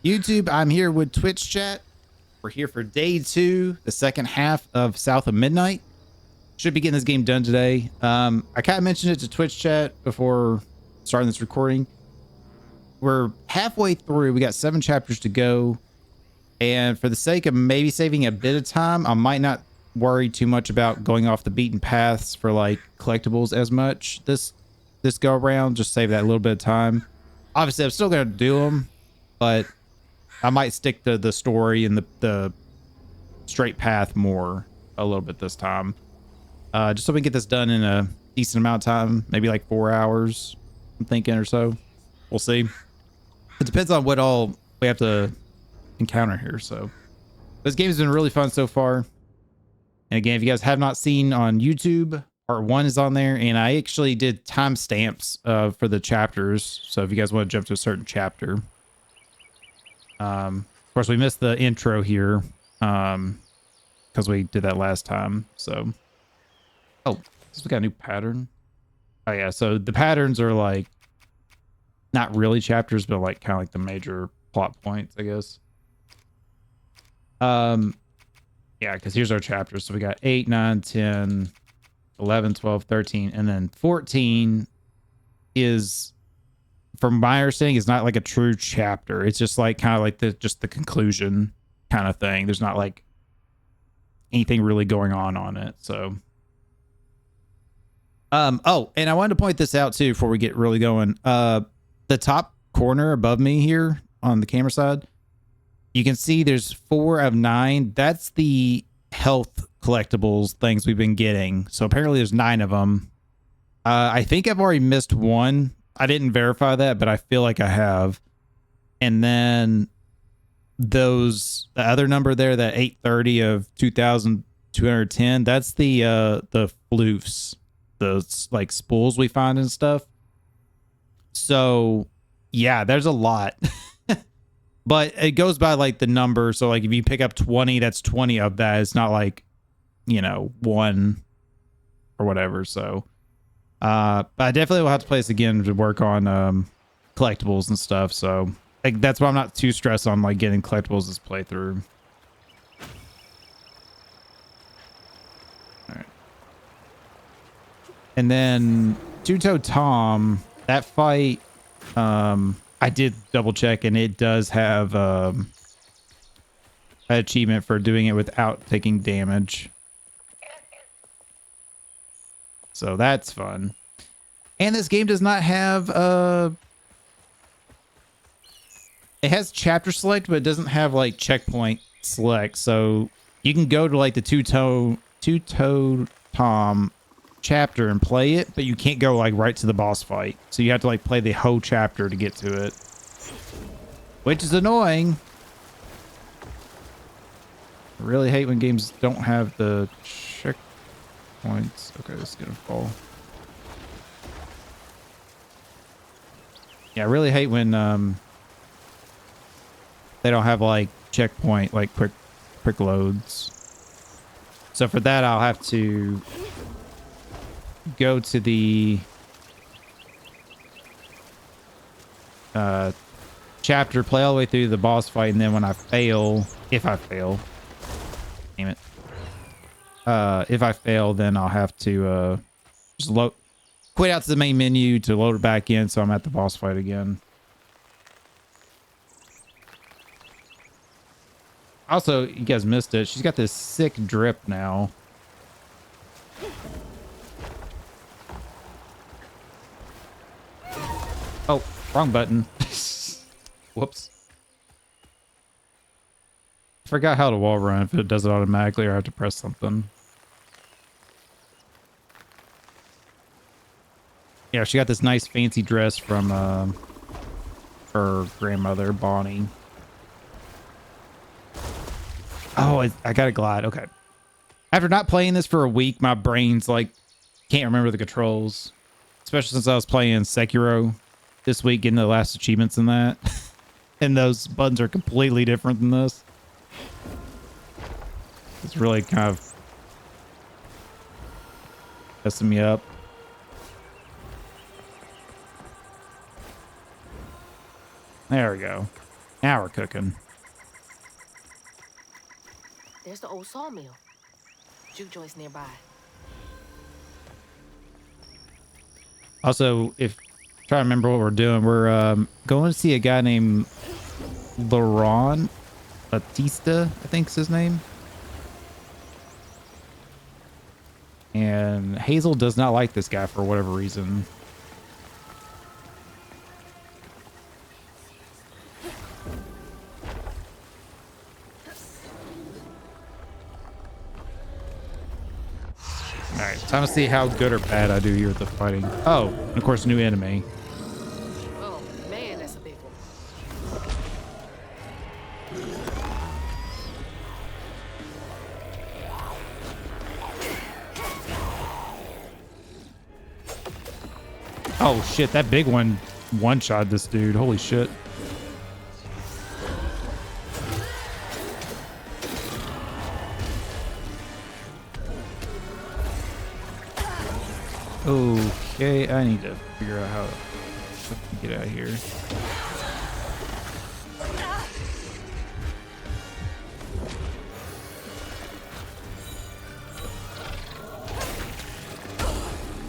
YouTube, I'm here with Twitch chat. We're here for day 2, the second half of South of Midnight. Should be getting this game done today. I kind of mentioned it to Twitch chat before starting this recording. We're halfway through. We got 7 chapters to go. And for the sake of maybe saving a bit of time, I might not worry too much about going off the beaten paths for like collectibles as much this go around. Just save that little bit of time. Obviously, I'm still going to do them, but I might stick to the story and the straight path more a little bit this time. Just so we can get this done in a decent amount of time, maybe like 4 hours, I'm thinking, or so. We'll see. It depends on what all we have to encounter here. So this game has been really fun so far. And again, if you guys have not seen on YouTube, part 1 is on there, and I actually did timestamps for the chapters. So if you guys want to jump to a certain chapter, of course we missed the intro here because we did that last time. So we got a new pattern. Oh yeah, so the patterns are like not really chapters, but like kind of like the major plot points, I guess. Yeah, because here's our chapters. So we got 8, 9, 10, 11, 12, 13, and then 14 is, from my understanding, is not like a true chapter. It's just like kind of like the conclusion kind of thing. There's not like anything really going on it. So oh, and I wanted to point this out too before we get really going. The top corner above me here on the camera side, you can see there's 4 of 9. That's the health collectibles things we've been getting. So apparently there's 9 of them. I think I've already missed one. I didn't verify that, but I feel like I have. And then the other number there, that 830 of 2,210, that's the floofs, the like spools we find and stuff. So yeah, there's a lot. But it goes by like the number. So like if you pick up 20, that's 20 of that. It's not like, 1 or whatever. So but I definitely will have to play this again to work on collectibles and stuff. So like that's why I'm not too stressed on like getting collectibles this playthrough. All right. And then Two-Toe Tom, that fight, I did double check, and it does have an achievement for doing it without taking damage. So that's fun. And this game does not have it has chapter select, but it doesn't have like checkpoint select. So you can go to like the Two-Toe Tom chapter and play it, but you can't go like right to the boss fight. So you have to like play the whole chapter to get to it, which is annoying. I really hate when games don't have the checkpoints. Okay, this is gonna fall. Yeah, I really hate when they don't have like checkpoint, like quick loads. So for that, I'll have to go to the chapter, play all the way through the boss fight, and then when I fail, if I fail, damn it, if I fail, then I'll have to just quit out to the main menu to load it back in, so I'm at the boss fight again. Also, you guys missed it, she's got this sick drip now. Oh, wrong button. Whoops. I forgot how to wall run, if it does it automatically or I have to press something. Yeah, she got this nice fancy dress from her grandmother, Bonnie. Oh, I got to glide. Okay. After not playing this for a week, my brain's like, can't remember the controls. Especially since I was playing Sekiro this week, getting the last achievements in that. And those buttons are completely different than this. It's really kind of messing me up. There we go. Now we're cooking. There's the old sawmill. Juke joints nearby. Also, if try to remember what we're doing, we're going to see a guy named Laurent Batista, I think's his name. And Hazel does not like this guy for whatever reason. All right, time to see how good or bad I do here at the fighting. Oh, and of course, new enemy. Oh, man, that's a big one. Oh shit, that big one-shot this dude. Holy shit. Okay, I need to figure out how to get out of here.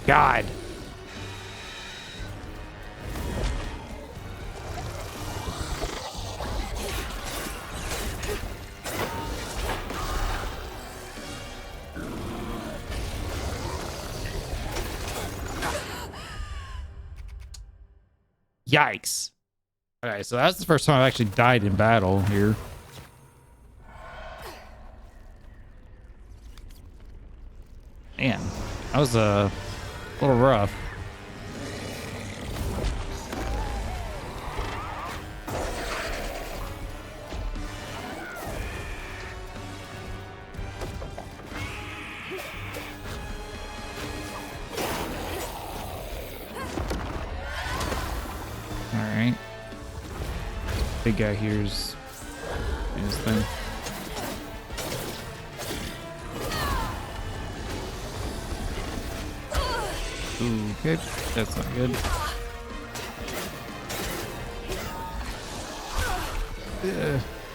God. Yikes. Okay, so that's the first time I've actually died in battle here. Man, that was a little rough. Alright. Big guy here's doing his thing. Okay, that's not good.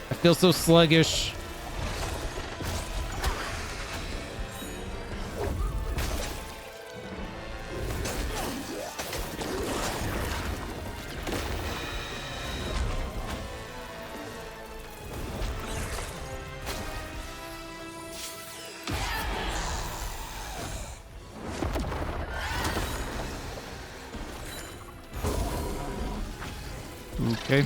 I feel so sluggish. Okay.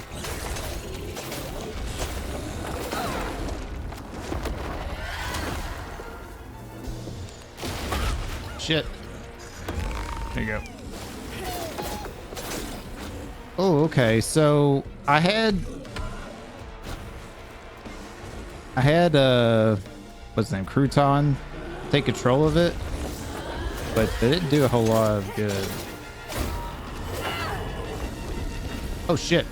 Shit. There you go. Oh, okay. So I had what's his name, Crouton, take control of it, but they didn't do a whole lot of good. Oh shit.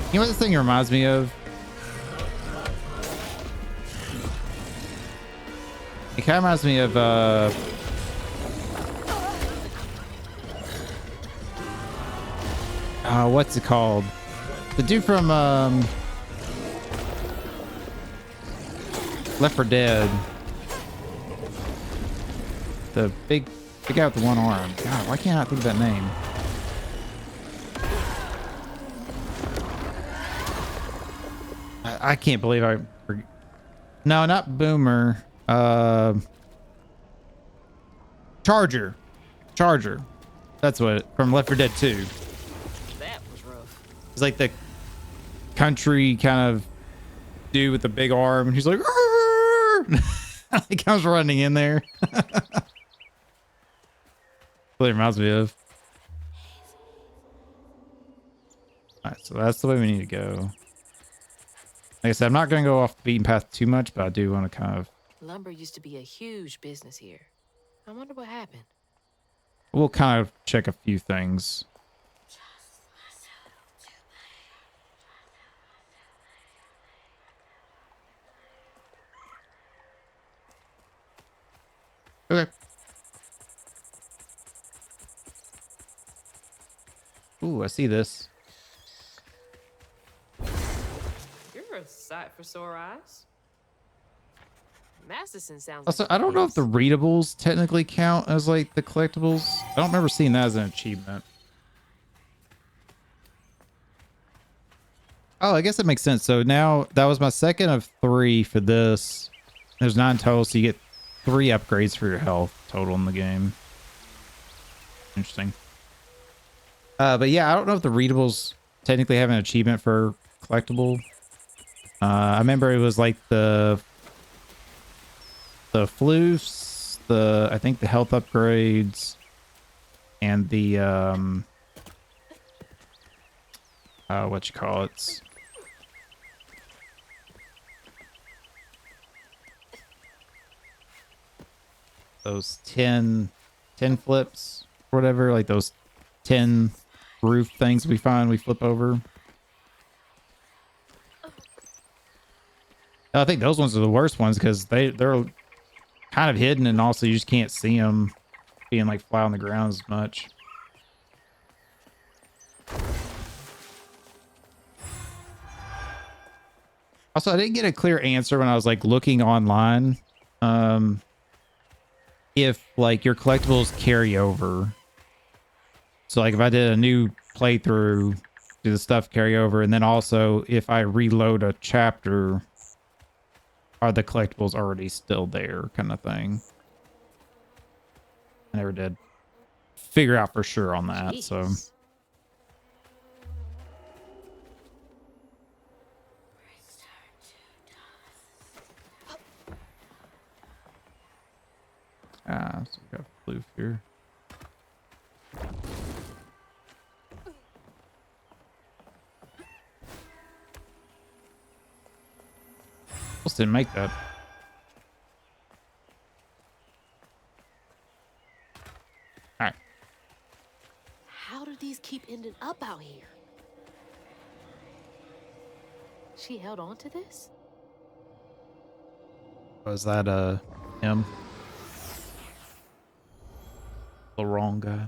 You know what this thing reminds me of? It kind of reminds me of what's it called? The dude from Left 4 Dead. The big guy with the one arm. God, why can't I think of that name? I can't believe I forget. No, not Boomer. Charger. That's what, from Left 4 Dead 2. That was rough. It's like the country kind of dude with the big arm, and he's like, he comes running in there. Really reminds me of. All right, so that's the way we need to go. Like I said, I'm not going to go off the beaten path too much, but I do want to kind of... Lumber used to be a huge business here. I wonder what happened. We'll kind of check a few things. Okay. Ooh, I see this. sight for sore eyes. Masterson sounds Also, like a I don't know if the place. readables technically count as like the collectibles. I don't remember seeing that as an achievement. Oh, I guess that makes sense. So now that was my second of 3 for this. There's 9 total, so you get 3 upgrades for your health total in the game. Interesting. But yeah, I don't know if the readables technically have an achievement for collectible. I remember it was like the floofs, I think the health upgrades, and the what you call it? Those 10 flips, or whatever, like those 10 roof things we find, we flip over. I think those ones are the worst ones because they're kind of hidden, and also you just can't see them being like fly on the ground as much. Also, I didn't get a clear answer when I was like looking online. If like your collectibles carry over. So like if I did a new playthrough, do the stuff carry over, and then also if I reload a chapter, are the collectibles already still there, kind of thing. I never did figure out for sure on that. Jeez. So so we got blue here. Almost didn't make that. All right. How do these keep ending up out here? She held on to this? Was that him? The wrong guy.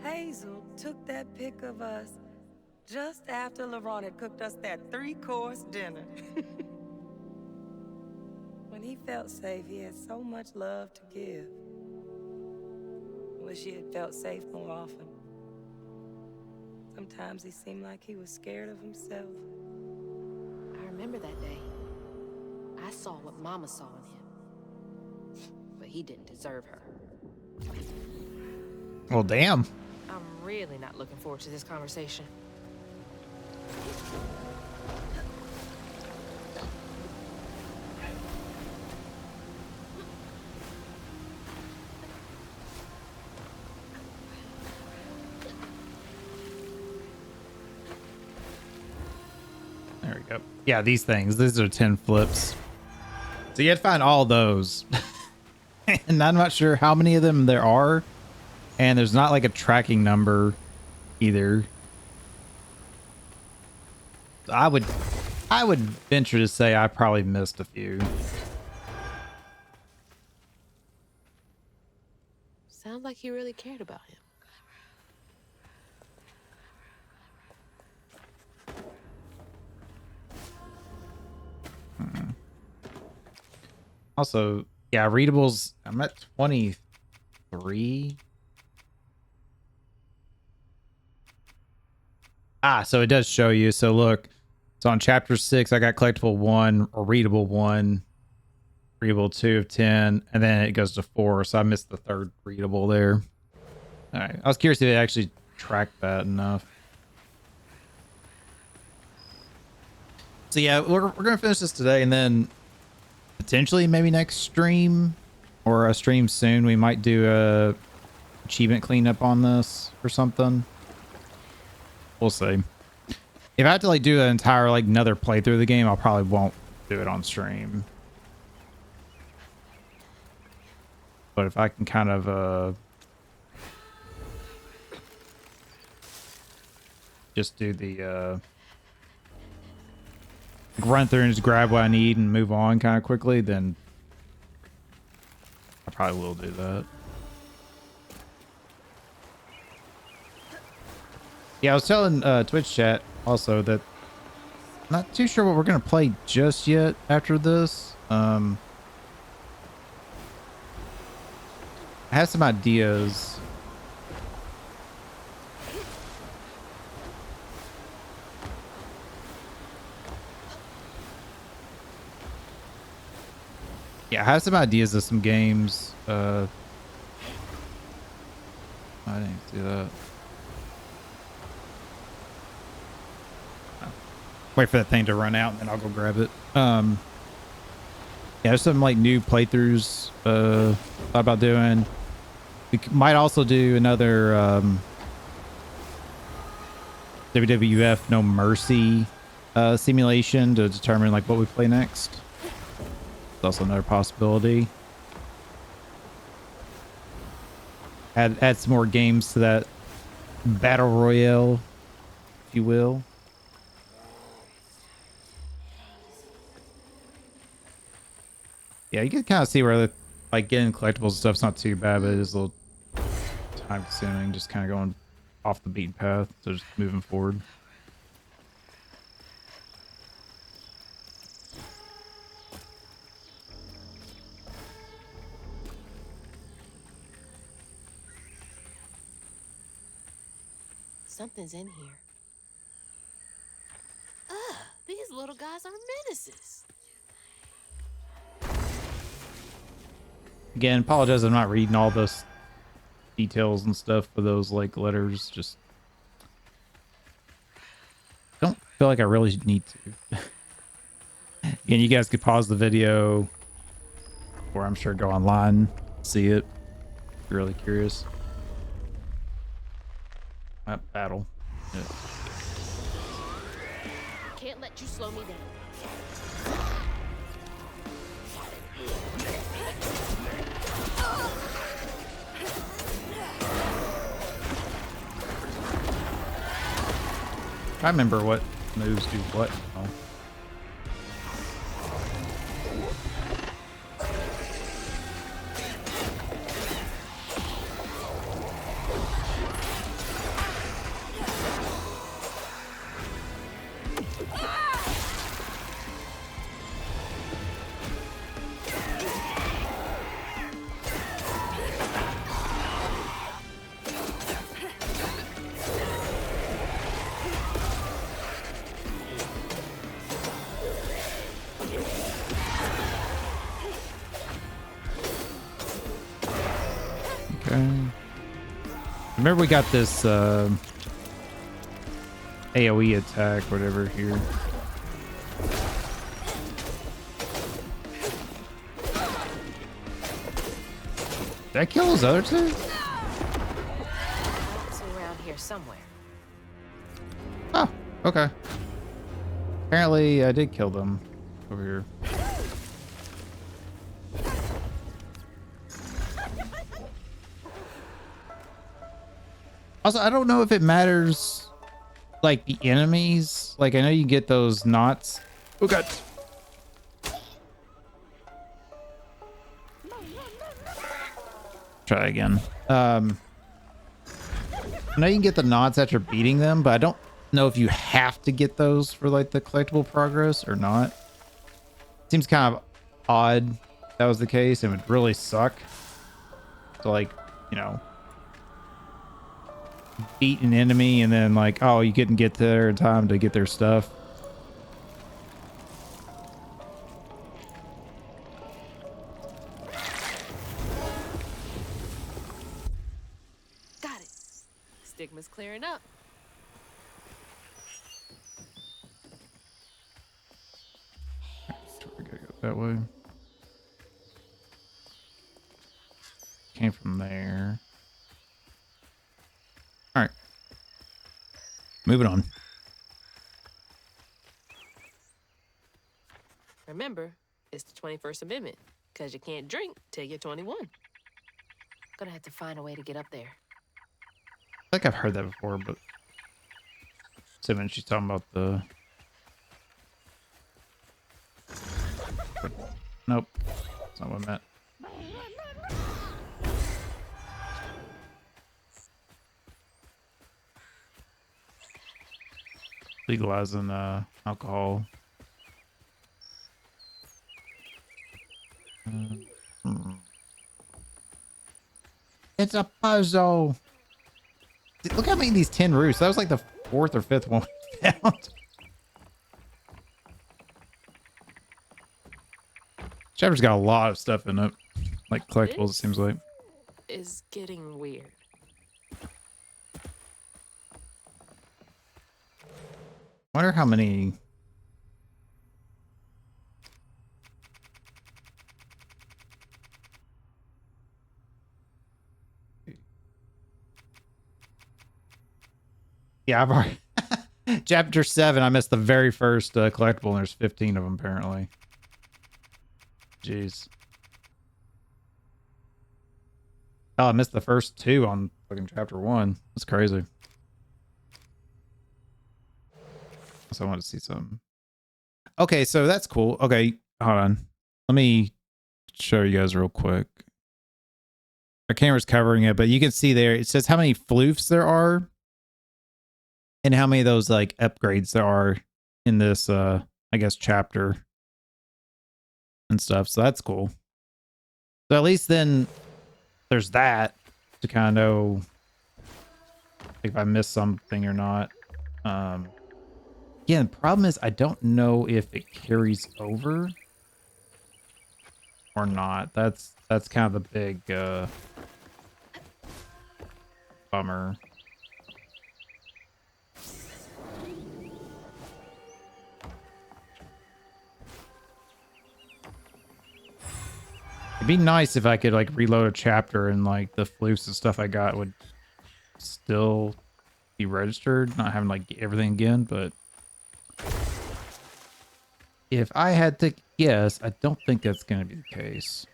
Hazel took that pic of us just after LaRon had cooked us that 3-course dinner. When he felt safe, he had so much love to give. Wish he had felt safe more often. Sometimes he seemed like he was scared of himself. I remember that day. I saw what Mama saw in him. But he didn't deserve her. Well, damn. I'm really not looking forward to this conversation. There we go. Yeah, these are 10 flips. So you have to find all those. And I'm not sure how many of them there are. And there's not like a tracking number either. I would venture to say I probably missed a few. Sounds like you really cared about him. Also, yeah, readables. I'm at 23. So it does show you. So look, so on chapter 6, I got collectible 1 or readable 1, readable 2 of 10, and then it goes to 4. So I missed the 3rd readable there. All right. I was curious if they actually tracked that enough. So yeah, we're gonna finish this today, and then potentially maybe next stream or a stream soon we might do a achievement cleanup on this or something. We'll see. If I have to like do an entire like another playthrough of the game, I probably won't do it on stream. But if I can kind of just do the run through and just grab what I need and move on kind of quickly, then I probably will do that. Yeah, I was telling Twitch chat also that I'm not too sure what we're gonna play just yet after this. I have some ideas. Yeah, I have some ideas of some games. I didn't see that. Oh. Wait for that thing to run out and then I'll go grab it. Yeah, there's some like new playthroughs thought about doing. We might also do another WWF No Mercy simulation to determine like what we play next. It's also another possibility. Add some more games to that battle royale, if you will. Yeah, you can kind of see where like getting collectibles and stuff's not too bad, but it is a little time consuming, just kind of going off the beaten path, so just moving forward. Something's in here. Ugh, these little guys are menaces. Again, apologize, I'm not reading all those details and stuff for those like letters. Just don't feel like I really need to. Again, you guys could pause the video, or I'm sure go online, see it if you're really curious. Battle. Yeah. Can't let you slow me down. I remember what moves do what. Oh. Remember we got this AoE attack, whatever here. Did I kill those other two? It's around here somewhere. Oh, okay. Apparently I did kill them over here. Also, I don't know if it matters, like, the enemies. Like, I know you get those knots. Oh, God. Try again. I know you can get the knots after beating them, but I don't know if you have to get those for, like, the collectible progress or not. Seems kind of odd if that was the case. It would really suck to, like, you know, beat an enemy and then like, oh, you couldn't get there in time to get their stuff. Got it. Stigma's clearing up. We gotta go that way. Came from there. All right. Moving on. Remember, it's the 21st Amendment, because you can't drink till you're 21. Gonna have to find a way to get up there. I think I've heard that before, but assuming she's talking about the... Nope. That's not what I meant. legalizing alcohol. It's a puzzle. Look how many of these tin roofs. That was like the fourth or fifth one we found. Chapter's got a lot of stuff in it, like collectibles. It seems like. Is getting weird. Wonder how many. Yeah, I've already. Chapter 7. I missed the very first collectible, and there's 15 of them apparently. Jeez. Oh, I missed the first 2 on fucking chapter 1. That's crazy. So I wanted to see something. Okay, so that's cool. Okay, hold on. Let me show you guys real quick. Our camera's covering it, but you can see there, it says how many floofs there are and how many of those like upgrades there are in this, I guess, chapter and stuff. So that's cool. So at least then there's that to kind of know if I missed something or not. Yeah, the problem is I don't know if it carries over or not. That's kind of the big bummer. It'd be nice if I could like reload a chapter and like the floofs and stuff I got would still be registered, not having like everything again, but if I had to guess, I don't think that's going to be the case.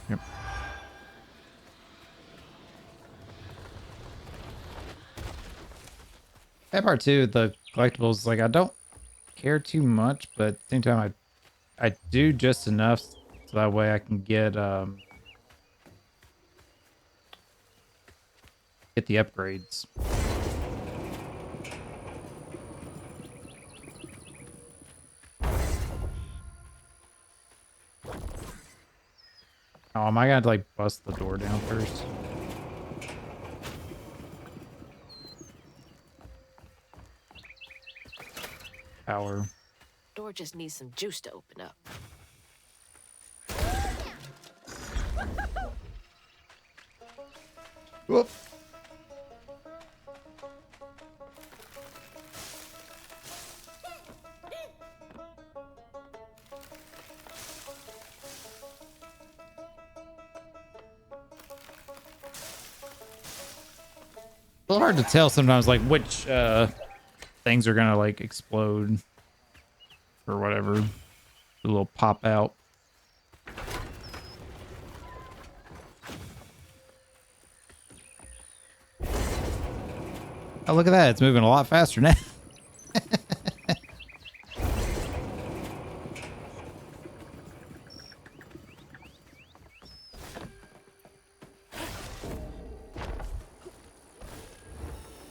Yep. That part too, the collectibles, like I don't care too much, but at the same time I do just enough so that way I can get the upgrades. Oh, am I gonna like bust the door down first? Power. Door just needs some juice to open up. Whoop. A little hard to tell sometimes, like which things are gonna like explode or whatever. A little pop out. Oh, look at that! It's moving a lot faster now.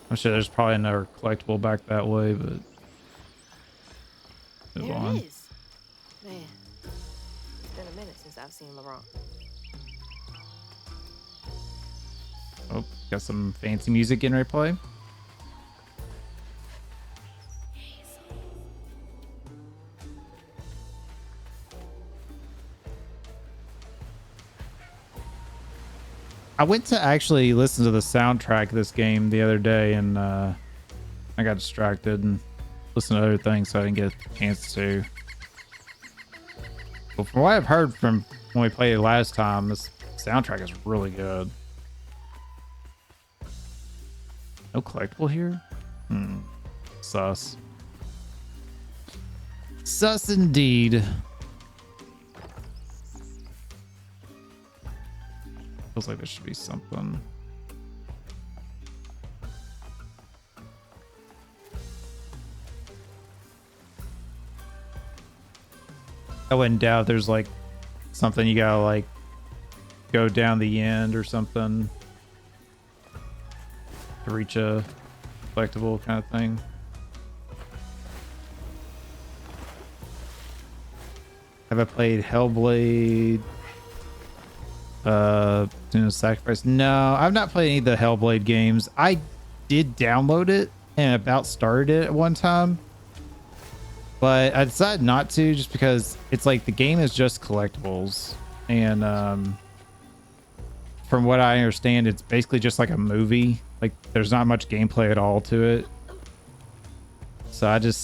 I'm sure there's probably another collectible back that way, but move There on. it is. Man, it's been a minute since I've seen Laurent. Oh, got some fancy music getting ready to play. I went to actually listen to the soundtrack of this game the other day, and I got distracted and listened to other things, so I didn't get a chance to. But from what I've heard from when we played it last time, this soundtrack is really good. No collectible here? Sus. Sus indeed. Feels like there should be something. I wouldn't doubt there's like something you gotta like go down the end or something to reach a collectible kind of thing. Have I played Hellblade? Sacrifice? No, I've not played any of the Hellblade games. I did download it and about started it at one time, but I decided not to just because it's like the game is just collectibles, and from what I understand, it's basically just like a movie. Like there's not much gameplay at all to it. So I don't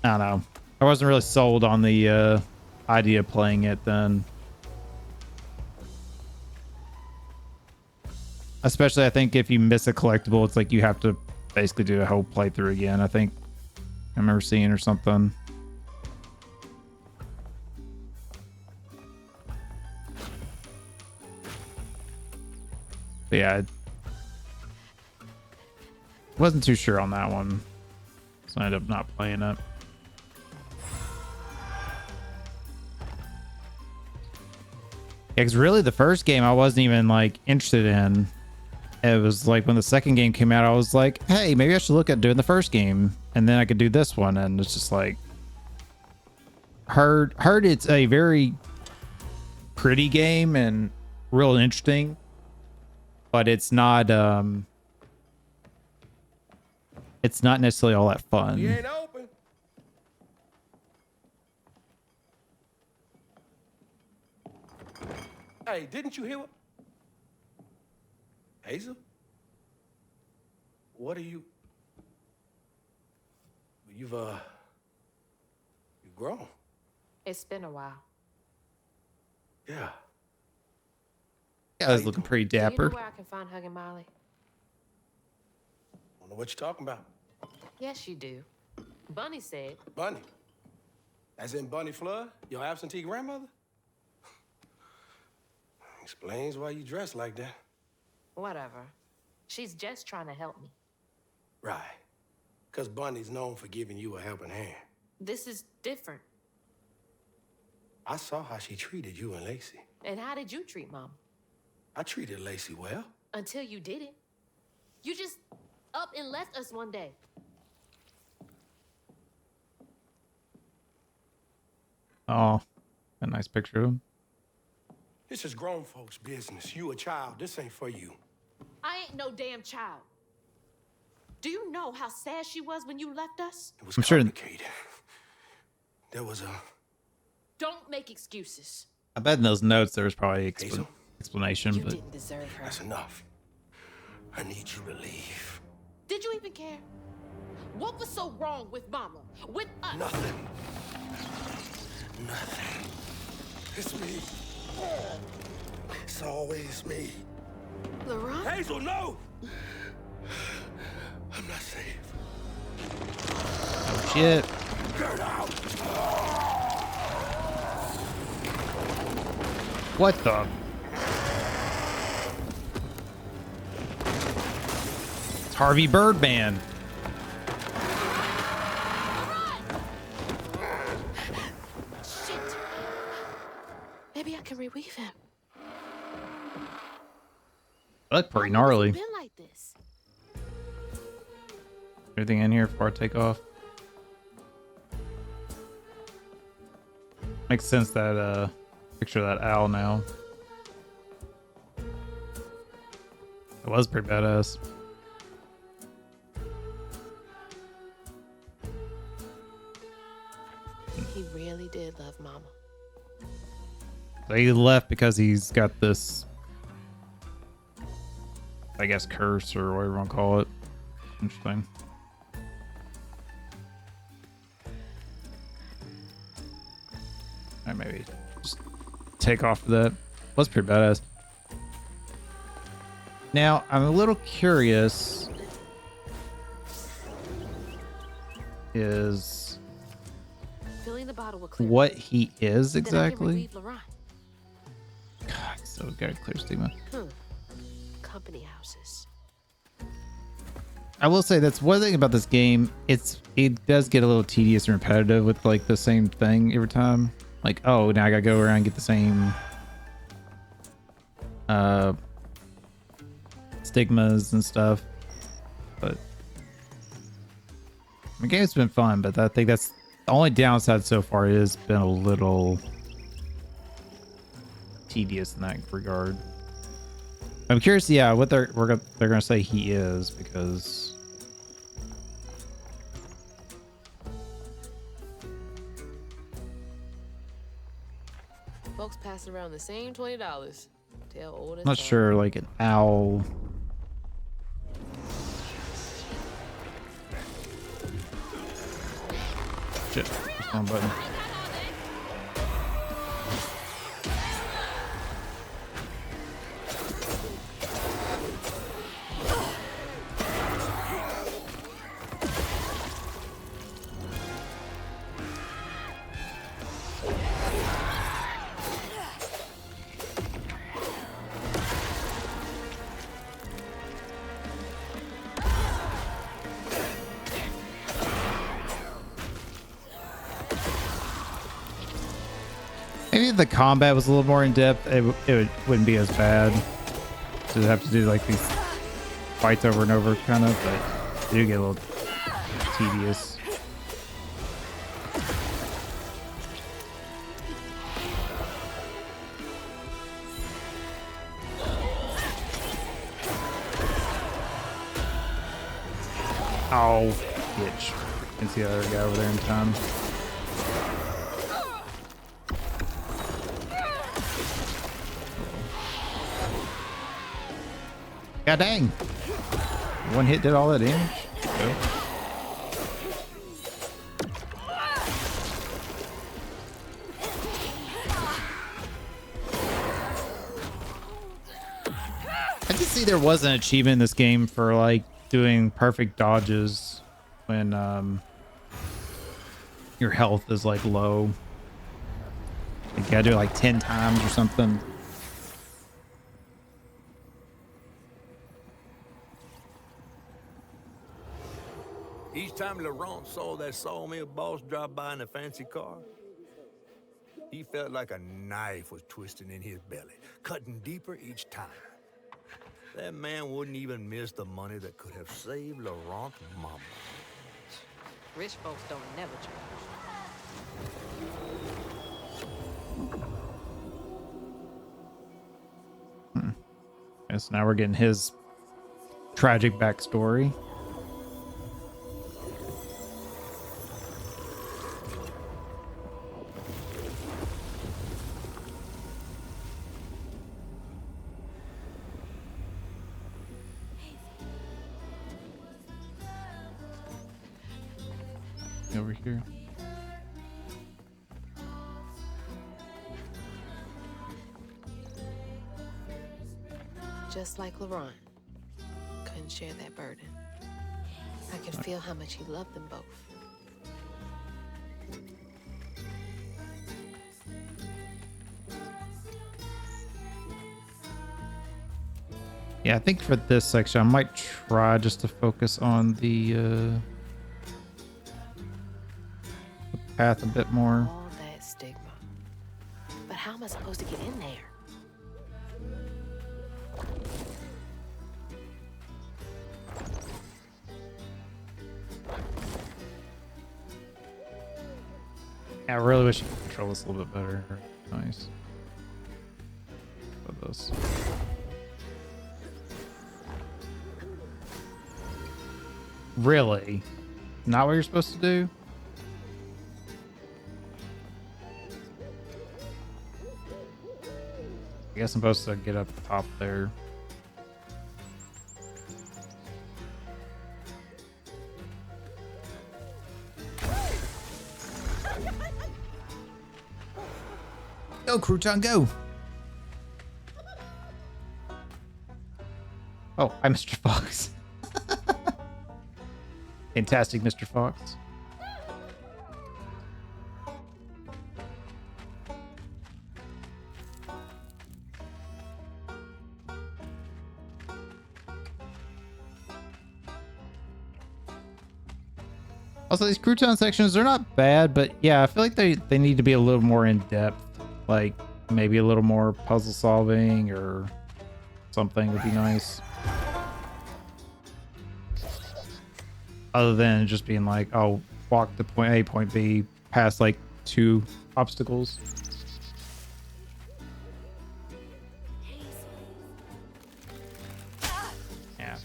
know. I wasn't really sold on the idea of playing it then. Especially, I think if you miss a collectible, it's like you have to basically do a whole playthrough again. I think I remember seeing or something. But yeah, I wasn't too sure on that one, so I ended up not playing it. Yeah, because really the first game I wasn't even like interested in. It was like when the second game came out, I was like, hey, maybe I should look at doing the first game and then I could do this one. And it's just like, heard it's a very pretty game and real interesting, but it's not necessarily all that fun. You ain't open. Hey, didn't you hear what? Hazel? What are you? You've grown. It's been a while. Yeah. Yeah, I was looking pretty Do you know dapper. where I can find Huggin' Molly? I don't know what you're talking about. Yes, you do. Bunny said. Bunny. As in Bunny Flood, your absentee grandmother? Explains why you dress like that. Whatever. She's just trying to help me. Right. Because Bunny's known for giving you a helping hand. This is different. I saw how she treated you and Lacey. And how did you treat Mom? I treated Lacey well. Until you didn't. You just up and left us one day. Oh, a nice picture of him. This is grown folks' business. You a child. This ain't for you. I ain't no damn child. Do you know how sad she was when you left us? It was I'm sure- complicated. There was a... Don't make excuses. I bet in those notes there was probably Hazel? explanation, You but didn't deserve her. That's enough. I need you to leave. Did you even care? What was so wrong with Mama? With us? Nothing. Nothing. It's me. It's always me. LaRon? Hazel, no! I'm not safe. oh shit. Get out! What the? It's Harvey Birdman. Shit. Maybe I can reweave him. I look pretty How long has gnarly. it been like this? Anything in here before I take off? Makes sense that picture of that owl now. It was pretty badass. He really did love Mama. So he left because he's got this, I guess, curse or whatever you want to call it. Interesting. Alright, maybe just take off of that. Was pretty badass. Now, I'm a little curious. Is Filling the bottle with clear. what he is Then I can exactly? reweave LaRon. God, so got a clear stigma. Company houses. I will say that's one thing about this game. It does get a little tedious and repetitive with like the same thing every time. Like, oh, now I gotta go around and get the same stigmas and stuff. But the game's been fun, but I think that's the only downside so far. It has been a little tedious in that regard. I'm curious, yeah, what they're gonna say he is, because Folks pass around the same $20. Tell old I'm not sure, like an owl. Shit, there's one button. Maybe if the combat was a little more in depth, wouldn't be as bad. So have to do like these fights over and over, kind of, but they do get a little tedious. Oh, bitch! Can see the other guy over there in time. God dang. One hit did all that damage. Go. I did see there was an achievement in this game for like doing perfect dodges when your health is like low. You gotta do it like 10 times or something. Each time Laurent saw that sawmill boss drop by in a fancy car, he felt like a knife was twisting in his belly, cutting deeper each time. That man wouldn't even miss the money that could have saved Laurent's mama. Rich folks don't never charge. Yes, now we're getting his tragic backstory. Over here. Just like Laurent. Couldn't share that burden. I could feel how much he loved them both. Yeah, I think for this section, I might try just to focus on the path a bit more. All that stigma. But how am I supposed to get in there? Yeah, I really wish you could control this a little bit better. Nice. Put this. Really? Not what you're supposed to do? I guess I'm supposed to get up top there. Go, Crouton, go! Oh, hi, Mr. Fox. Fantastic, Mr. Fox. Also, these crouton sections, they're not bad, but yeah, I feel like they need to be a little more in depth. Like maybe a little more puzzle solving or something would be nice. Other than just being like, oh, walk to point A, point B, past like 2 obstacles. Yeah.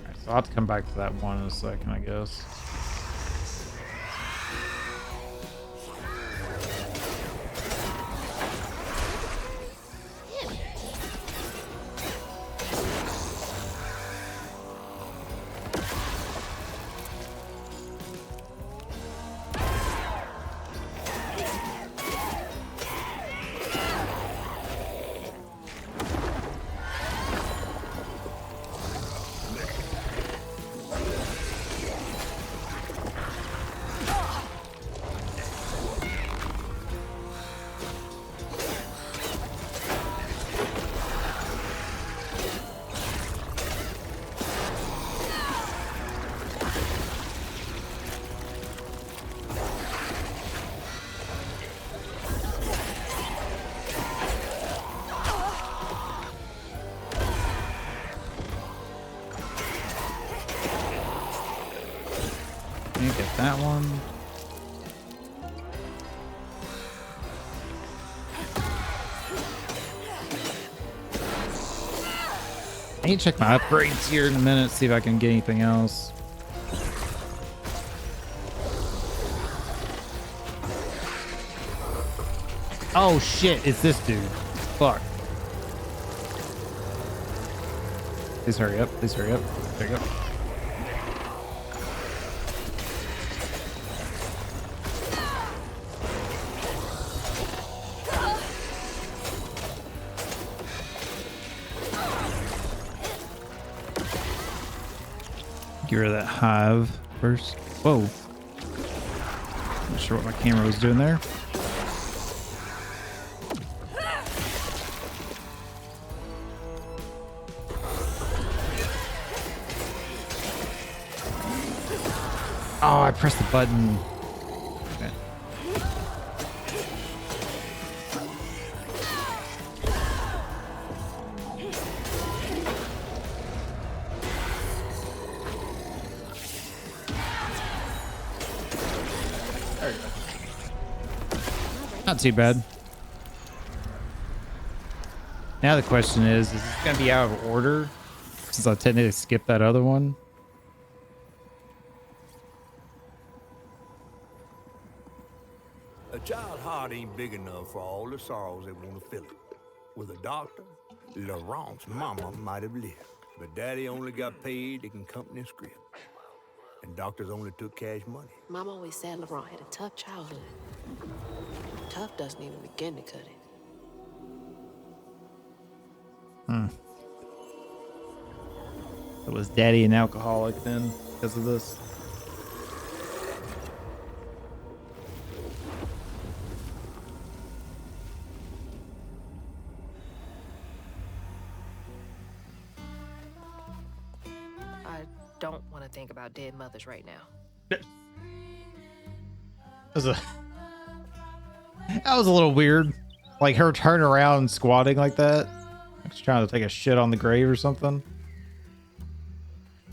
Alright, so I'll have to come back to that one in a second, I guess. Get that one. I need to check my upgrades here in a minute, see if I can get anything else. Oh shit, it's this dude. Fuck. Please hurry up, please hurry up. There you go. Get rid of that hive first. Whoa. Not sure what my camera was doing there. Oh, I pressed the button. Okay. Not too bad. Now the question is this going to be out of order? Since I technically skipped that other one. A child's heart ain't big enough for all the sorrows that want to fill it. With a doctor, Laurent's mama might have lived, but daddy only got paid taking company script. And doctors only took cash money. Mom always said Laurent had a tough childhood. Tough doesn't even begin to cut it. So was daddy an alcoholic then because of this? I don't want to think about dead mothers right now. That was a little weird. Like her turning around and squatting like that. Like she's trying to take a shit on the grave or something.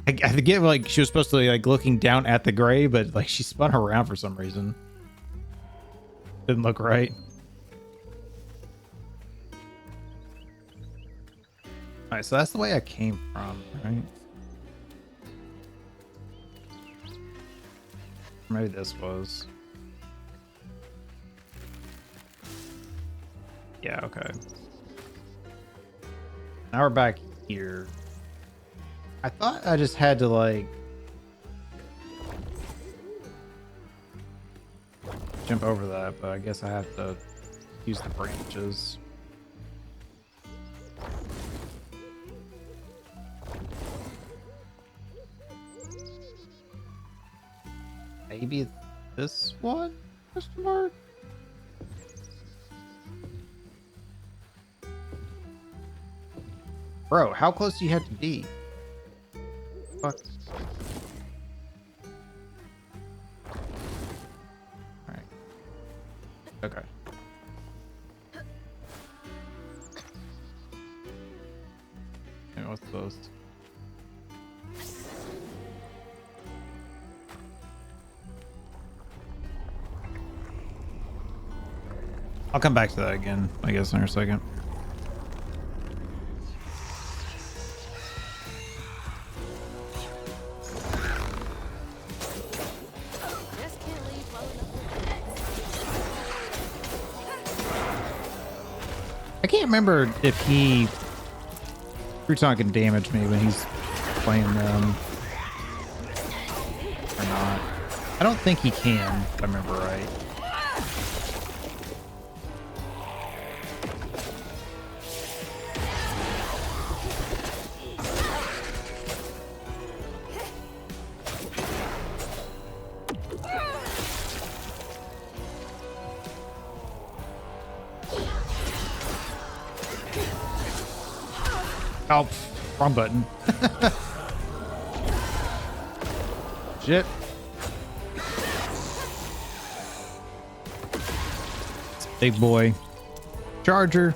I forget, like she was supposed to be like looking down at the grave, but like she spun around for some reason. Didn't look right. Alright, so that's the way I came from, right? Maybe this was. Yeah, okay. Now we're back here. I thought I just had to like jump over that, but I guess I have to use the branches. Maybe this one? Question mark? Bro, how close do you have to be? Fuck. Alright. Okay. Okay, what's those? I'll come back to that again, I guess, in a second. Just can't leave well enough. I can't remember if Crouton can damage me when he's playing them or not. I don't think he can, if I remember right. Oh, wrong button. Shit. Big boy. Charger.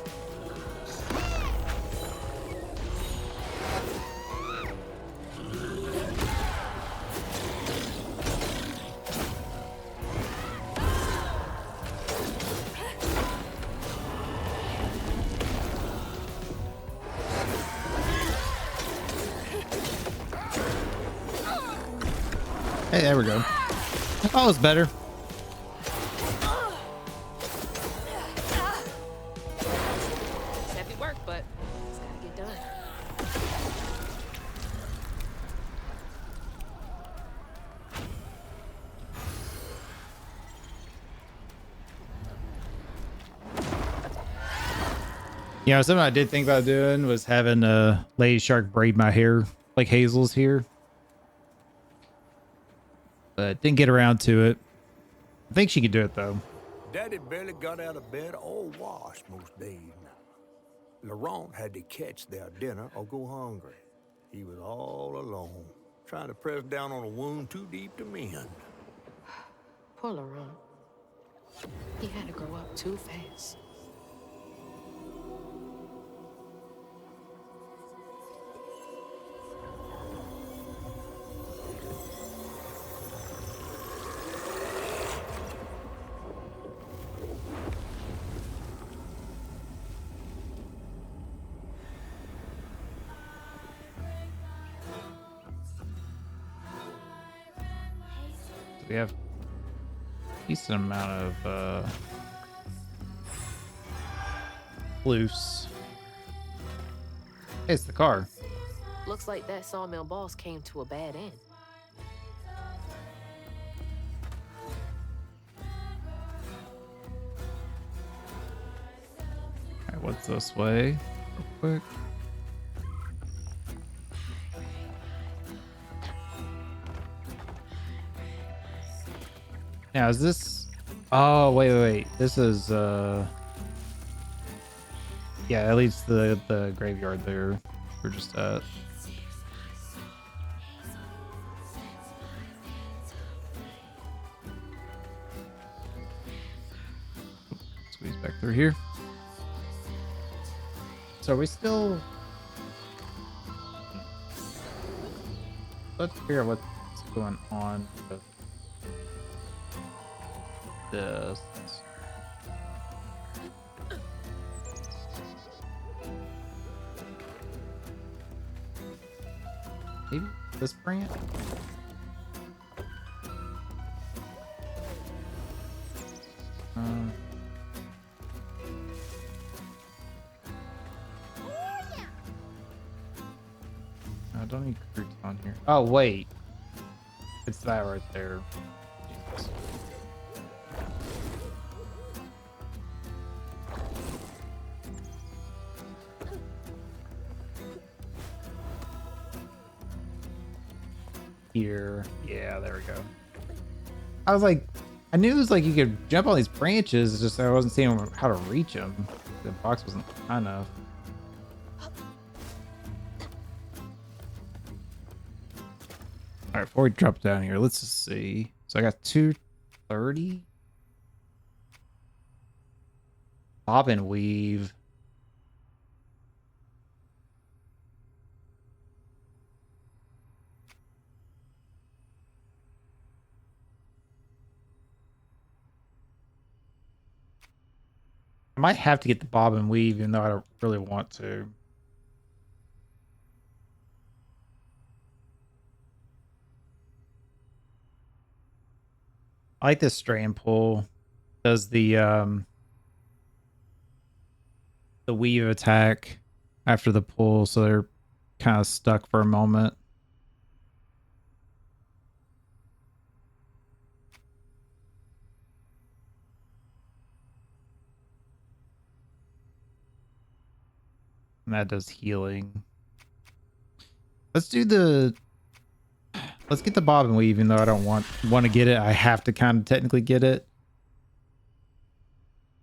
Hey, there we go. That was better. It's heavy work, but it's gotta get done. You know, something I did think about doing was having a lady shark braid my hair like Hazel's here. But didn't get around to it. I think she could do it though. Daddy barely got out of bed or washed most days now. Laurent had to catch their dinner or go hungry. He was all alone, trying to press down on a wound too deep to mend. Poor Laurent. He had to grow up too fast. We have a decent amount of loose. Hey, it's the car. Looks like that sawmill boss came to a bad end. Alright, what's this way? Real quick. Now is this? Oh wait. This is yeah, that leads to the graveyard there. We're just at. Squeeze back through here. So are we still? Let's figure out what's going on with this. Maybe this branch? I don't need fruits on here. Oh wait, it's that right there. Jesus. Here, yeah, there we go. I was like, I knew it was like you could jump on these branches, it's just I wasn't seeing how to reach them. The box wasn't high enough. All right, before we drop down here, let's just see. So I got 230. Bob and weave. I might have to get the bob and weave, even though I don't really want to. I like this strand pull. Does the weave attack after the pull, so they're kind of stuck for a moment. And that does healing. Let's get the bob and weave, even though I don't want to get it. I have to kind of technically get it.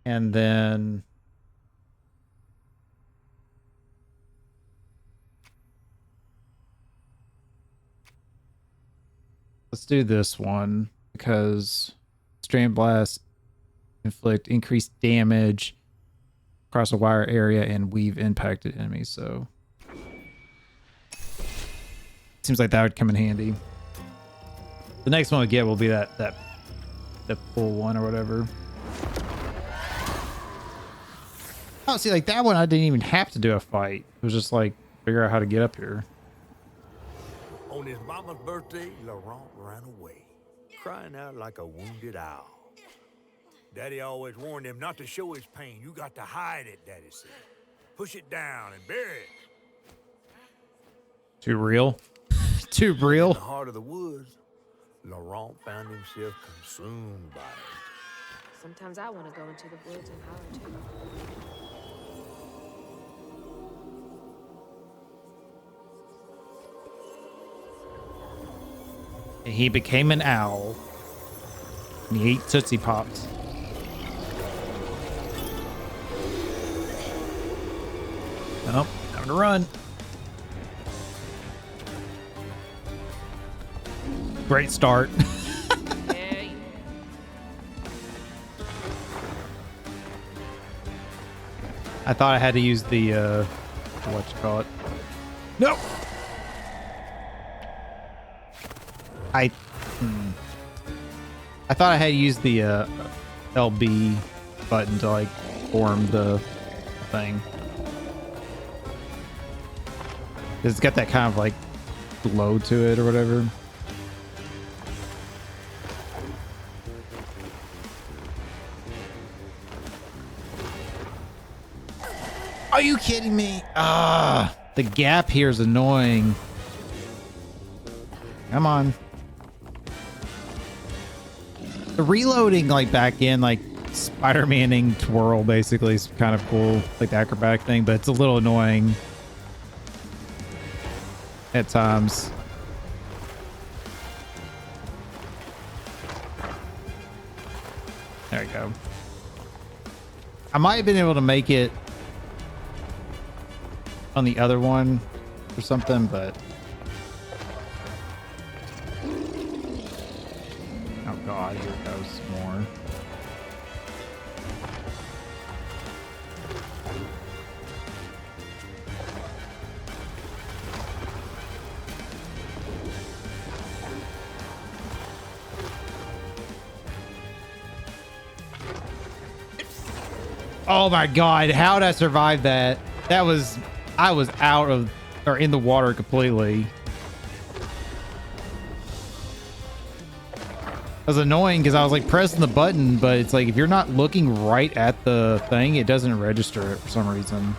And then let's do this one, because strand blast inflict increased damage across a wire area and weave impacted enemies. So seems like that would come in handy. The next one we get will be that pull one or whatever. Oh, see, like that one I didn't even have to do a fight. It was just like figure out how to get up here. On his mama's birthday, Laurent ran away, crying out like a wounded owl. Daddy always warned him not to show his pain. You got to hide it, Daddy said. Push it down and bury it. Too real? Too real? In the heart of the woods, Laurent found himself consumed by it. Sometimes I want to go into the woods and holler too. And he became an owl. And he ate Tootsie Pops. Oh, time to run. Great start. Hey. I thought I had to use the what you call it. No. I thought I had to use the LB button to like form the thing. It's got that kind of like glow to it or whatever. Are you kidding me? Ah, the gap here is annoying. Come on. The reloading like back in like Spider-Maning twirl basically is kind of cool, like the acrobatic thing, but it's a little annoying at times. There we go. I might have been able to make it on the other one or something, but oh god, here goes more. Oh my god, how did I survive that? That was, I was out of, or in the water completely. It was annoying because I was like pressing the button, but it's like if you're not looking right at the thing, it doesn't register it for some reason.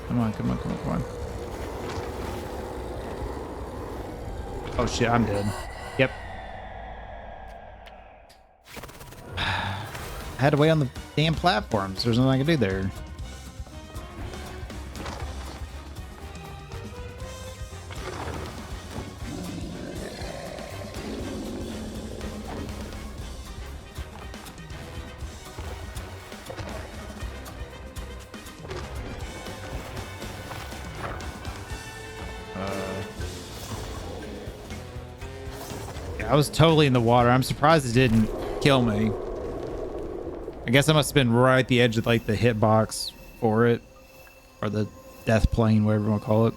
Come on, come on, come on, come on. Oh shit, I'm dead. Yep. I had to wait on the damn platforms. There's nothing I could do there. I was totally in the water. I'm surprised it didn't kill me. I guess I must have been right at the edge of like the hitbox for it, or the death plane, whatever you want to call it.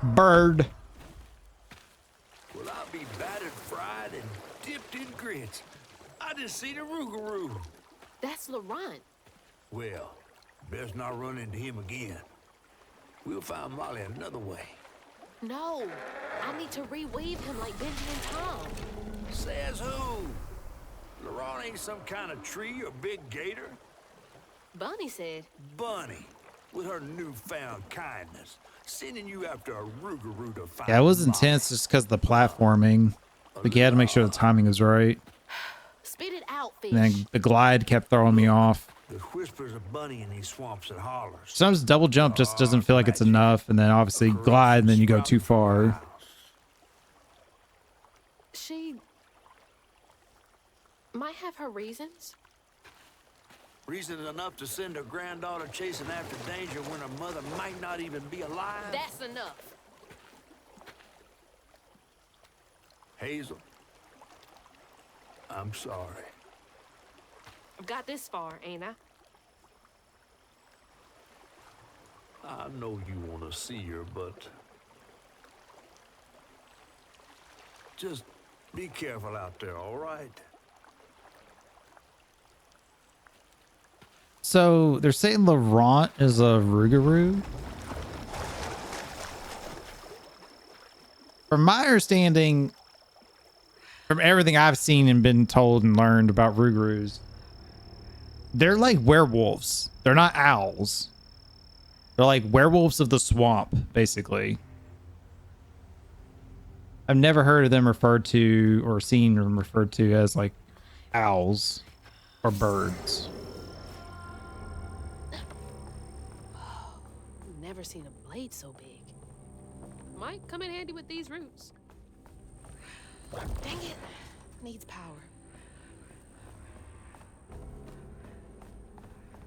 Bird. Well, I'll be battered, fried, and dipped in grits. I just seen a Rougarou. That's Laurent. Well, best not run into him again. We'll find Molly another way. No, I need to reweave him like Benji and Tom. Says who? Laurent ain't some kind of tree or big gator. Bunny said. Bunny, with her newfound kindness, sending you after a Rougarou to find Yeah, it was Molly. intense just because of the platforming. Like you had to make sure the timing was right. Spit it out, fish. And then the glide kept throwing me off. There's whispers of Bunny in these swamps and hollers. Sometimes double jump just doesn't feel like it's enough, and then obviously glide, and then you go too far. She might have her reasons. Reason enough to send her granddaughter chasing after danger when her mother might not even be alive? That's enough. Hazel, I'm sorry. I've got this far, ain't I? I know you want to see her, but just be careful out there, all right? So they're saying Laurent is a Rougarou. From my understanding, from everything I've seen and been told and learned about Rougarous, they're like werewolves. They're not owls. They're like werewolves of the swamp, basically. I've never heard of them referred to or seen them referred to as like owls or birds. Never seen a blade so big. Might come in handy with these roots. Dang it. Needs power.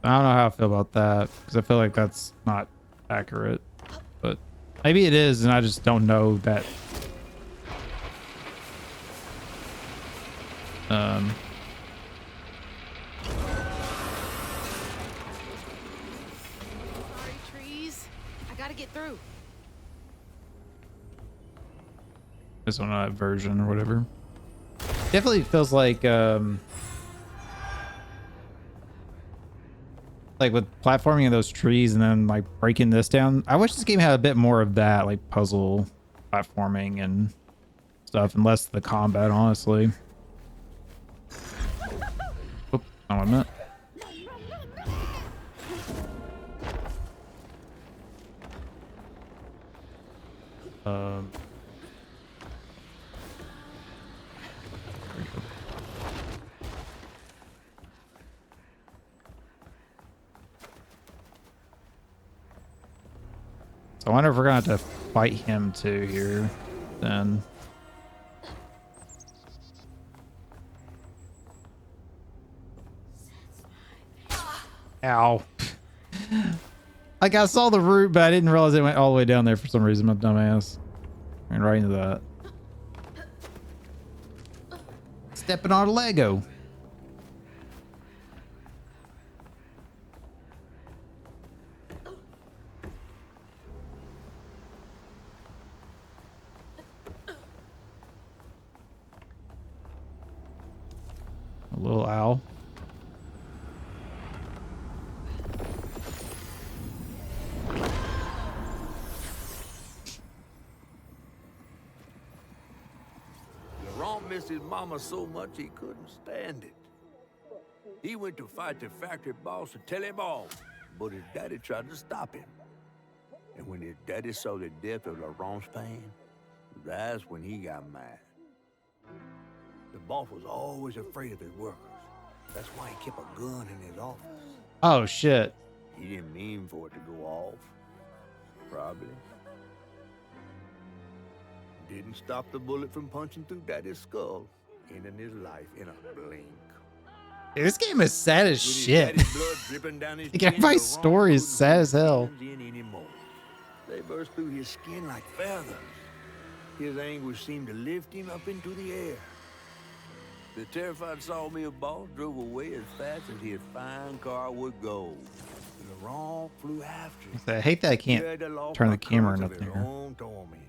I don't know how I feel about that because I feel like that's not accurate, but maybe it is, and I just don't know that. Sorry, trees. I gotta get through. This one, version or whatever. Definitely feels like with platforming in those trees and then like breaking this down. I wish this game had a bit more of that, like puzzle platforming and stuff, and less the combat, honestly. Oop, not what I meant. There we go. So I wonder if we're gonna have to fight him too here, then. Ow. Like I saw the root, but I didn't realize it went all the way down there for some reason, my dumbass. Ran right into that. Stepping on a Lego. A little owl. Laurent missed his mama so much he couldn't stand it. He went to fight the factory boss to tell him off, but his daddy tried to stop him. And when his daddy saw the death of Laurent's pain, that's when he got mad. The boss was always afraid of his workers. That's why he kept a gun in his office. Oh shit. He didn't mean for it to go off. Probably. Didn't stop the bullet from punching through Daddy's skull, ending his life in a blink. Dude, this game is sad as With his shit. daddy's blood dripping down his Like, chin, everybody's LeRon story is couldn't sad hold as hell. his feelings in anymore. They burst through his skin like feathers. His anguish seemed to lift him up into the air. The terrified sawmill boss drove away as fast as his fine car would go. LeRon flew after him. I hate that I can't Dragged aloft turn by the camera currents up of his there. own torment.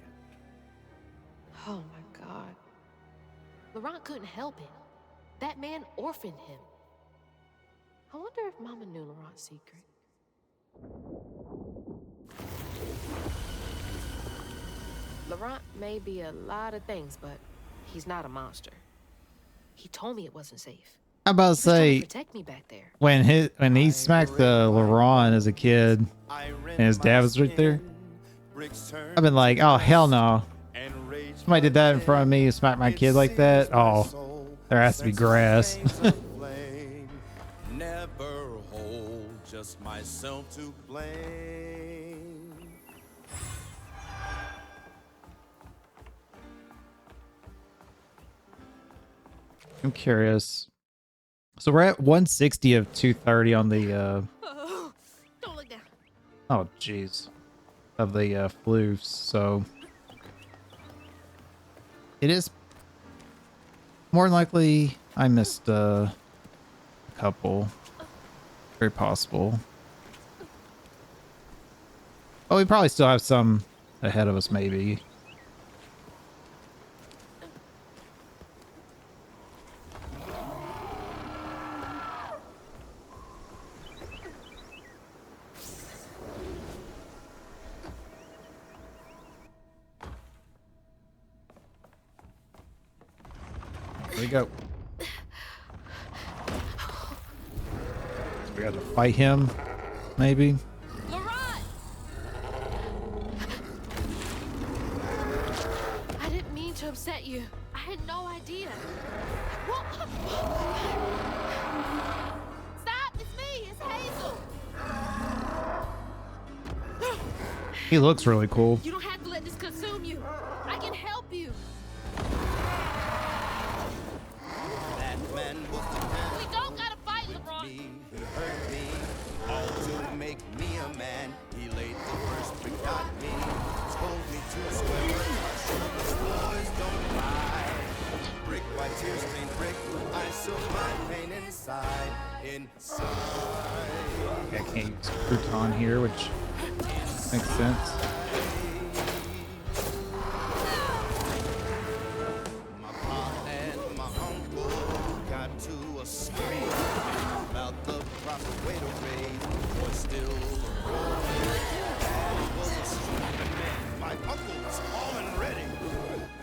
Oh my God. Laurent couldn't help it. That man orphaned him. I wonder if Mama knew Laurent's secret. Laurent may be a lot of things, but he's not a monster. He told me it wasn't safe. How about He was trying to say protect me back there. when he smacked the LeRon as a kid and his dad was right there? I've been like, oh hell no. Somebody did that in front of me, smacked my kid like that. Oh, there has to be grass. Never hold just myself to blame. I'm curious. So we're at 160 of 230 on the Oh, don't look down. oh jeez, of the floofs. So it is more than likely I missed a couple. Very possible. Oh, we probably still have some ahead of us, maybe. Here we go. We got to fight him, maybe. Laurent! I didn't mean to upset you. I had no idea. Stop! It's me! It's Hazel! He looks really cool. You don't have to let this consume you. I can help you. That man was the man We don't gotta fight, LeBron. me, he hurt me, all to make me a man. He laid the first brick on me, told me to swear. Sure, boys don't lie. Brick by tear stained brick, I saw my pain inside. I can't use crouton here, which makes sense. My pa and my uncle got to a scream about the proper way to raise, but still Dad was a strong man. My uncle was all and ready.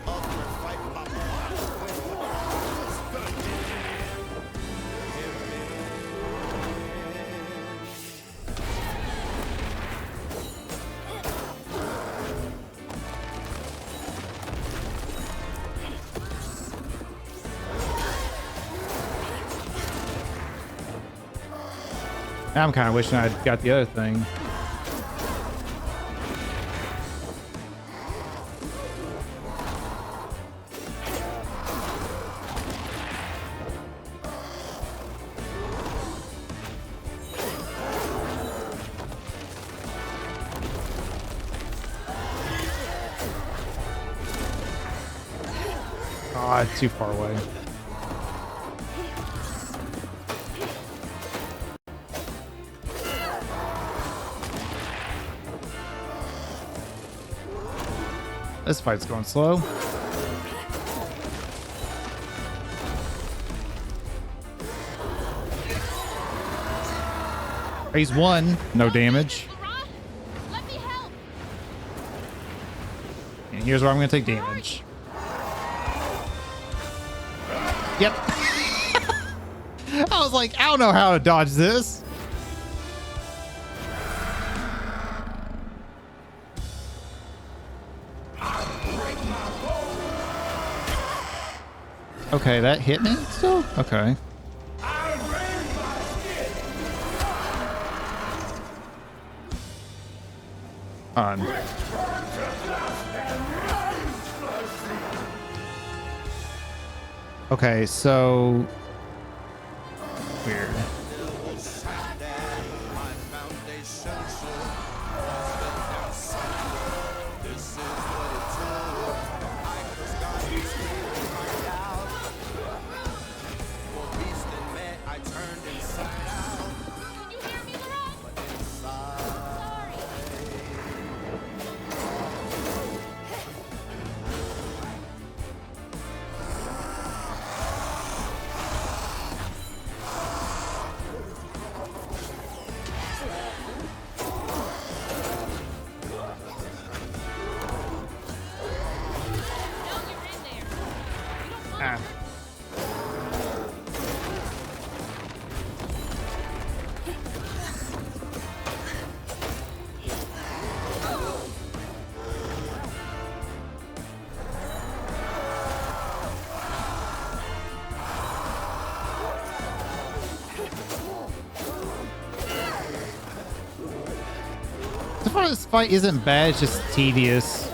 Up for a fight, my pa was gonna get him. Now I'm kind of wishing I'd got the other thing. Oh, it's too far away. This fight's going slow. Phase 1, no damage. LeBron, let me help. And here's where I'm going to take damage. Yep. I was like, I don't know how to dodge this. Okay, that hit me still? Okay. On. Okay, so part of this fight isn't bad, it's just tedious.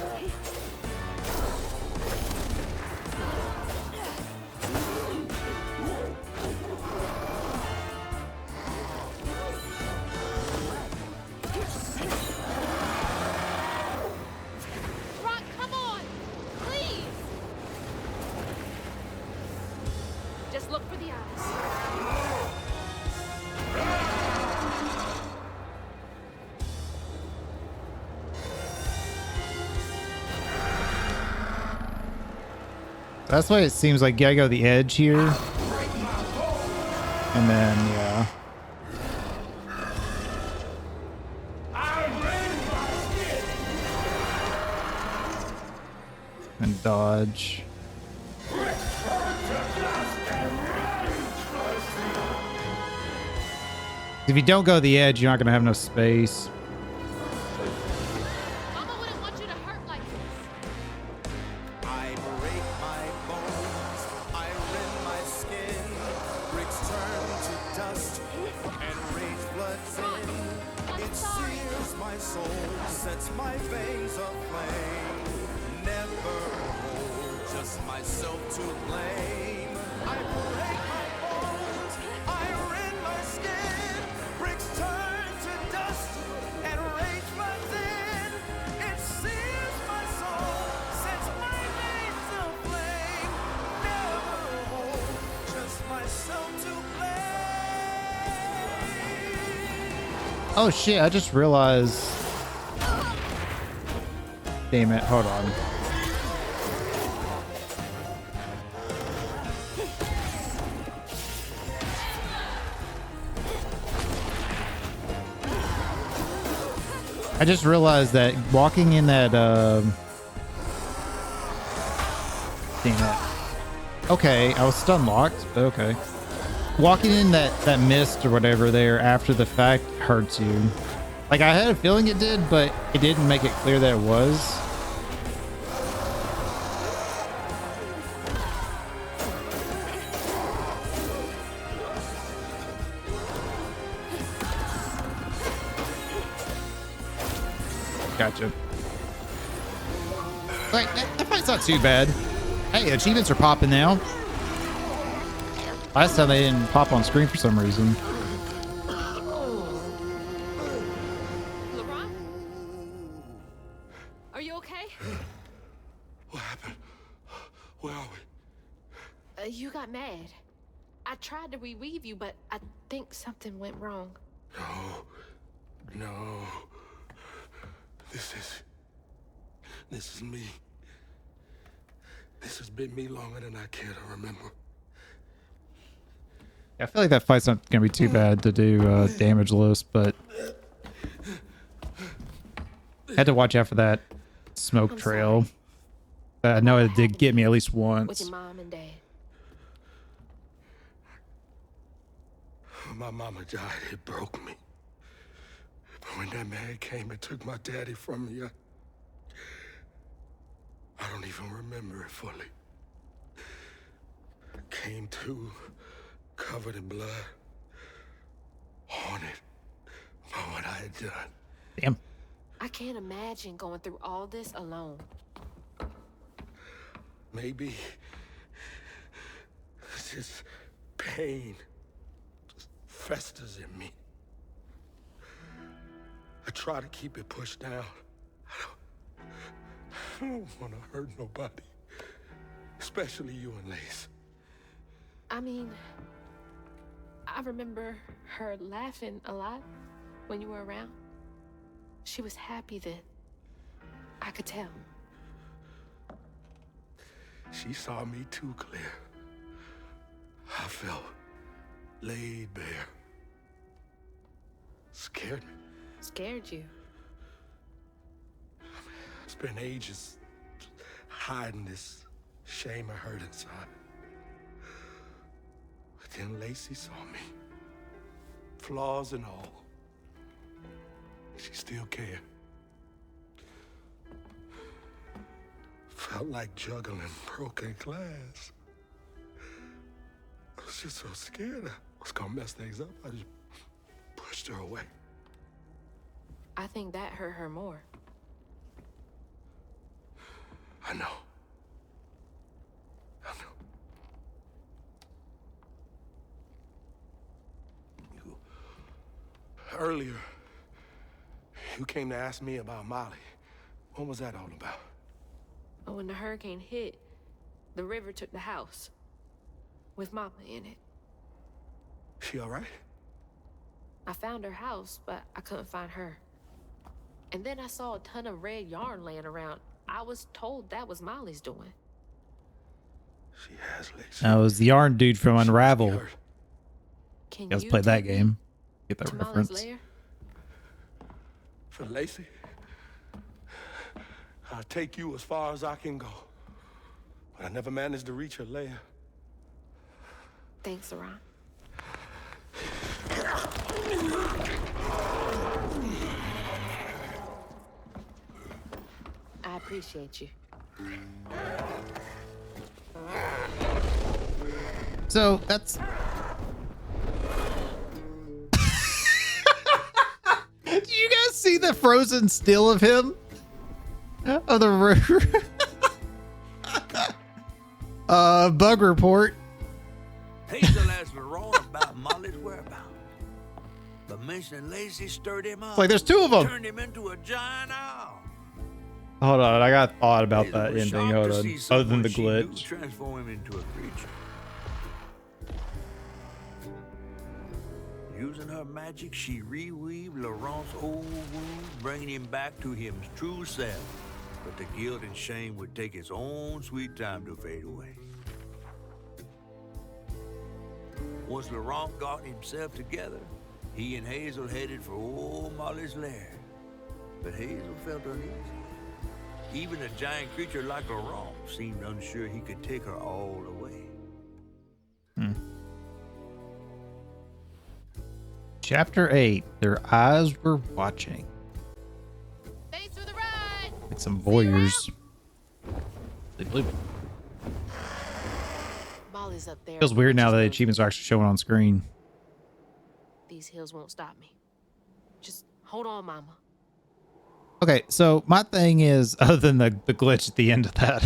Rock, come on! Please! Just look for the eyes. That's why it seems like you gotta go to the edge here. And then, yeah. And dodge. If you don't go to the edge, you're not gonna have enough space. Mama wouldn't want you to hurt like this. I break my bones, I rend my skin. Bricks turn to dust, and rage floods in. It sears my soul, sets my veins aflame. Never hold just myself to blame. I break my bones, I rend my skin. Bricks turn to dust, and rage floods in. It sears my soul, sets my veins aflame. Never hold just myself to blame. Oh shit, I just realized. Damn it, hold on. I just realized that walking in that, damn it. Okay, I was stun locked, but okay. Walking in that mist or whatever there after the fact hurts you. Like, I had a feeling it did, but it didn't make it clear that it was. Gotcha. Right, that fight's not too bad. Hey, achievements are popping now. Last time they didn't pop on screen for some reason. LeBron? Are you okay? What happened? Where are we? You got mad. I tried to reweave you, but I think something went wrong. No. This is me. This has been me longer than I care to remember. I feel like that fight's not gonna be too bad to do damage list, but had to watch out for that smoke trail. I know it did get me at least With once. your mom and dad. My mama died. It broke me. But when that man came and took my daddy from me, I don't even remember it fully. Came to, covered in blood, haunted by what I had done. Damn. I can't imagine going through all this alone. Maybe this pain just festers in me. I try to keep it pushed down. I don't want to hurt nobody, especially you and Lace. I mean, I remember her laughing a lot when you were around. She was happy then. I could tell. She saw me too clear. I felt laid bare. Scared me. Scared you. I spent ages hiding this shame I hurt inside. But then Lacey saw me. Flaws and all. She still cared. Felt like juggling broken glass. I was just so scared I was gonna mess things up. I just pushed her away. I think that hurt her more. I know. I know. Earlier, you came to ask me about Molly. What was that all about? But when the hurricane hit, the river took the house. With Mama in it. She all right? I found her house, but I couldn't find her. And then I saw a ton of red yarn laying around. I was told that was Molly's doing. She has Lacey. That was the yarn dude from Unravel. Can Let's you play that take me game. Get that to Molly's reference. lair? For Lacey? I'll take you as far as I can go. But I never managed to reach her lair. Thanks, Ron. I appreciate you. So that's. Did you guys see the frozen still of him? Of the river? Bug report. Hazel asked Laurent about Molly's whereabouts. But mentioning Lacey stirred him up. It's like there's two of them. Turned him into a giant owl. Hold on, I got a thought about Hazel that was ending. shocked Hold to on. see Other than someone the she knew glitch. transform him into a creature. Using her magic, she reweaved Laurent's old wound, bringing him back to his true self. But the guilt and shame would take its own sweet time to fade away. Once Laurent got himself together, he and Hazel headed for old Molly's lair. But Hazel felt uneasy. Even a giant creature like Laurent seemed unsure he could take her all away. Chapter 8. Their eyes were watching. Thanks for the ride! Like some voyeurs. Molly's up there. Feels weird now that the achievements are actually showing on screen. These hills won't stop me. Just hold on, Mama. Okay, so my thing is, other than the glitch at the end of that,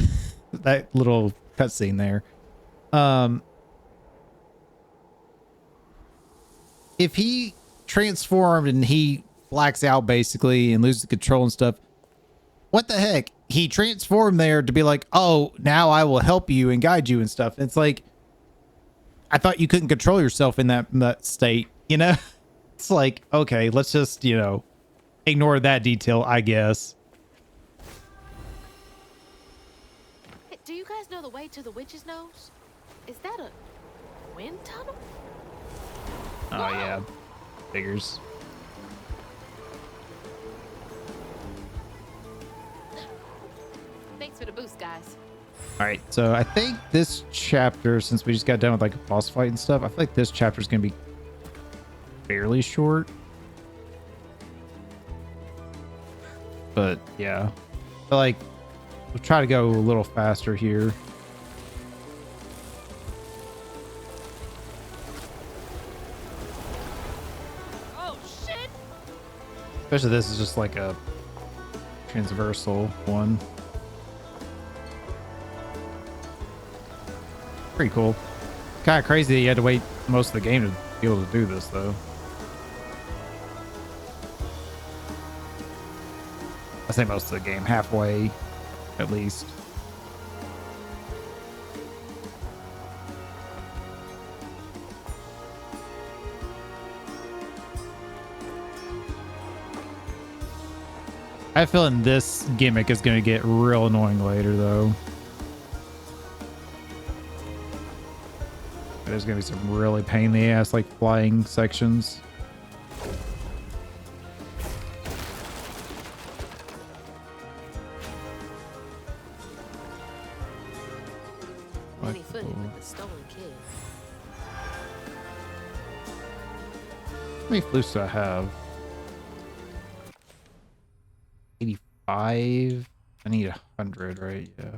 that little cutscene there, if he transformed and he blacks out basically and loses control and stuff, what the heck? He transformed there to be like, oh, now I will help you and guide you and stuff. It's like, I thought you couldn't control yourself in that state, you know? It's like, okay, let's just, you know, ignore that detail, I guess. Hey, do you guys know the way to the witch's nose? Is that a wind tunnel? Oh, yeah. Figures. Thanks for the boost, guys. All right, so I think this chapter, since we just got done with like a boss fight and stuff, I feel like this chapter is going to be fairly short. But yeah, I feel like we'll try to go a little faster here. Oh, shit! Especially this is just like a transversal one. Pretty cool. Kind of crazy that you had to wait most of the game to be able to do this, though. I say most of the game, halfway, at least. I have a feeling this gimmick is going to get real annoying later, though. There's going to be some really pain in the ass, like flying sections. Many-footed with the stolen kid. How many flutes do I have? 85? I need 100, right? Yeah.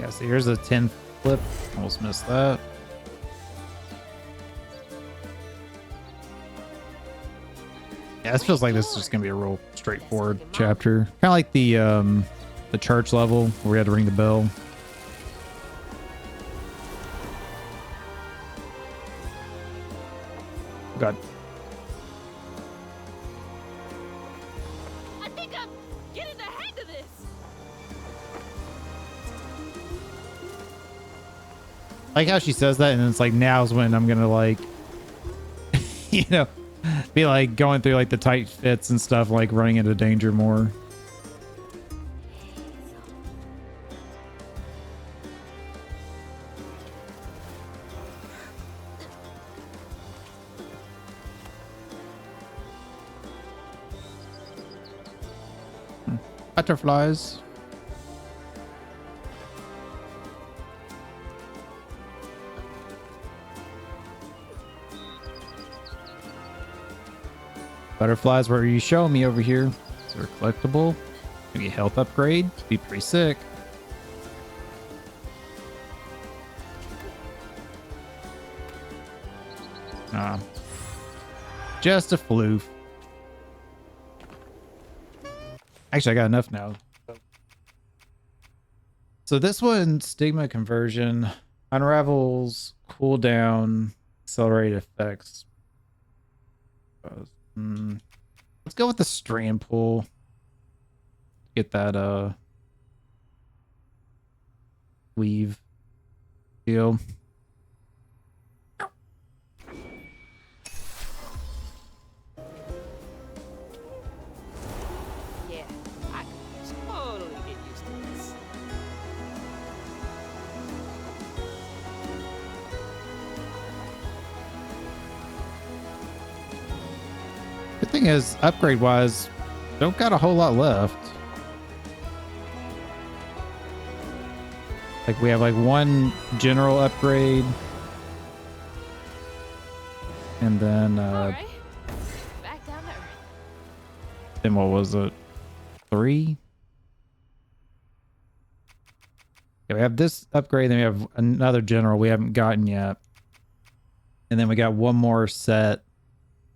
Yeah, so here's a 10 flip. Almost missed that. Yeah, this feels like this is just gonna be a real straightforward chapter. Kind of like the church level where we had to ring the bell. God. I think I'm getting the hang of this. I like how she says that, and it's like now's when I'm gonna like, you know, be like going through like the tight fits and stuff, like running into danger more. Butterflies. Butterflies, what are you showing me over here? Is there a collectible? Maybe a health upgrade? Be pretty sick. Ah. Just a floof. Actually, I got enough now. So this one, Stigma Conversion, unravels, cooldown, accelerated effects. Let's go with the strand pull. Get that weave deal. Yeah, I can totally get used to this. Good thing is, upgrade wise, don't got a whole lot left. Like we have like one general upgrade. And then All right, back down to earth. then what was it? 3? Yeah, we have this upgrade, then we have another general we haven't gotten yet. And then we got one more set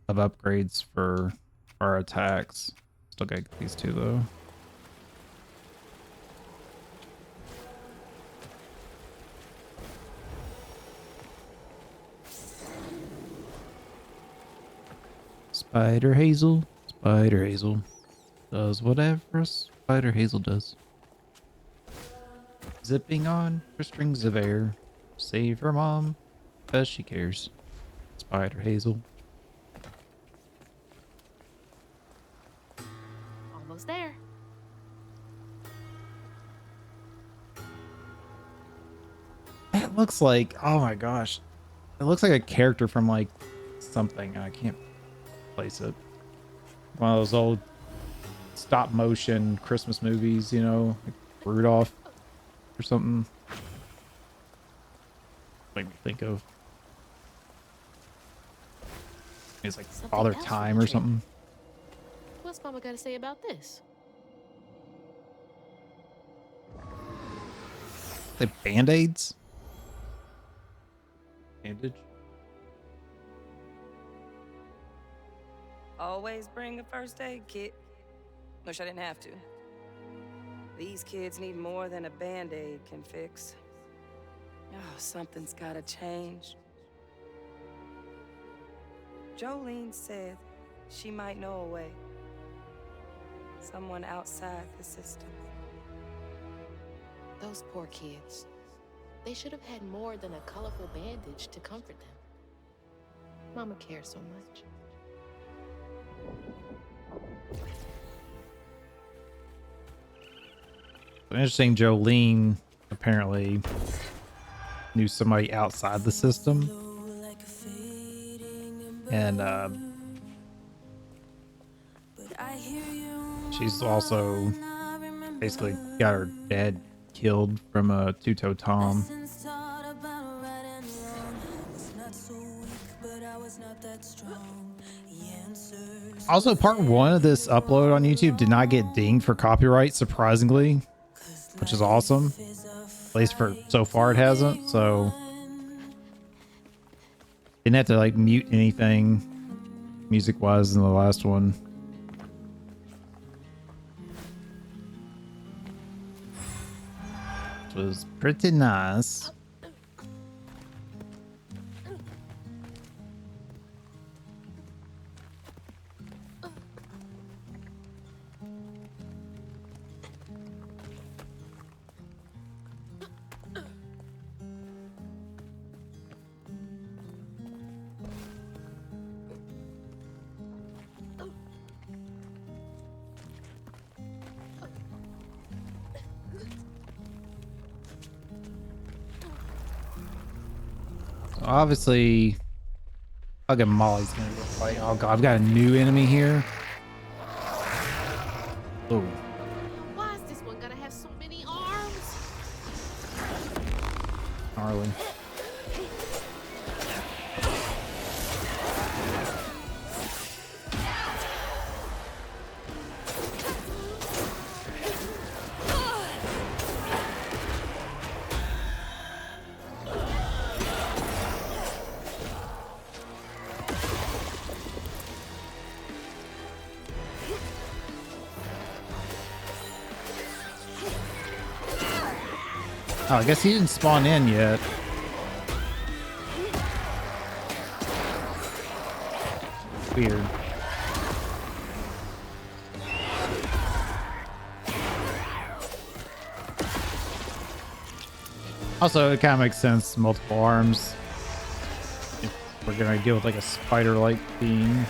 of upgrades for our attacks. Still got these two though. Spider Hazel does whatever a Spider Hazel does. Zipping on her strings of air, save her mom, because she cares. Spider Hazel. Almost there. It looks like, oh my gosh, it looks like a character from like something, and I can't place it. One of those old stop motion Christmas movies, you know, like Rudolph or something. Make me think of. It's like Something Father else from Time the or trip. something. What's Mama got to say about this? They band-aids? Bandage? Always bring a first aid kit. Wish I didn't have to. These kids need more than a band-aid can fix. Oh, something's gotta change. Jolene said she might know a way. Someone outside the system. Those poor kids. They should have had more than a colorful bandage to comfort them. Mama cares so much. Interesting, Jolene apparently knew somebody outside the system. And she's also basically got her dad killed from a two-toe Tom. Also, part 1 of this upload on YouTube did not get dinged for copyright, surprisingly, which is awesome. least for so far it hasn't, so didn't have to like mute anything music wise in the last one. Which was pretty nice. Obviously, fucking Molly's gonna go fight. Oh god, I've got a new enemy here. Oh, Why is this one gonna have so many arms? gnarly. Oh, I guess he didn't spawn in yet. Weird. Also, it kind of makes sense, multiple arms. If we're gonna deal with like a spider-like theme.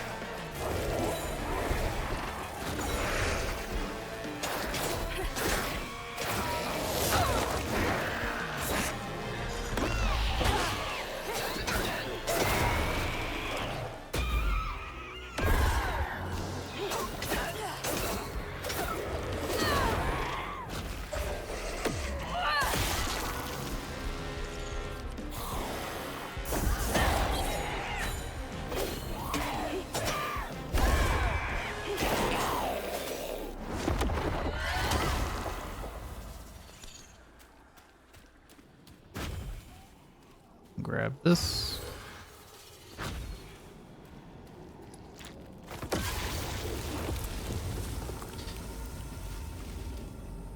Grab this.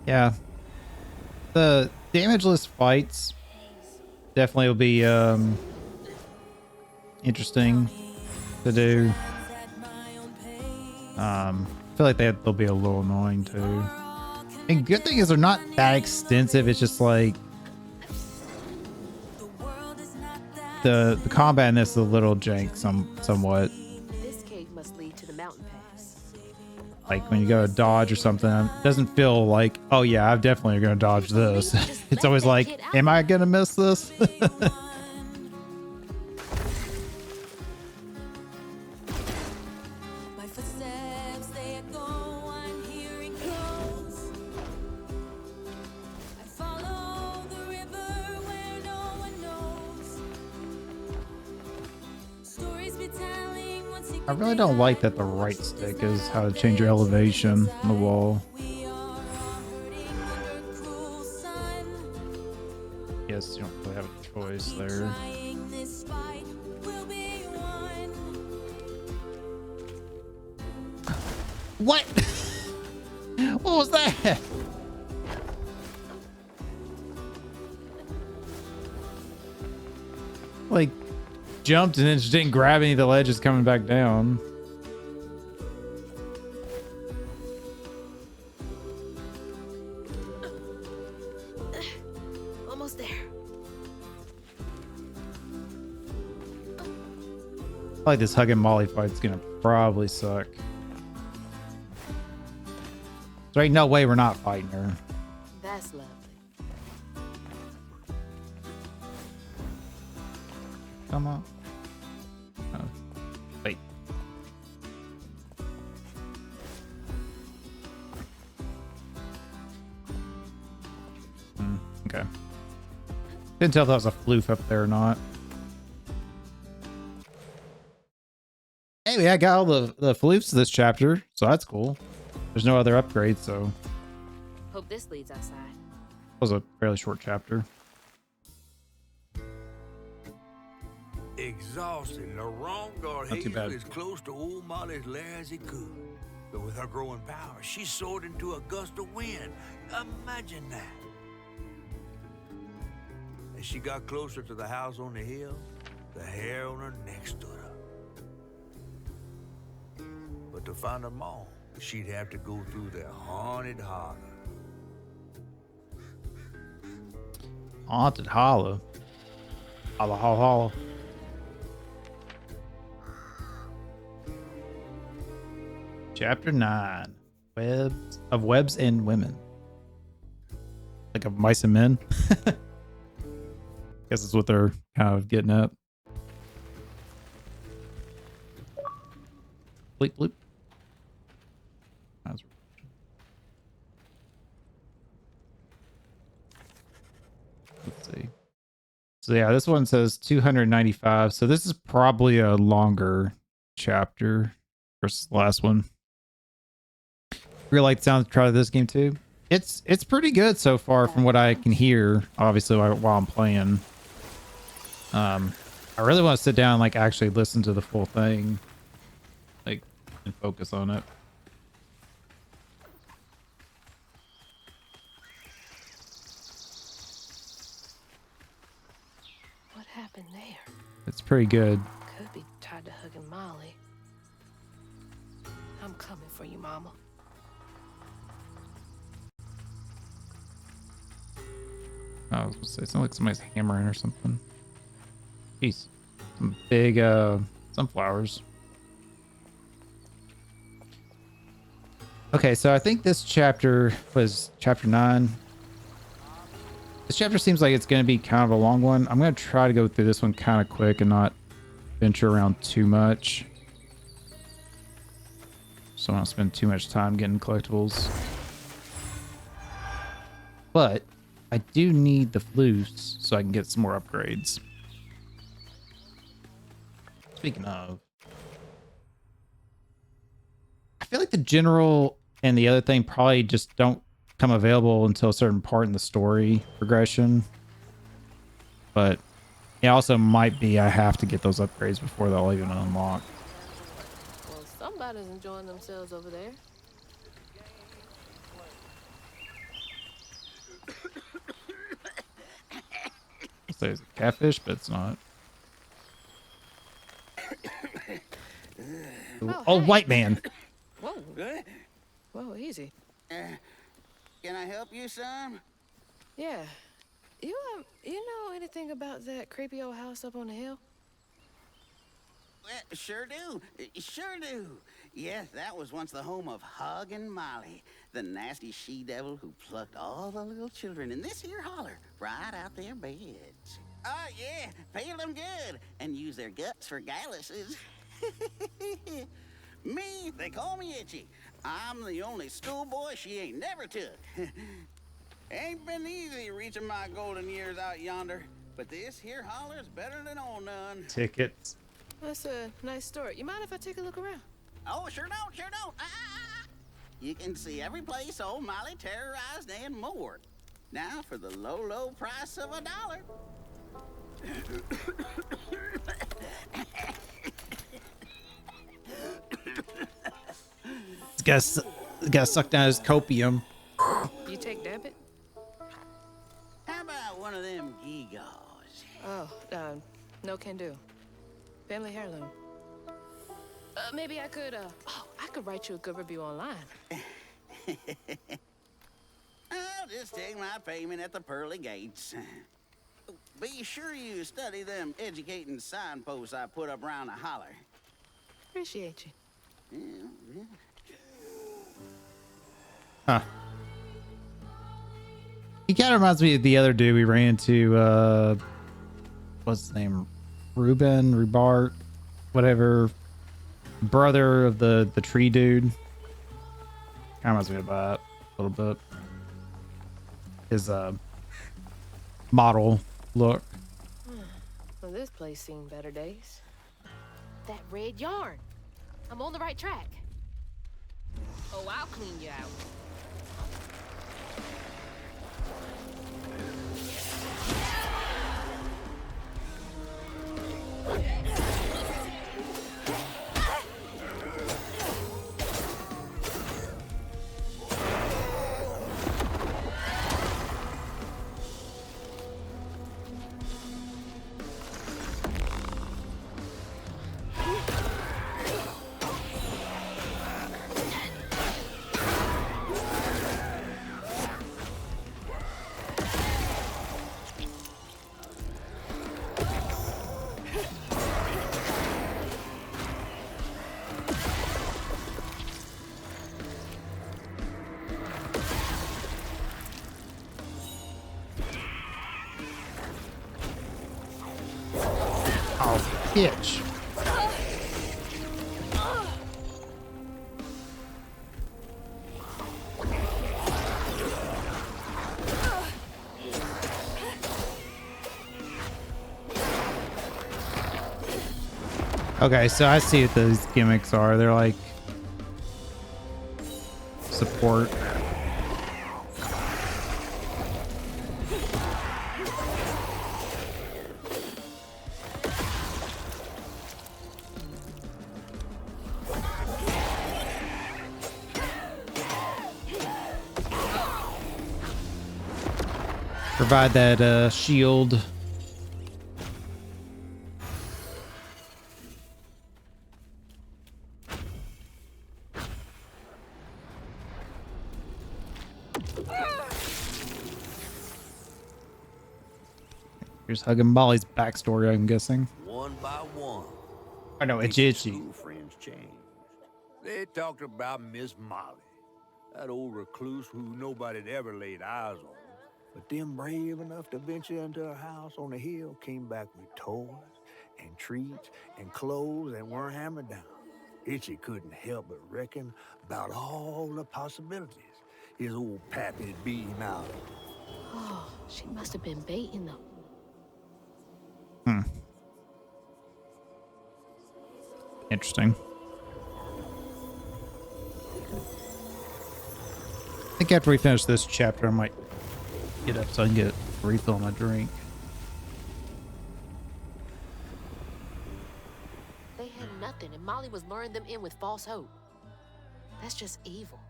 Yeah. The damageless fights definitely will be interesting to do. I feel like they'll be a little annoying too. And good thing is they're not that extensive. It's just like the combat in this is a little jank somewhat. This cave must lead to the mountain pass. Like when you go to dodge or something, it doesn't feel like, oh yeah, I'm definitely gonna dodge this. It's always like, am I gonna miss this? My footsteps, they echo, I'm hearing close. I follow the river where no one knows. Stories be telling once you I really don't like that the right stick is how to change your elevation on the wall. we are all hurting under cruel sun. Yes, you don't really have a choice there. Trying this fight will be won. What? What was that? Like, jumped and then just didn't grab any of the ledges coming back down. Almost there. I feel like this Hug and Molly fight's gonna probably suck. There ain't no way we're not fighting her. That's lovely. Come on. Oh. Wait. Okay. Didn't tell if that was a floof up there or not. Anyway, I got all the floofs this chapter, so that's cool. There's no other upgrades, so Hope this leads outside. was a fairly short chapter. Exhausted, Laurent got Not too Hazel bad. as close to old Molly's lair as he could. But with her growing power, she soared into a gust of wind. Imagine that. As she got closer to the house on the hill, the hair on her neck stood up. But to find her mom, she'd have to go through the haunted holler. Haunted Hollow. Hollow, hollow, hollow. Chapter 9. Webs and Women. Like of mice and men. Guess that's what they're kind of getting at. Bleep, bleep. That's- Let's see. So yeah, this one says 295. So this is probably a longer chapter versus the last one. Really like the soundtrack of this game too. It's pretty good so far from what I can hear. Obviously, while I'm playing. I really want to sit down and like actually listen to the full thing, like, and focus on it. What happened there? It's pretty good. Could be tied to hugging Molly. I'm coming for you, Mama. I was gonna say, it sounds like somebody's hammering or something. Jeez. Some big sunflowers. Okay, so I think this chapter was chapter 9. This chapter seems like it's going to be kind of a long one. I'm going to try to go through this one kind of quick and not venture around too much. So I don't spend too much time getting collectibles. But I do need the flutes so I can get some more upgrades. Speaking of, I feel like the general and the other thing probably just don't come available until a certain part in the story progression. But it also might be I have to get those upgrades before they'll even unlock. Well, somebody's enjoying themselves over there. I'll say it's a catfish, but it's not. Oh, hey. white man. Whoa, Good. whoa, easy. Can I help you, son? Yeah. You know anything about that creepy old house up on the hill? Well, sure do. Sure do. Yes, that was once the home of Hug and Molly, the nasty she-devil who plucked all the little children in this here holler right out their beds. Oh, yeah, pay them good and use their guts for galluses. Me, they call me Itchy. I'm the only schoolboy she ain't never took. Ain't been easy reaching my golden years out yonder, but this here holler's better than old none. Tickets. That's a nice story. You mind if I take a look around? Oh, sure don't, sure don't. You can see every place old Molly terrorized and more. Now for the low, low price of $1. This guy's sucked down his copium. You take debit? How about one of them gewgaws? Oh, no can do. Family heirloom. Maybe I could, I could write you a good review online. I'll just take my payment at the pearly gates. Be sure you study them educating signposts I put up around the holler. Appreciate you. Yeah. Huh. He kind of reminds me of the other dude we ran into, what's his name? Rhubarb, whatever. Brother of the tree dude. Kind of reminds me of that a little bit. His, model look. Well, this place seen better days. That red yarn. I'm on the right track. Oh, I'll clean you out. Bitch. Okay, so I see what those gimmicks are. They're like support. Provide that shield. Here's hugging Molly's backstory, I'm guessing. One by one. I know, it's Each itchy. school friends changed. They talked about Miss Molly, that old recluse who nobody'd ever laid eyes on. But them brave enough to venture into her house on the hill came back with toys and treats and clothes that weren't hammered down. Itchy couldn't help but reckon about all the possibilities his old pappy'd beat him out of. Oh, she must have been baiting them. Interesting. I think after we finish this chapter, I might get up so I can get a refill on my drink. They had nothing, and Molly was luring them in with false hope. That's just evil.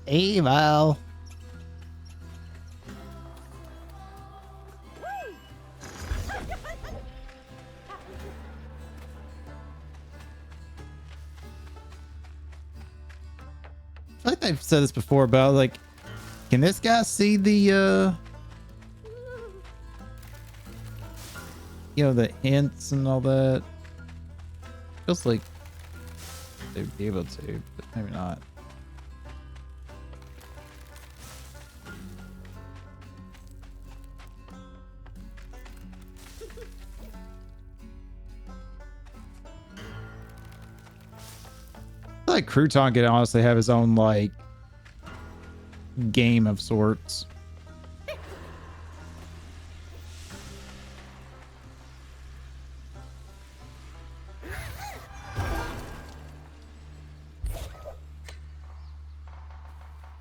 Evil. I think I've said this before, but like, can this guy see the you know, the hints and all that? Feels like they'd be able to, but maybe not. I feel like Crouton could honestly have his own like game of sorts.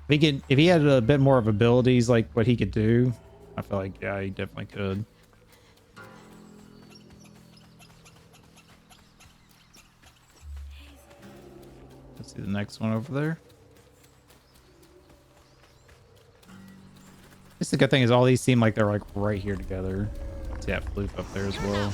If he had a bit more of abilities like what he could do, I feel like yeah, he definitely could. Let's see the next one over there. I guess the good thing is all these seem like they're like right here together. See that flute up there as well.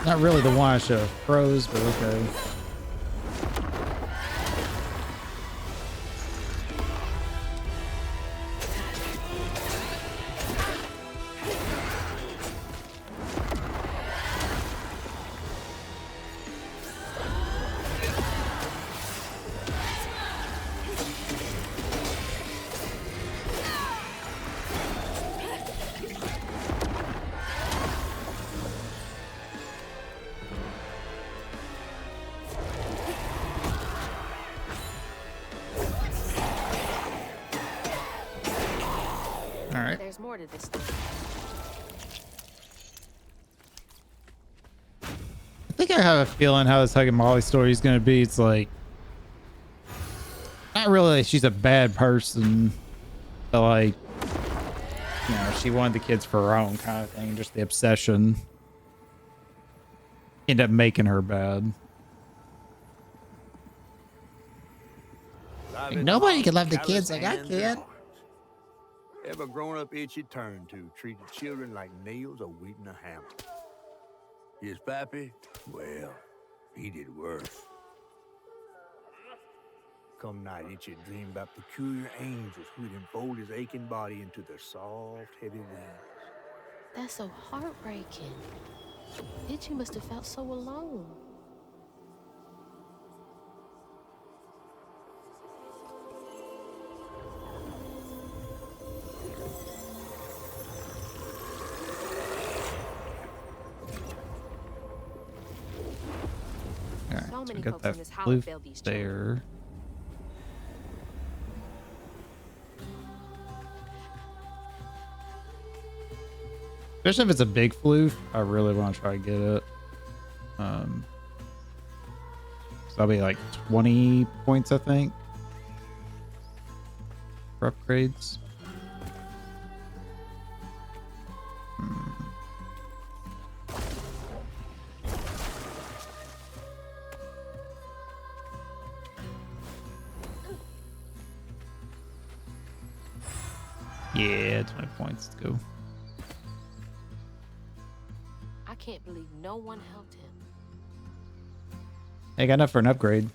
Not really the one I should have froze, but okay. There's more to this story. I think I have a feeling how this Hug and Molly story is going to be. It's like, not really like she's a bad person, but like, you know, she wanted the kids for her own kind of thing. Just the obsession ended up making her bad. Like, nobody can love the kids like I can. Ever grown up itchy turned to treated children like nails or wheating a hammer. His pappy, well, he did worse. Come night, itchy dream about peculiar angels who'd enfold his aching body into their soft, heavy wings. That's so heartbreaking. Itchy must have felt so alone. All right, So so many we got folks that in this house floof failed these children. there. Especially if it's a big floof, I really want to try to get it. So that'll be like 20 points, I think, for upgrades. Yeah, 20 points. Let's go. I can't believe no one helped him. Hey, got enough for an upgrade.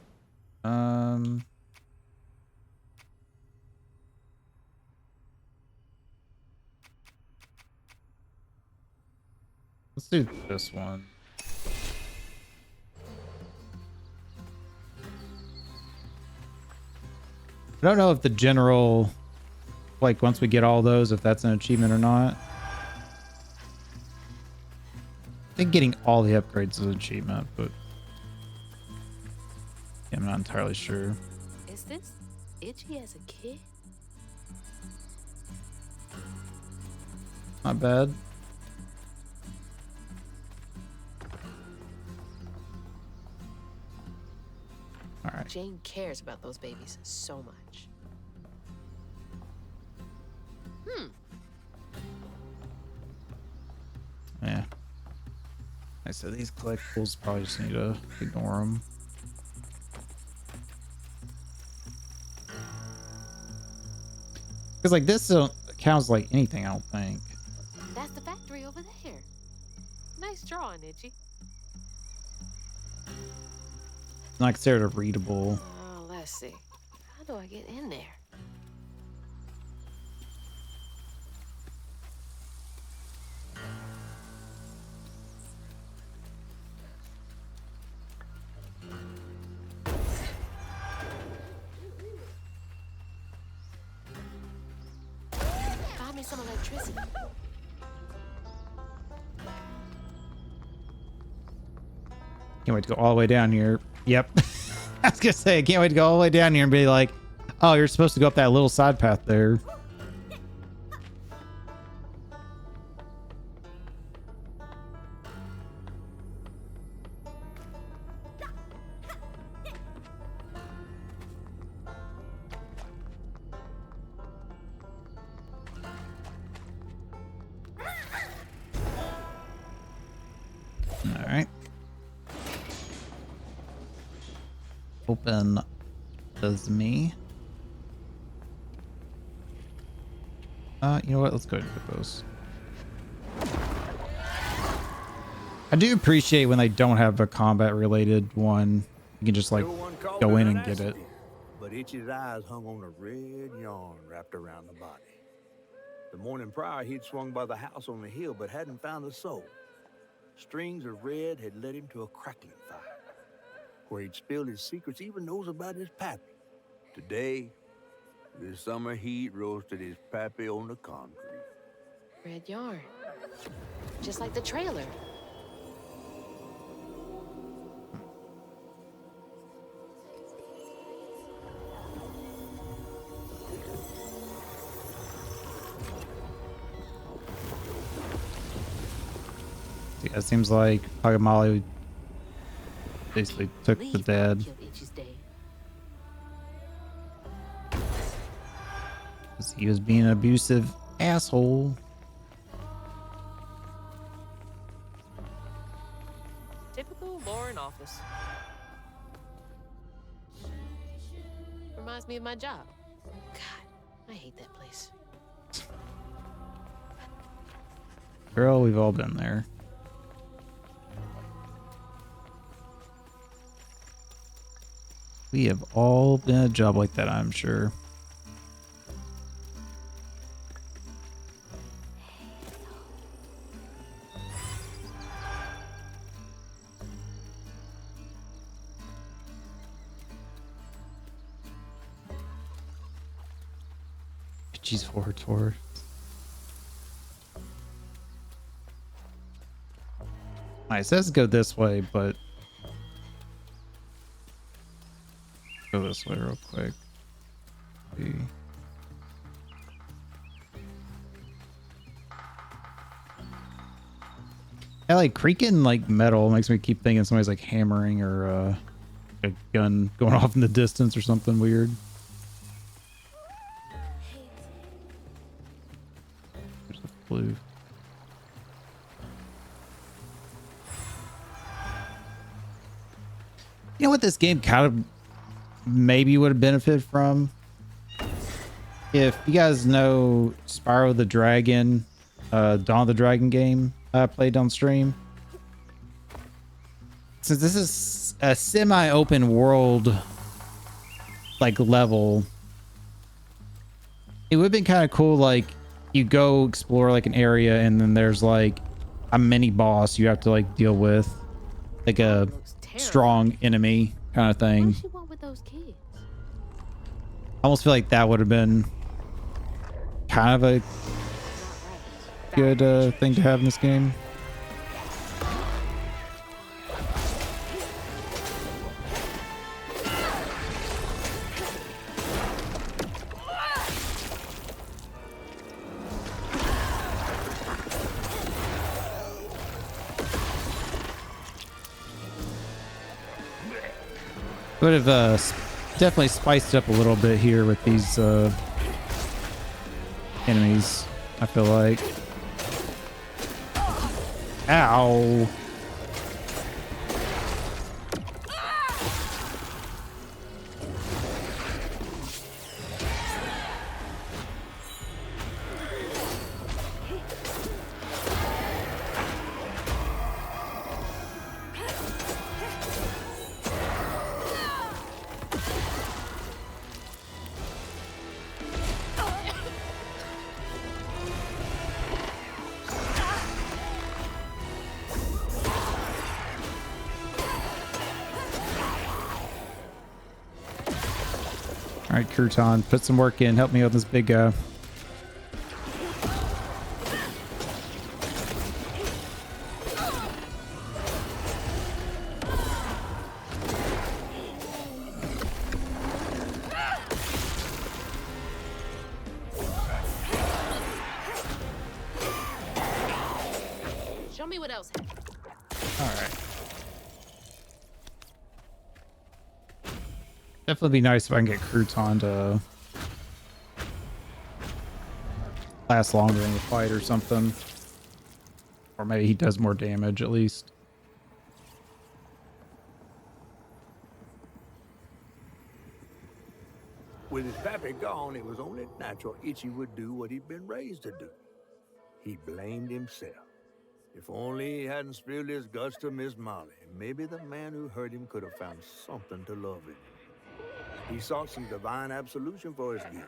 Let's do this one. I don't know if the general, like, once we get all those, if that's an achievement or not. I think getting all the upgrades is an achievement, but yeah, I'm not entirely sure. Is this Itchy as a kid? Not bad. All right. Jane cares about those babies so much. Yeah. I said these collectibles probably just need to ignore them. Because like this don't counts like anything, I don't think. That's the factory over there. Nice drawing, Itchy. It's not considered readable. Oh, let's see. How do I get in there? Find me some electricity. Can't wait to go all the way down here. Yep. I was gonna say I can't wait to go all the way down here and be like, oh, you're supposed to go up that little side path there. All right. Open as me. You know what? Let's go ahead and get those. I do appreciate when they don't have a combat related one. You can just like Everyone called go it in an and get it. accident, but Itchy's eyes hung on a red yarn wrapped around the body. The morning prior, he'd swung by the house on the hill, but hadn't found a soul. Strings of red had led him to a crackling fire, where he'd spilled his secrets, even those about his pappy. Today, the summer heat roasted his pappy on the concrete. Red yarn. Just like the trailer. Yeah, it seems like Molly basically took the Leave dad. killed Itchy's dad. 'Cause he was being an abusive asshole. Typical Lauren office. Reminds me of my job. God, I hate that place. Girl, we've all been there. We have all been a job like that, I'm sure. Jeez, forward. Alright, it says go this way, but go this way real quick. See. Yeah, like creaking like metal makes me keep thinking somebody's like hammering or a gun going off in the distance or something weird. There's a blue. You know what this game kind of maybe would have benefited from? If you guys know Spyro the Dragon, Dawn of the Dragon game I played on stream. Since this is a semi-open world like level, it would have been kind of cool, like you go explore like an area and then there's like a mini boss you have to like deal with, like a strong enemy kind of What thing. does she want with those kids? I almost feel like that would have been kind of a good thing to have in this game. Would have definitely spiced it up a little bit here with these enemies, I feel like. Ow. All right, Crouton, put some work in. Help me with this big guy. Show me what else happened. All right. Definitely be nice if I can get Crouton to last longer in the fight or something. Or maybe he does more damage at least. With his pappy gone, it was only natural Itchy would do what he'd been raised to do. He blamed himself. If only he hadn't spilled his guts to Miss Molly, maybe the man who hurt him could have found something to love him. He sought some divine absolution for his guilt,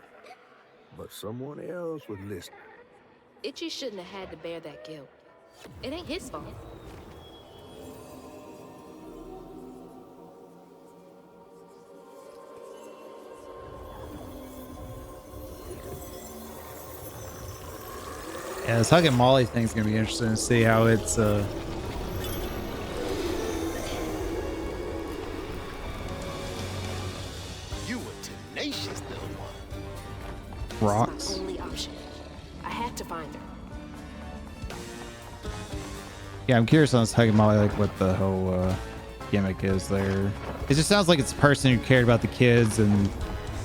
but someone else was listening. Itchy shouldn't have had to bear that guilt. It ain't his fault. Yeah, this Hug and Molly thing's gonna be interesting to see how it's You were tenacious, little one. rocks. It's my only option. I had to find her. Yeah, I'm curious on this Hug and Molly, like what the whole gimmick is there. It just sounds like it's a person who cared about the kids and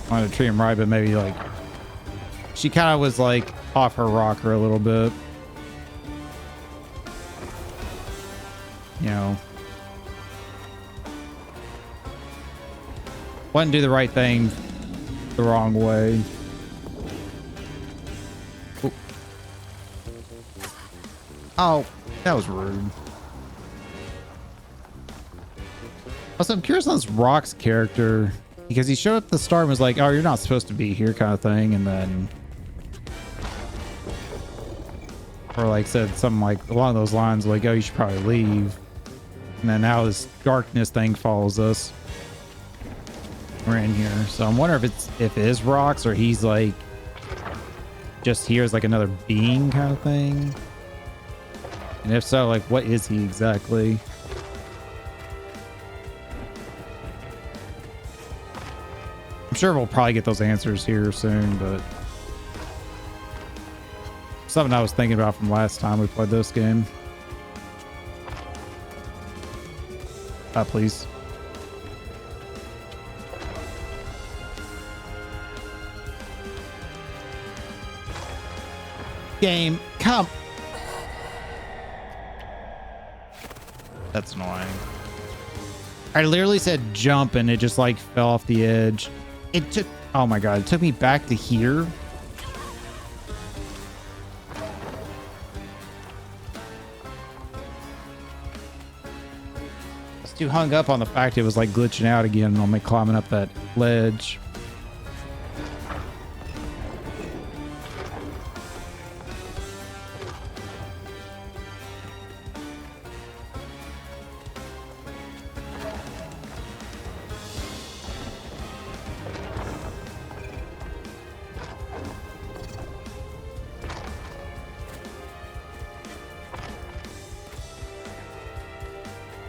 wanted to treat them right, but maybe like she kind of was like off her rocker a little bit. You know, wouldn't do the right thing the wrong way. Ooh. Oh, that was rude. Also, I'm curious on this Rock's character because he showed up at the start and was like, "Oh, you're not supposed to be here," kind of thing, and then, or like said something like along those lines, like, "Oh, you should probably leave." And then now this darkness thing follows us. We're in here, so I'm wondering if it is Rock's or he's like just here as like another being kind of thing. And if so, like, what is he exactly? I'm sure we'll probably get those answers here soon, but something I was thinking about from last time we played this game. Please. Game, come. That's annoying. I literally said jump and it just like fell off the edge. It took, oh my God, it took me back to here. I was too hung up on the fact it was like glitching out again on me climbing up that ledge.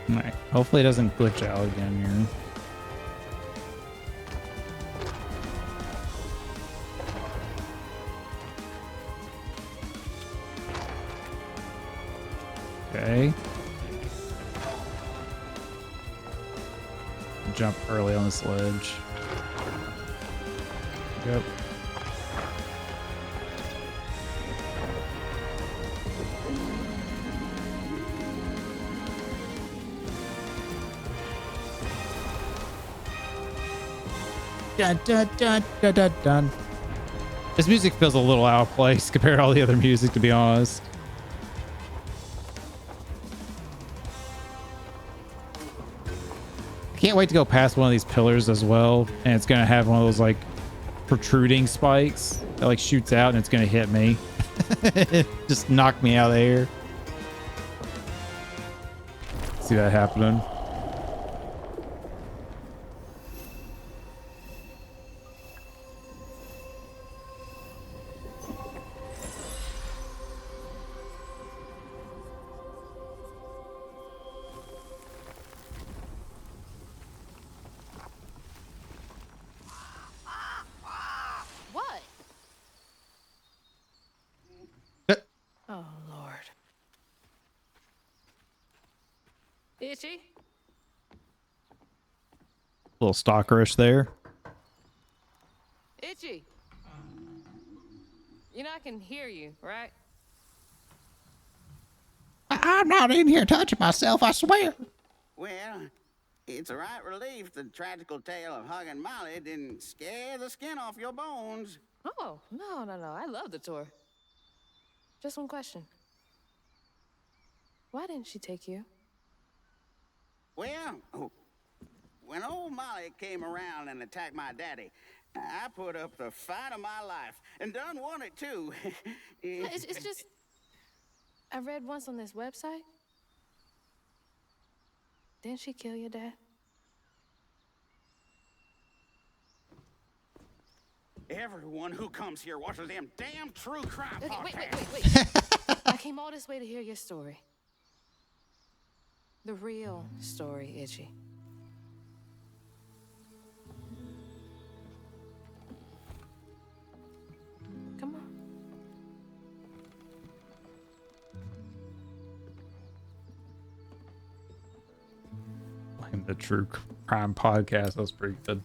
Alright, hopefully it doesn't glitch out again here. Okay. Jump early on this ledge. Yep. Dun, dun, dun, dun, dun, dun. This music feels a little out of place compared to all the other music, to be honest. I can't wait to go past one of these pillars as well, and it's gonna have one of those like protruding spikes that like shoots out and it's gonna hit me. Just knock me out of the air. See that happening. What? Oh, Lord. Itchy? A little stalkerish there. Itchy. You know I can hear you, right? I'm not in here touching myself, I swear. Well, it's a right relief the tragical tale of Hug and Molly didn't scare the skin off your bones. Oh, no. I love the tour. Just one question. Why didn't she take you? Well, when old Molly came around and attacked my daddy, I put up the fight of my life and done won it too. It's just... I read once on this website. Didn't she kill your dad? Everyone who comes here watches them damn true crime Okay, podcasts. wait. I came all this way to hear your story. The real story, Itchy. Come on. a true crime podcast. That was pretty good.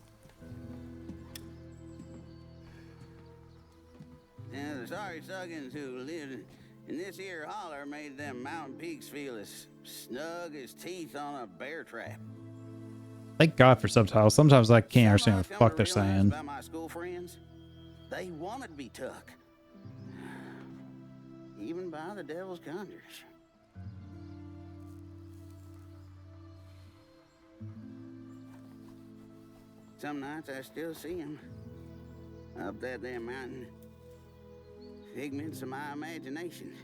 And the sorry suggins who lived in this here holler made them mountain peaks feel as snug as teeth on a bear trap. Thank God for subtitles. Sometimes I can't understand what the fuck they're saying. About my school friends, they wanted to be took, even by the devil's conjures. Some nights I still see them up that damn mountain, figments of my imagination.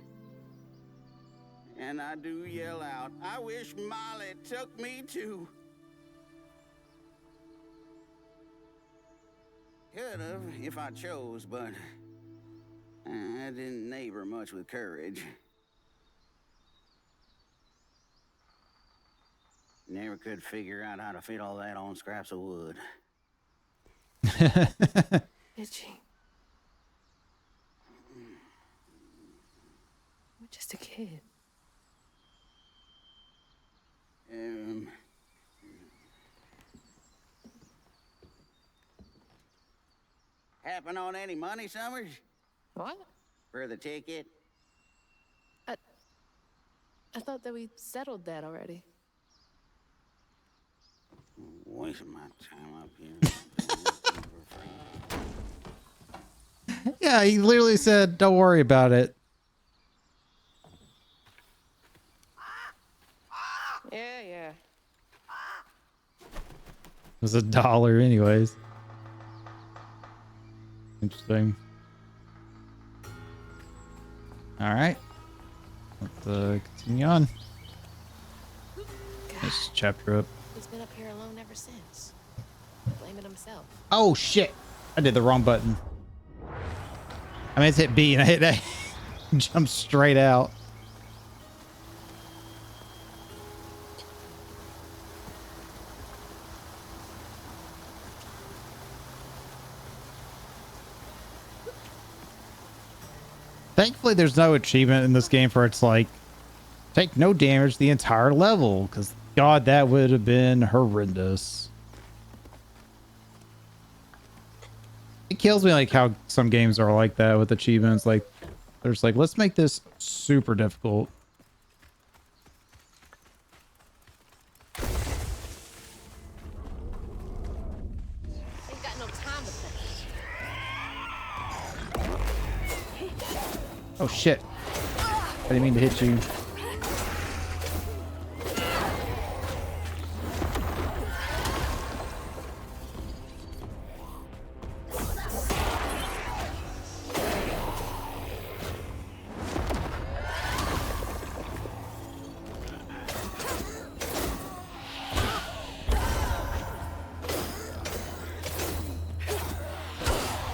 And I do yell out, I wish Molly took me too. Could have if I chose, but I didn't neighbor much with courage. Never could figure out how to fit all that on scraps of wood. Itchy. You're just a kid. Happen on any money, Summers? What? For the ticket? I thought that we settled that already. Wasting my time up here. Yeah, he literally said, don't worry about it. Yeah. It was $1 anyways. Interesting. All right. Let's continue on. This chapter up. He's been up here alone ever since. Blaming himself. Oh shit! I did the wrong button. I meant to hit B and I hit A. Jumped straight out. Thankfully, there's no achievement in this game for it's like, take no damage the entire level, because God, that would have been horrendous. It kills me like how some games are like that with achievements. Like, there's like, let's make this super difficult. Ain't got no time to think. Oh shit. I didn't mean to hit you.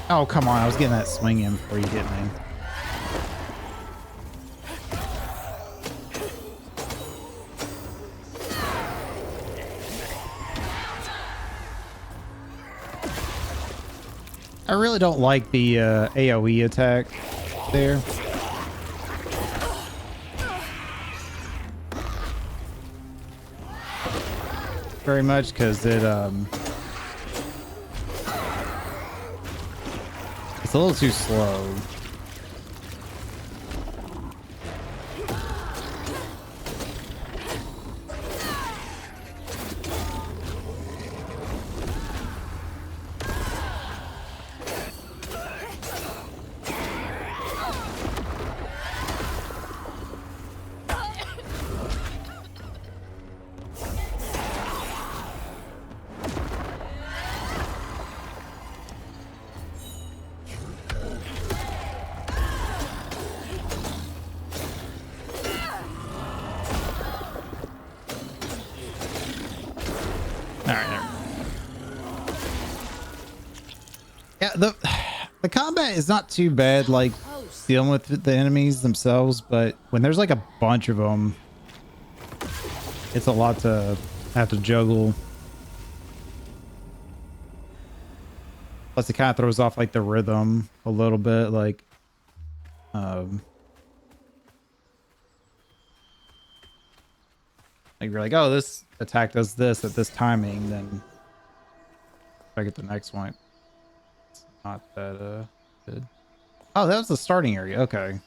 Oh, come on. I was getting that swing in before you hit me. I really don't like the AoE attack there. Very much because it's a little too slow. Yeah, the combat is not too bad, like dealing with the enemies themselves, but when there's like a bunch of them, it's a lot to have to juggle. Plus, it kind of throws off like the rhythm a little bit, like Like you're like, oh, this attack does this at this timing, then if I get the next one, it's not that good. Oh, that was the starting area. Okay. A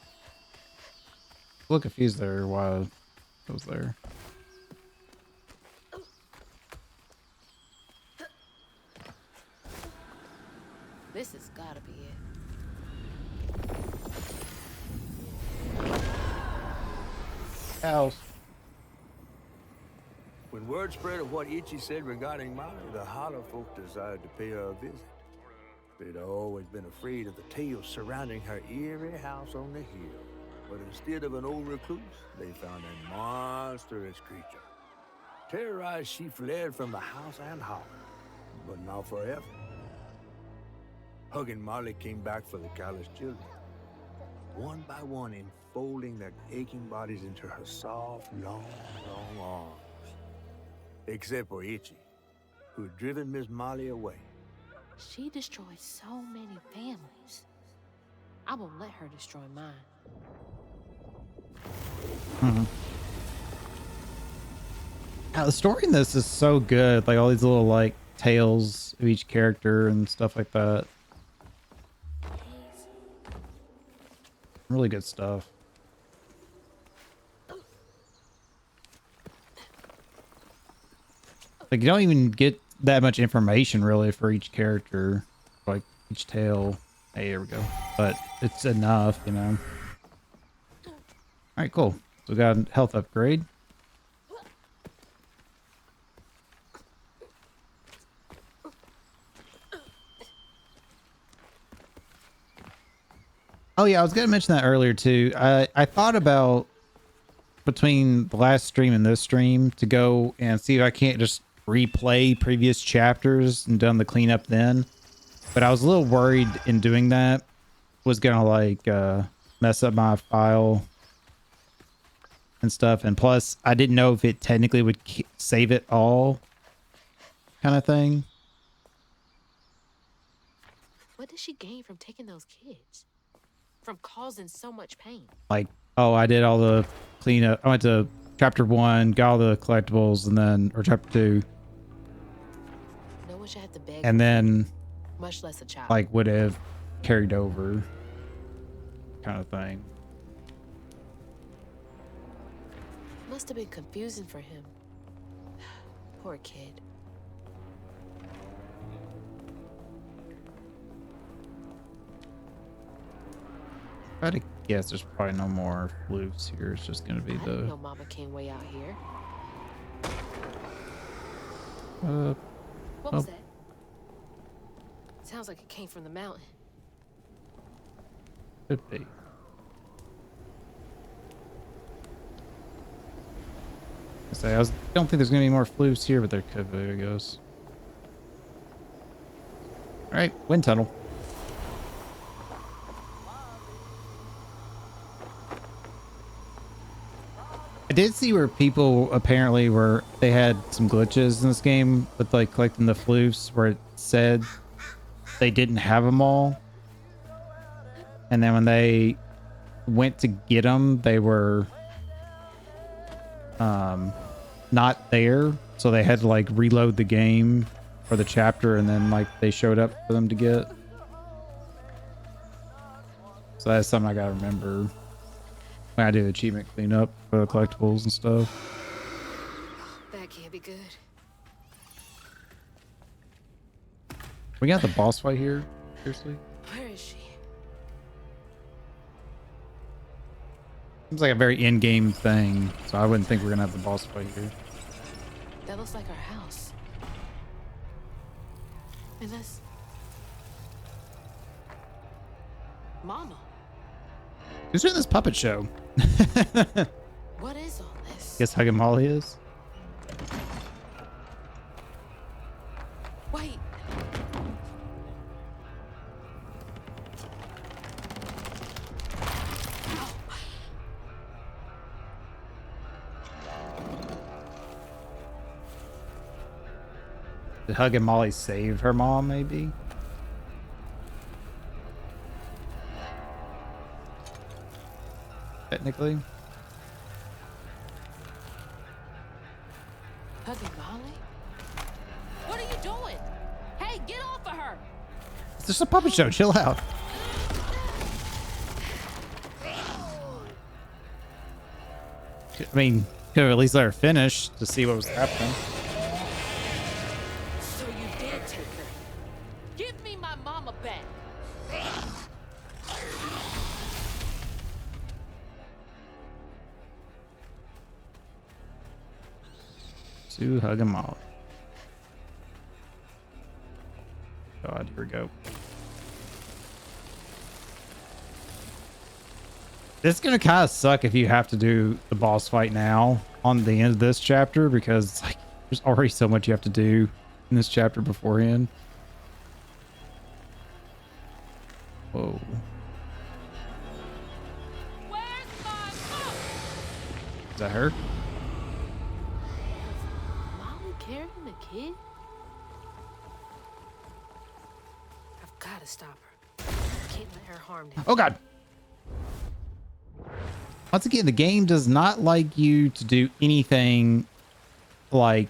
little confused there while it was there. This has gotta be it. House. When word spread of what Ichi said regarding Molly, the Hollow folk decided to pay her a visit. They'd always been afraid of the tales surrounding her eerie house on the hill. But instead of an old recluse, they found a monstrous creature. Terrorized, she fled from the house and Hollow, but not forever. Hug and Molly came back for the callous children, one by one enfolding their aching bodies into her soft, long arms. Except for Ichi, who had driven Miss Molly away. She destroyed so many families. I won't let her destroy mine. Now, the story in this is so good. Like all these little like tales of each character and stuff like that. Really good stuff. Like you don't even get that much information really for each character, like each tale. Hey, here we go. But it's enough, you know. All right, cool. So we got a health upgrade. Oh yeah, I was gonna mention that earlier too. I thought about between the last stream and this stream to go and see if I can't just replay previous chapters and done the cleanup then. But I was a little worried in doing that was gonna like mess up my file and stuff. And plus, I didn't know if it technically would save it all, kind of thing. What did she gain from taking those kids? From causing so much pain? Like, oh, I did all the cleanup. I went to chapter 1, got all the collectibles, and then, or chapter 2. No one should have to beg. And then, much less a child. like, would have carried over, kind of thing. Must have been confusing for him. Poor kid. Try to guess there's probably no more flukes here. It's just gonna be I didn't the know Mama came way out here. What was that? Sounds like it came from the mountain. could be. I don't think there's gonna be more flukes here, but there could be, I guess. All right, wind tunnel. I did see where people apparently they had some glitches in this game with like collecting the flukes where it said they didn't have them all. And then when they went to get them, they were not there. So they had to like reload the game for the chapter and then like they showed up for them to get. So that's something I gotta remember when I do the achievement cleanup for the collectibles and stuff. That can't be good. We got the boss fight here? Seriously? Where is she? Seems like a very in-game thing, so I wouldn't think we're gonna have the boss fight here. That looks like our house. And that's Mama. Who's doing this puppet show? What is all this? Guess Hug and Molly is. Wait. Did Hug and Molly save her mom, maybe? Technically. Hey, get off of her! It's just a puppet show. Chill out. I mean, could have at least let her finish to see what was happening. So you did take her. Give me my mama back. Sue, hug him all. God, here we go. This is gonna kind of suck if you have to do the boss fight now on the end of this chapter, because like there's already so much you have to do in this chapter beforehand. Whoa. Where's my mom? Is that her? Molly carrying the kid? I've got to stop her. Can't let her harm them. Oh God. Once again, the game does not like you to do anything like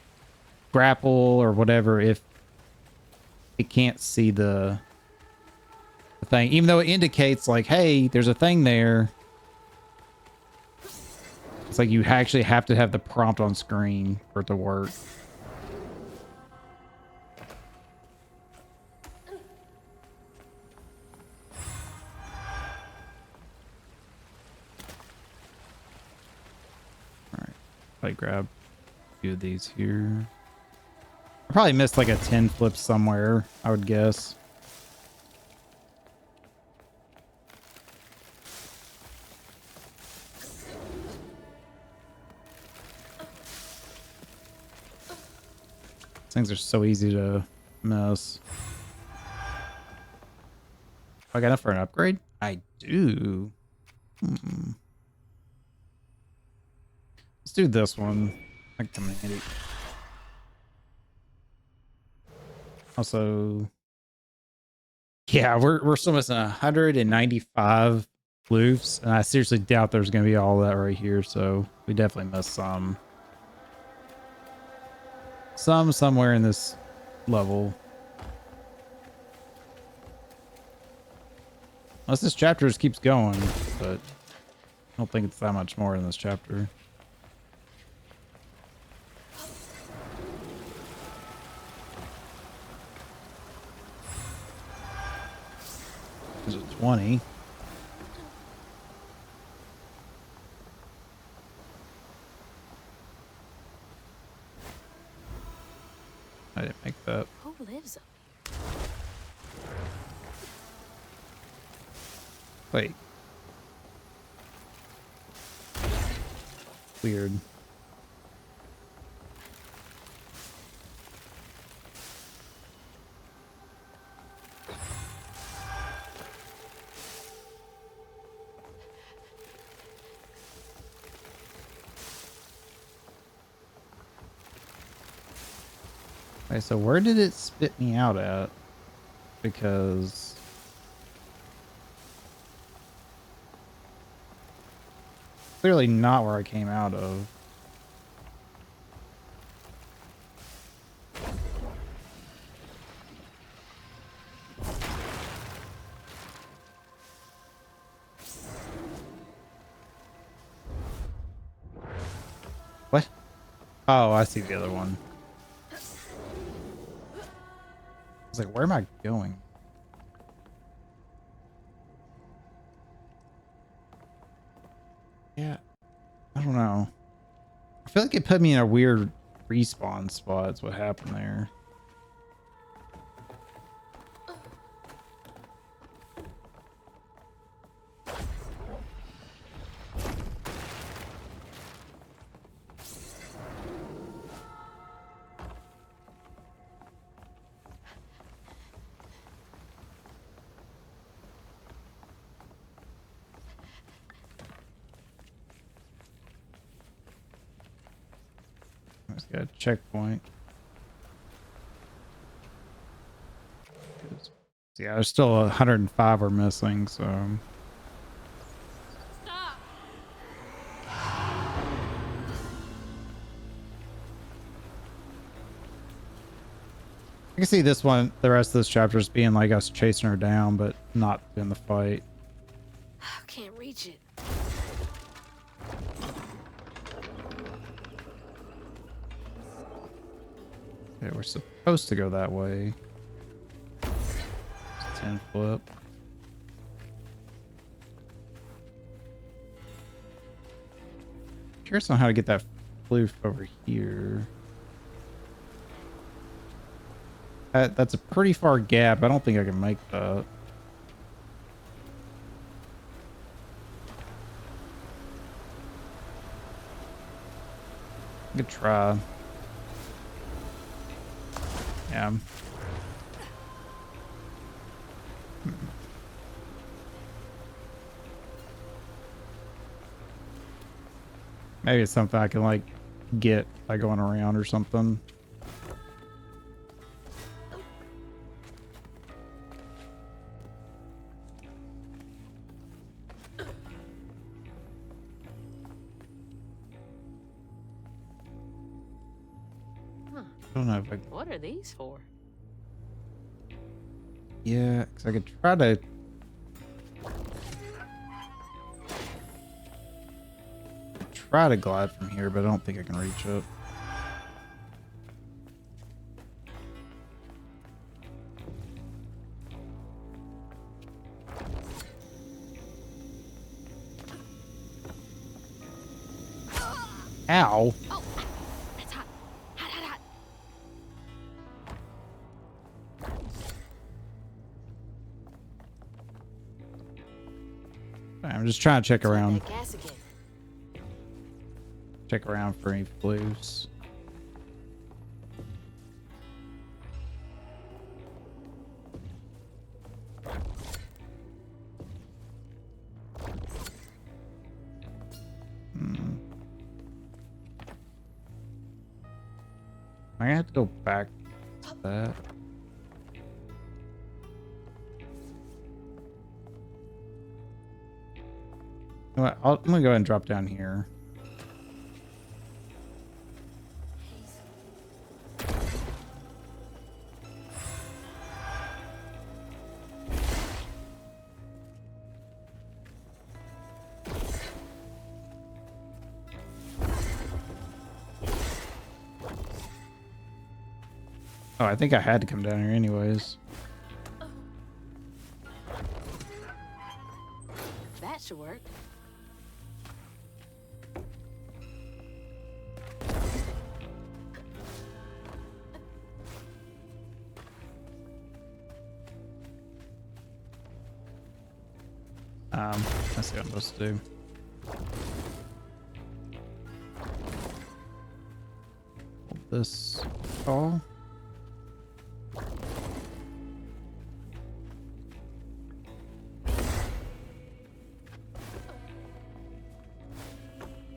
grapple or whatever if it can't see the thing, even though it indicates like, hey, there's a thing there. It's like you actually have to have the prompt on screen for it to work. I grab a few of these here. I probably missed like a 10 flip somewhere, I would guess. These things are so easy to miss. I got enough for an upgrade? I do. Let's do this one. I can come in handy. Also, yeah, we're still missing 195 loofs, and I seriously doubt there's gonna be all that right here. So we definitely missed some somewhere in this level. Unless this chapter just keeps going, but I don't think it's that much more in this chapter. Is it 20? I didn't make that. Who lives up Wait. Weird. Okay, so where did it spit me out at? Because clearly not where I came out of. What? Oh, I see the other one. I was like, where am I going? Yeah, I don't know. I feel like it put me in a weird respawn spot. That's what happened there. Just got a checkpoint. Yeah, there's still 105 are missing, so. Stop! I can see this one, the rest of this chapter is being like us chasing her down, but not in the fight. I can't reach it. Okay, we're supposed to go that way. 10 flip. Curious on how to get that floof over here. That's a pretty far gap. I don't think I can make that. Good try. Yeah. Maybe it's something I can like get by going around or something. I don't know if I... What are these for? Yeah, because I could try to glide from here, but I don't think I can reach it. Ow. Oh, that's hot. Hot, hot, hot. I'm just trying to check around. That gas again. Check around for any blues. I have to go back to that. You know what, I'm gonna go ahead and drop down here. Oh, I think I had to come down here anyways. That should work. Let's see what I'm supposed to do. Hold this call.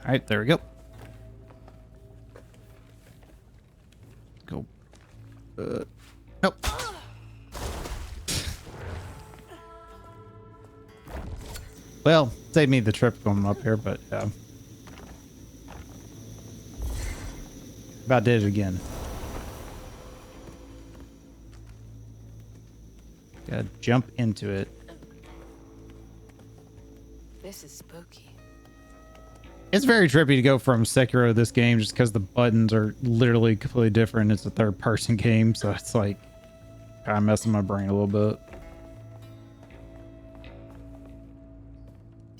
All right, there we go. Go. Nope. Well, save me the trip going up here, but about did it again. Gotta jump into it. This is spooky. It's very trippy to go from Sekiro to this game just because the buttons are literally completely different. It's a third-person game, so it's like kind of messing my brain a little bit.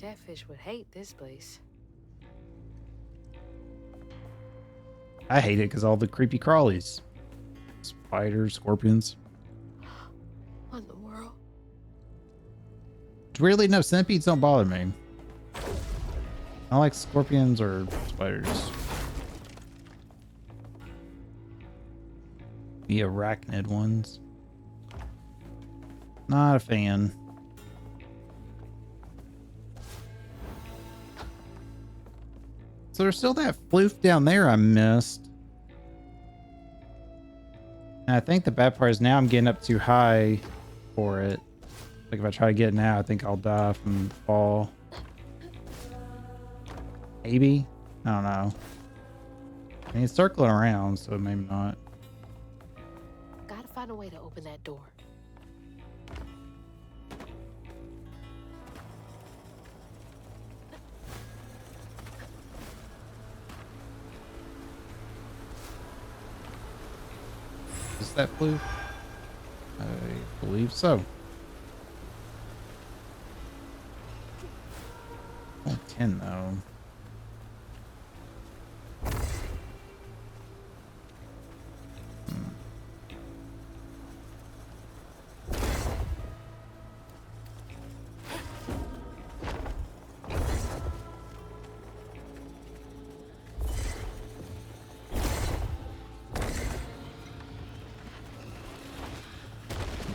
Catfish would hate this place. I hate it because all the creepy crawlies. Spiders, scorpions. What in the world? Weirdly enough, centipedes don't bother me. I like scorpions or spiders. The arachnid ones. Not a fan. So there's still that floof down there I missed. And I think the bad part is now I'm getting up too high for it. Like if I try to get it now, I think I'll die from the fall. Maybe? I don't know. I mean, it's circling around, so maybe not. Gotta find a way to open that door. Is that blue? I believe so. Only 10 though.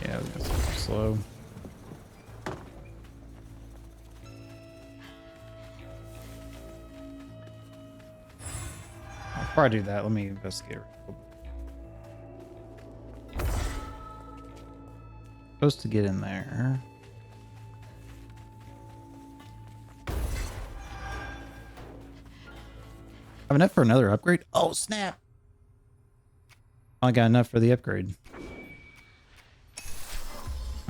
Yeah, that's super slow. I'll probably do that. Let me investigate. Supposed to get in there. Have enough for another upgrade? Oh, snap. I got enough for the upgrade.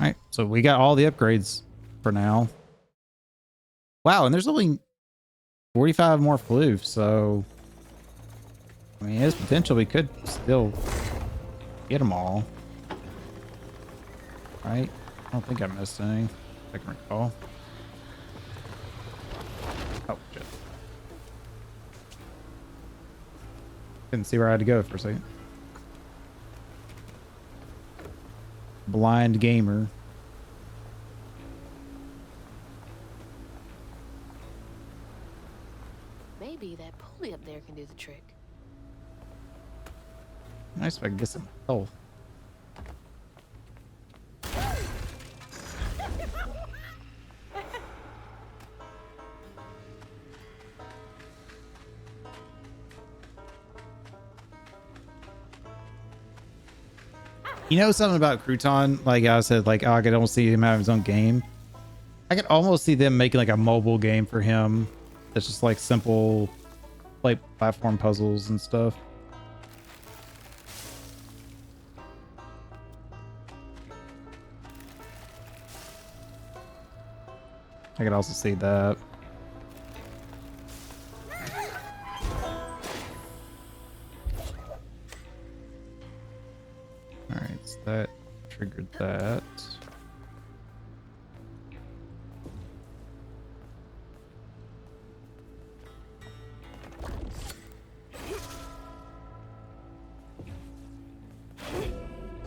All right, so we got all the upgrades for now. Wow, and there's only 45 more floofs, so I mean, there's potential we could still get them all. Right? I don't think I missed any, if I can recall. Oh, shit. Couldn't see where I had to go for a second. Blind gamer. Maybe that pulley up there can do the trick. Nice if I can get some health. You know something about Crouton? Like I said, like I could almost see him having his own game. I could almost see them making like a mobile game for him. That's just like simple, like platform puzzles and stuff. I could also see that. Alright, so that triggered that.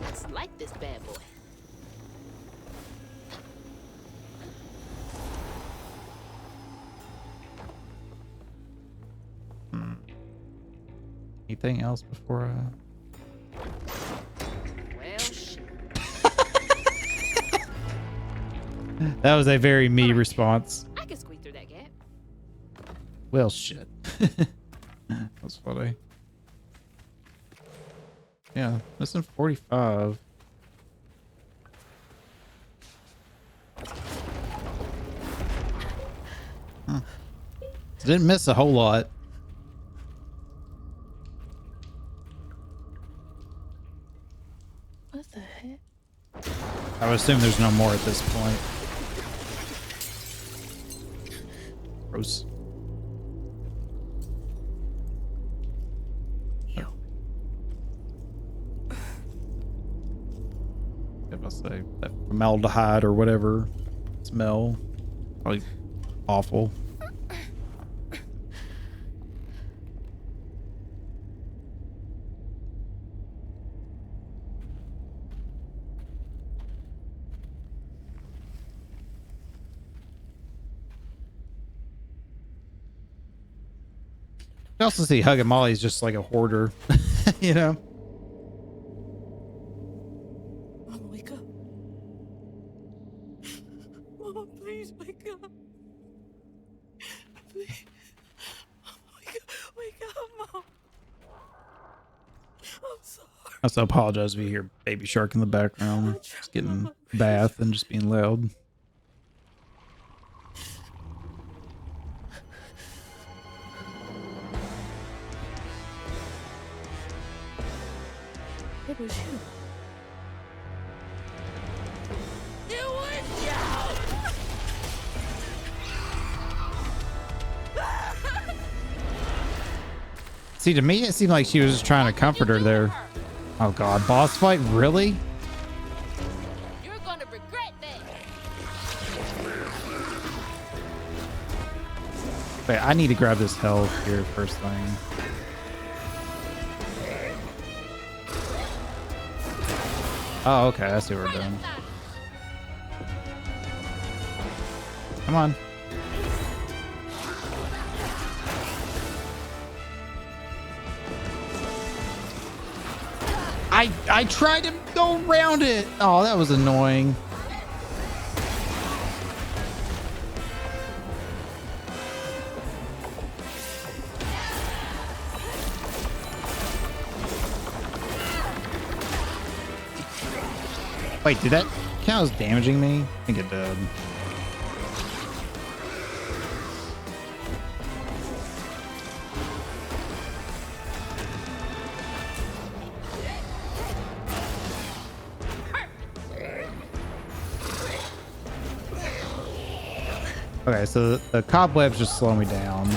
Let's light this bad boy. Anything else before Well, shit. That was a very me response. I can squeak through that gap. Well, shit. That was funny. Yeah, missing 45. Didn't miss a whole lot. What the heck? I would assume there's no more at this point. Gross. If I say that formaldehyde or whatever smell, probably awful. You also see Hug and Molly's just like a hoarder, you know? Mama, wake up. Mama, please wake up. Please. Mama, wake up, Mom. I'm sorry. I also apologize if you hear Baby Shark in the background. Just getting a bath and just being loud. It was you. See, to me, it seemed like she was just trying to comfort her there. Oh God, boss fight, really? You're gonna regret that. Wait, I need to grab this health here first thing. Oh, okay, I see what we're doing. Come on. I tried to go around it. Oh, that was annoying. Wait, did that count as damaging me? I think it did. Okay, so the cobwebs just slow me down.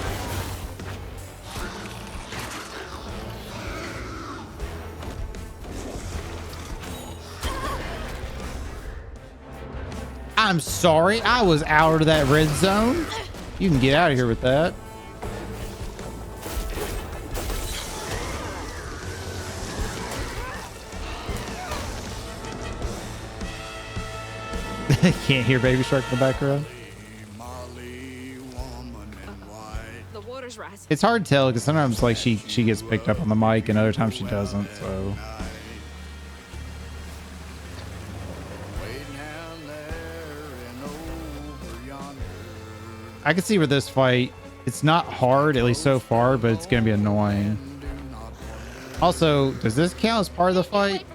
I'm sorry, I was out of that red zone. You can get out of here with that. Can't hear Baby Shark in the background. The water's rising. It's hard to tell because sometimes like she gets picked up on the mic and other times she doesn't. So I can see where this fight, it's not hard, at least so far, but it's gonna be annoying. Also, does this count as part of the fight?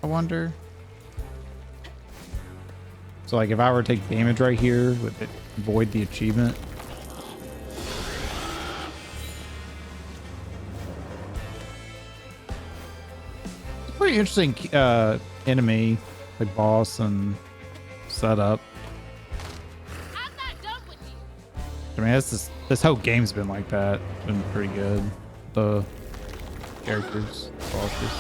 I wonder. So like if I were to take damage right here, would it void the achievement? It's a pretty interesting enemy, like boss and setup. I'm not done with you. I mean, this whole game's been like that. It's been pretty good. The characters, bosses.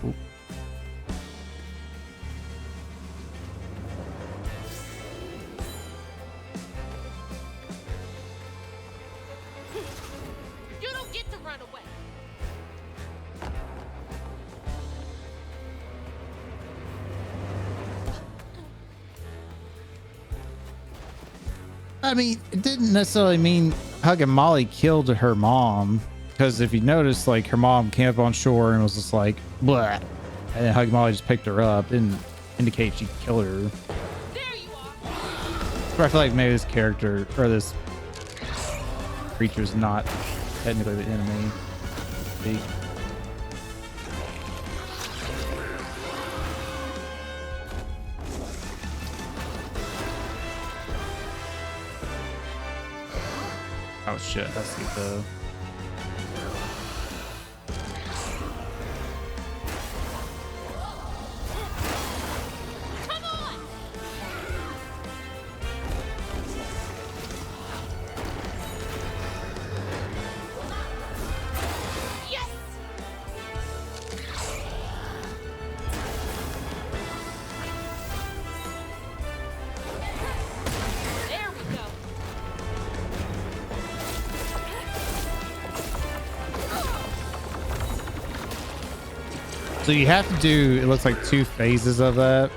Ooh. You don't get to run away. I mean, it didn't necessarily mean Hugging Molly killed her mom. Because if you notice, like, her mom came up on shore and was just like, blah. And then Hugging Molly just picked her up. Didn't indicate she killed her. There you are. But I feel like maybe this character, or this creature's not technically the enemy. See? Oh shit, I see the... Come on. Yes. There we go. So you have to do, it looks like 2 phases of that.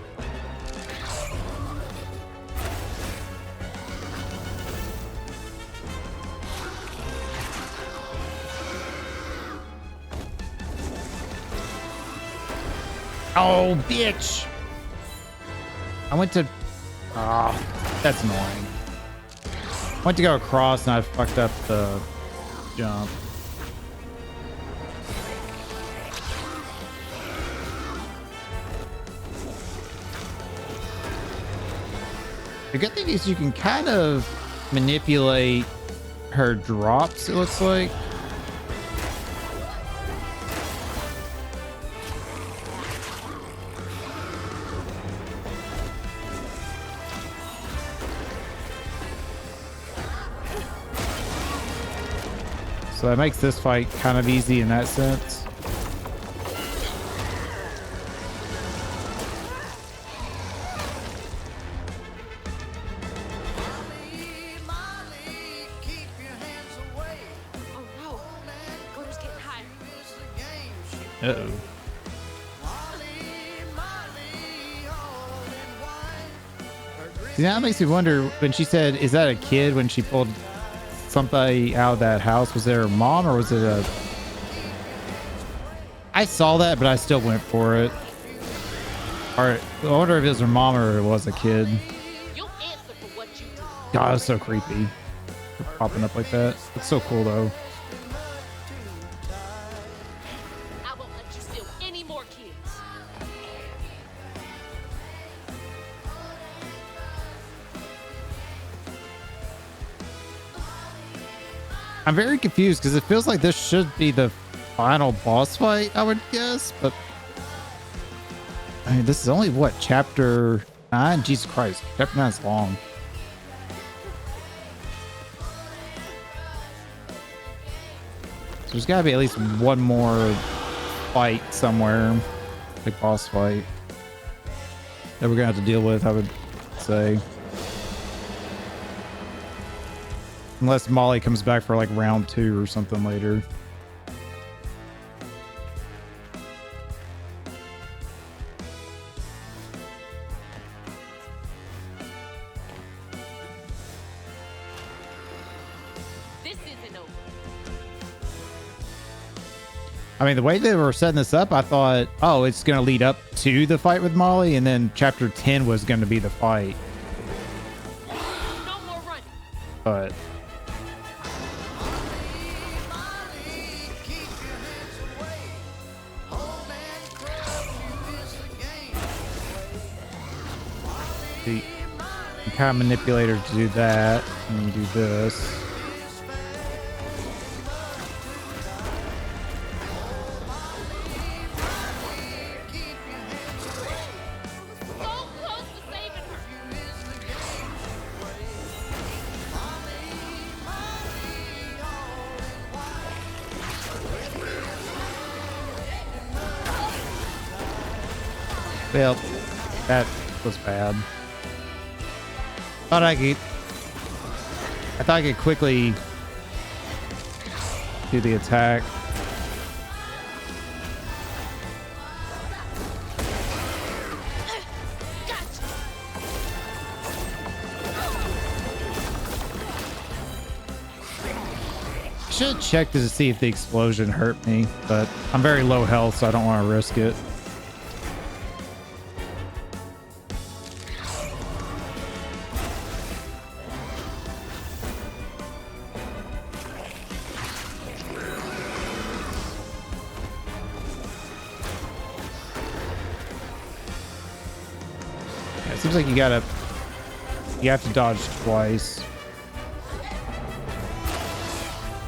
Oh, bitch. I went to, that's annoying. Went to go across and I fucked up the jump. The good thing is you can kind of manipulate her drops, it looks like. So that makes this fight kind of easy in that sense. Oh no. Glitters getting higher. Uh-oh. See, now it makes me wonder, when she said, is that a kid, when she pulled somebody out of that house, was there a mom or was it a... I saw that, but I still went for it. Or I wonder if it was her mom or it was a kid. You'll answer for what you do. God, that's so creepy. Popping up like that. It's so cool though. I won't let you steal any more kids. I'm very confused because it feels like this should be the final boss fight, I would guess, but I mean, this is only what, chapter 9? Jesus Christ, chapter 9 is long. So there's gotta be at least one more fight somewhere, big boss fight that we're gonna have to deal with, I would say. Unless Molly comes back for like round 2 or something later. This isn't over. I mean, the way they were setting this up, I thought, oh, it's going to lead up to the fight with Molly, and then chapter 10 was going to be the fight. No more running. But you kind of manipulate her to do that, and you do this. So close to saving her. Well, that was bad. I thought I could quickly do the attack. Should have checked to see if the explosion hurt me, but I'm very low health, so I don't want to risk it. Yeah, it seems like you have to dodge twice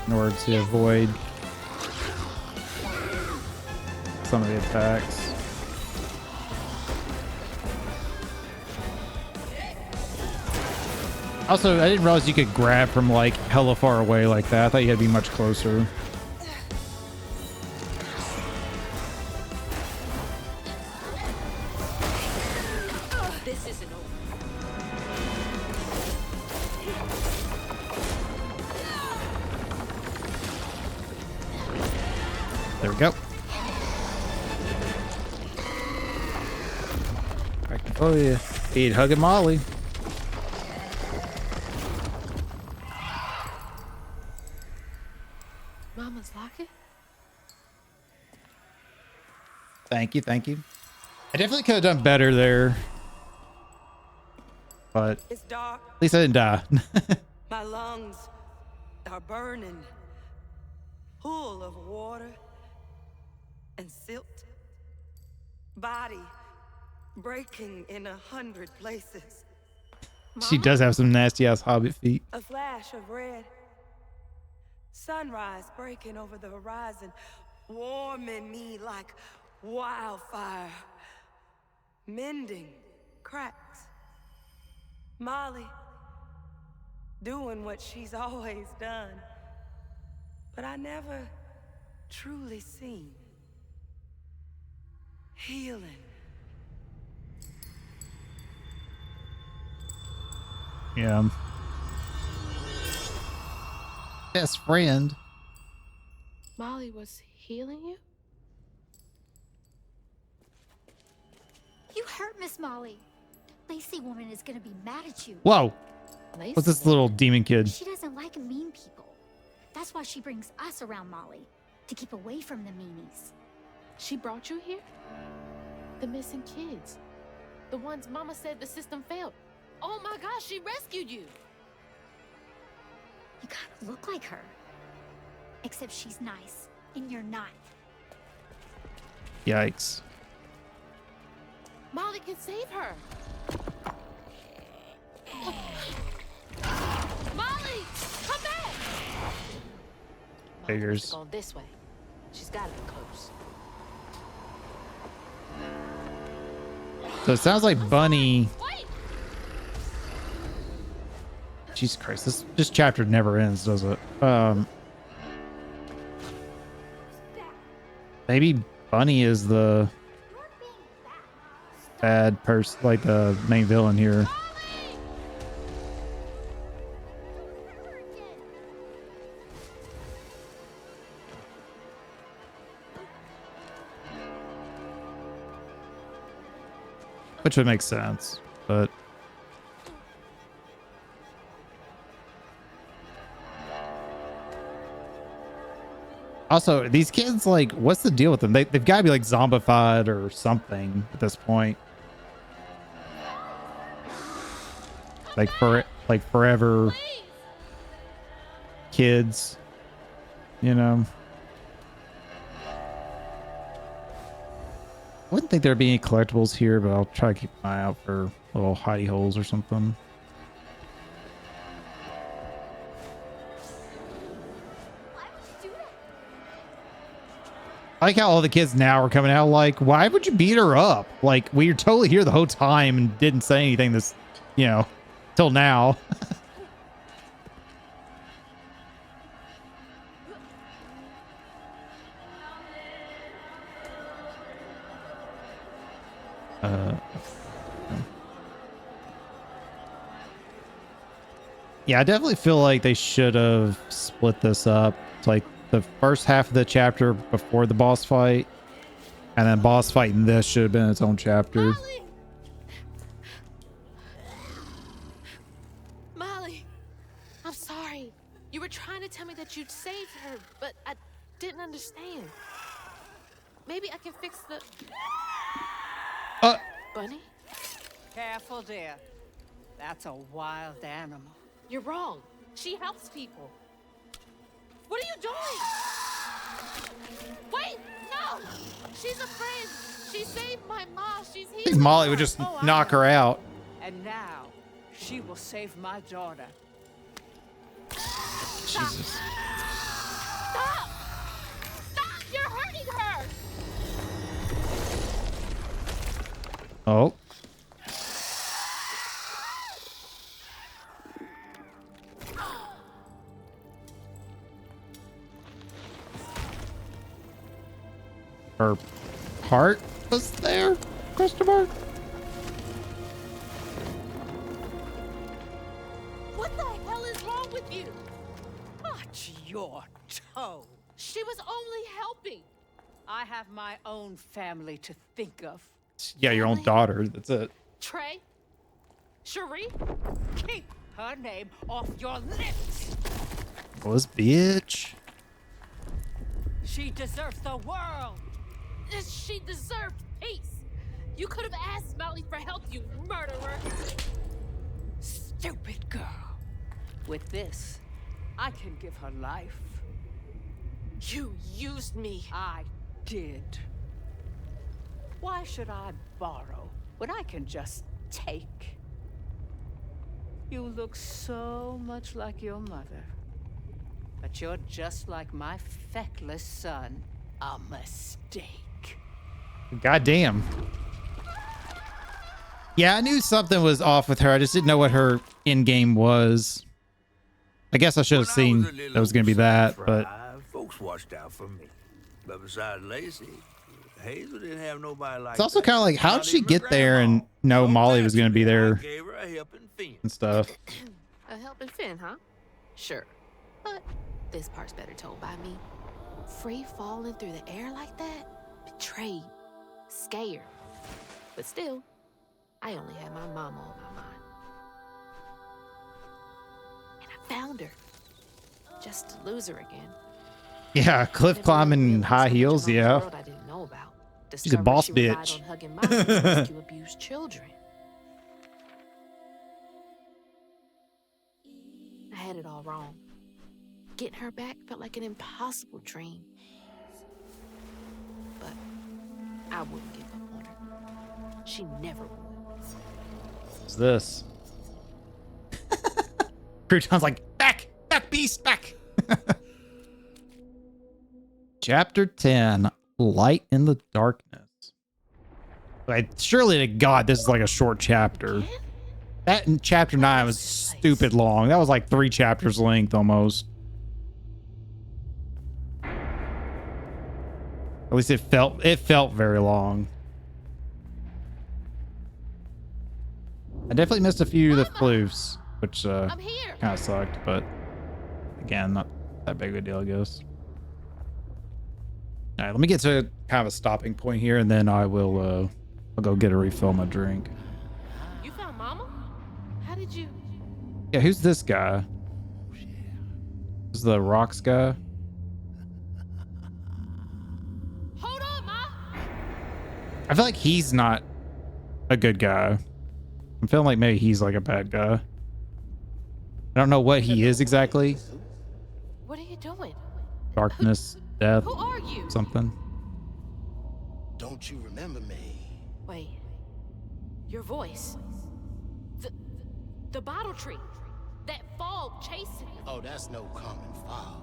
in order to avoid some of the attacks. Also, I didn't realize you could grab from like hella far away like that. I thought you had to be much closer. This isn't over. There we go. I can probably eat hugging Molly. Mama's locket? Thank you, thank you. I definitely could have done better there, but It's dark. at least I didn't die. My lungs are burning, full of water and silt. Body breaking in 100 places. She does have some nasty ass hobbit feet. A flash of red. Sunrise breaking over the horizon, warming me like wildfire. Mending cracks. Molly doing what she's always done. But but I never truly seen. Healing. Yeah. Best friend. Molly was healing you? You hurt Miss Molly. Lacey woman is gonna be mad at you. Whoa. Lacey What's this woman? little demon kid? She doesn't like mean people. That's why she brings us around Molly, to keep away from the meanies. She brought you here? The missing kids. The ones Mama said the system failed. Oh my gosh, she rescued you. You kind of look like her. Except she's nice, and you're not. Yikes. Molly can save her. Molly, come back. Figures. Going this way. She's got to be close. So it sounds like Bunny. Wait. Jesus Christ, this chapter never ends, does it? Maybe Bunny is the bad person, like the main villain here. Which would make sense, but also these kids, like, what's the deal with them? They've got to be like zombified or something at this point. Like forever kids, you know. Wouldn't think there'd be any collectibles here, but I'll try to keep an eye out for little hidey holes or something. Why would you do that? I like how all the kids now are coming out like, why would you beat her up? Like, we were totally here the whole time and didn't say anything this, you know, till now. Yeah, I definitely feel like they should have split this up. It's like the first half of the chapter before the boss fight, and then boss fight in this should have been its own chapter. Molly! Molly, I'm sorry. You were trying to tell me that you'd saved her, but I didn't understand. Maybe I can fix the... Bunny? Careful, dear. That's a wild animal. You're wrong. She helps people. What are you doing? Wait, no! She's a friend. She saved my mom. She's I think here. Molly would just knock her out. And now, she will save my daughter. Jesus. Stop! Stop! You're hurting her! Oh. Her heart was there? Question mark? What the hell is wrong with you? Watch your toe. She was only helping. I have my own family to think of. Yeah, your own daughter. That's it. Trey? Cherie? Keep her name off your lips. Was bitch. She deserves the world. She deserved peace. You could have asked Molly for help, you murderer. Stupid girl. With this, I can give her life. You used me. I did. Why should I borrow when I can just take? You look so much like your mother. But you're just like my feckless son. A mistake. Goddamn. Yeah, I knew something was off with her. I just didn't know what her in game was. I guess I should have seen that was going to be that, but watched out for me. But besides Lacey, Hazel didn't have nobody like It's also that. kind of like, how'd Not she even get there and grandma. know So Molly was going to be naturally, I there gave her a helping fin. and stuff? A helping fin, huh? Sure. But this part's better told by me. Free falling through the air like that? Betrayed. Scared. But still, I only had my mama on my mind. And I found her. Just to lose her again. Yeah, cliff Never climbing realized high how much heels, about this yeah. world I didn't know about. She's a Discovered boss she relied bitch. on hugging moms to rescue abused children. I had it all wrong. Getting her back felt like an impossible dream. But I wouldn't give up on her. She never would. What's this? Crouton's like, back, beast, back. Chapter 10, Light in the Darkness. Like, surely to God, this is like a short chapter. That in chapter 9 was stupid long. That was like 3 chapters length almost. At least it felt very long. I definitely missed a few of the floofs, which kind of sucked, but again, not that big of a deal, I guess. All right, let me get to kind of a stopping point here, and then I'll go get a refill of my drink. You found Mama? How did you? Yeah, who's this guy? This is the rocks guy. Hold on, Ma. I feel like he's not a good guy. I'm feeling like maybe he's like a bad guy. I don't know what he is exactly. What are you doing? Darkness, death, Who are you? something. Don't you remember me? Wait. Your voice. The bottle tree. That fog chasing you. Oh, that's no common fog.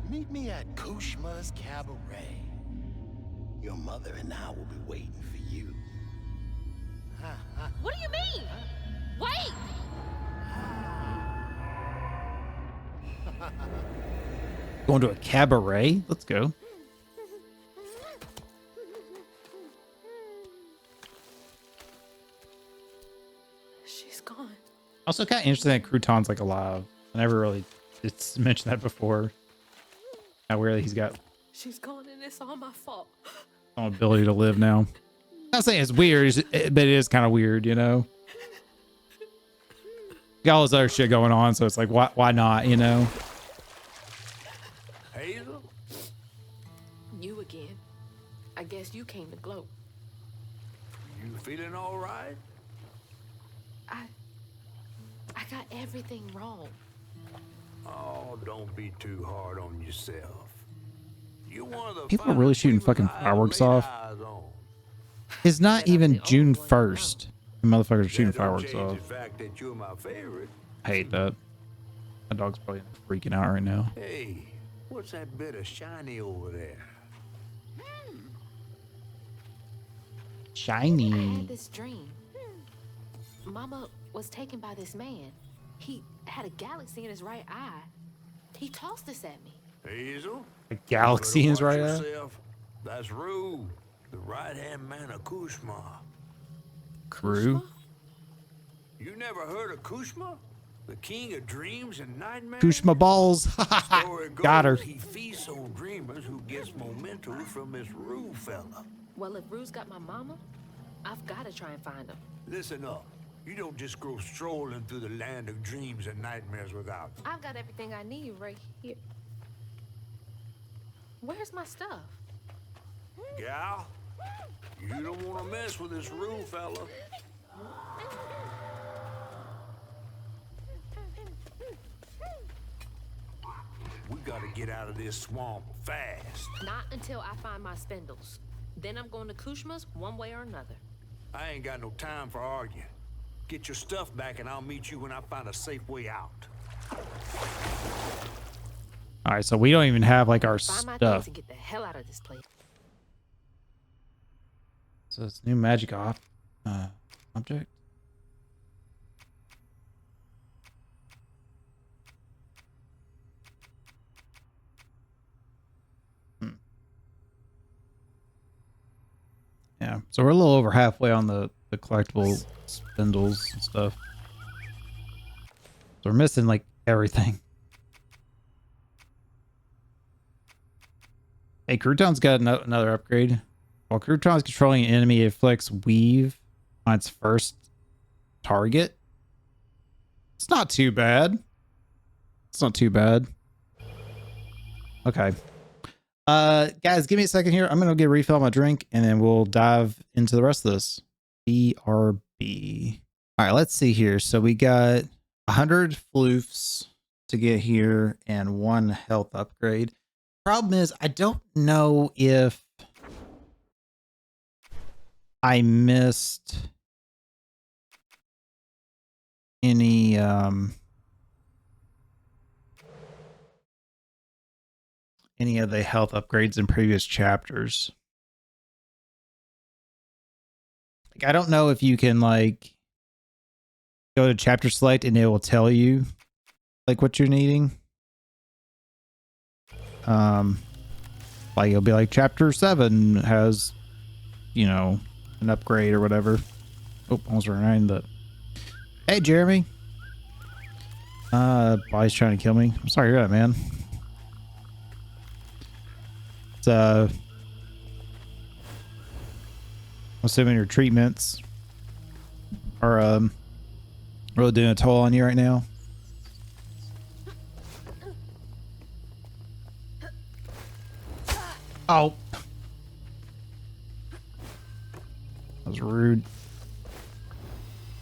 Meet me at Kushma's Cabaret. Your mother and I will be waiting for you. What do you mean? Wait! Going to a cabaret? Let's go. She's gone. Also kind of interesting that Crouton's like alive. I never really mentioned that before. How weird that he's got She's gone and it's all my fault. some ability to live now. Not saying it's weird, but it is kind of weird, you know? Got all this other shit going on, so it's like, why not, you know? Hazel? You again. I guess you came to gloat. You feeling all right? I got everything wrong. Oh, don't be too hard on yourself. You're one of the People are really shooting fucking fireworks off. It's not even June 1st. The motherfuckers are shooting fireworks off. The fact that you're my favorite. I hate that. My dog's probably freaking out right now. Hey, what's that bit of shiny over there? I Shiny. had this dream. Mama was taken by this man. He had a galaxy in his right eye. He tossed this at me. Hazel? A galaxy in his right eye? Yourself. That's Rue, the right-hand man of Kushma. Crew? You never heard of Kushma? The king of dreams and nightmares? Kushma balls. Story goes, Got her. He feasts on dreamers who gets momentum from this Rue fella. Well, if Rue's got my mama, I've got to try and find him. Listen up. You don't just go strolling through the land of dreams and nightmares without me. I've got everything I need right here. Where's my stuff? Gal, you don't want to mess with this Rue fella. We gotta get out of this swamp fast. Not until I find my spindles. Then I'm going to Kushma's one way or another. I ain't got no time for arguing. Get your stuff back and I'll meet you when I find a safe way out. All right, so we don't even have like our Find my things stuff. and get the hell out of this place. So it's new magic object. Yeah, so we're a little over halfway on the collectible spindles and stuff. So we're missing like everything. Hey, Crouton's got another upgrade. While Crouton's controlling an enemy, it inflicts weave on its first target. It's not too bad. It's not too bad. Okay. Guys, give me a second here. I'm gonna get a refill on my drink and then we'll dive into the rest of this. BRB. All right, let's see here. So we got 100 floofs to get here and 1 health upgrade. Problem is, I don't know if I missed any of the health upgrades in previous chapters. Like, I don't know if you can like go to chapter select and it will tell you like what you're needing. Like it'll be like chapter 7 has, you know, an upgrade or whatever. Oh, almost ran that. Hey, Jeremy. Body's trying to kill me. I'm sorry to hear that, man. It's I'm assuming your treatments are really doing a toll on you right now. Oh. That was rude.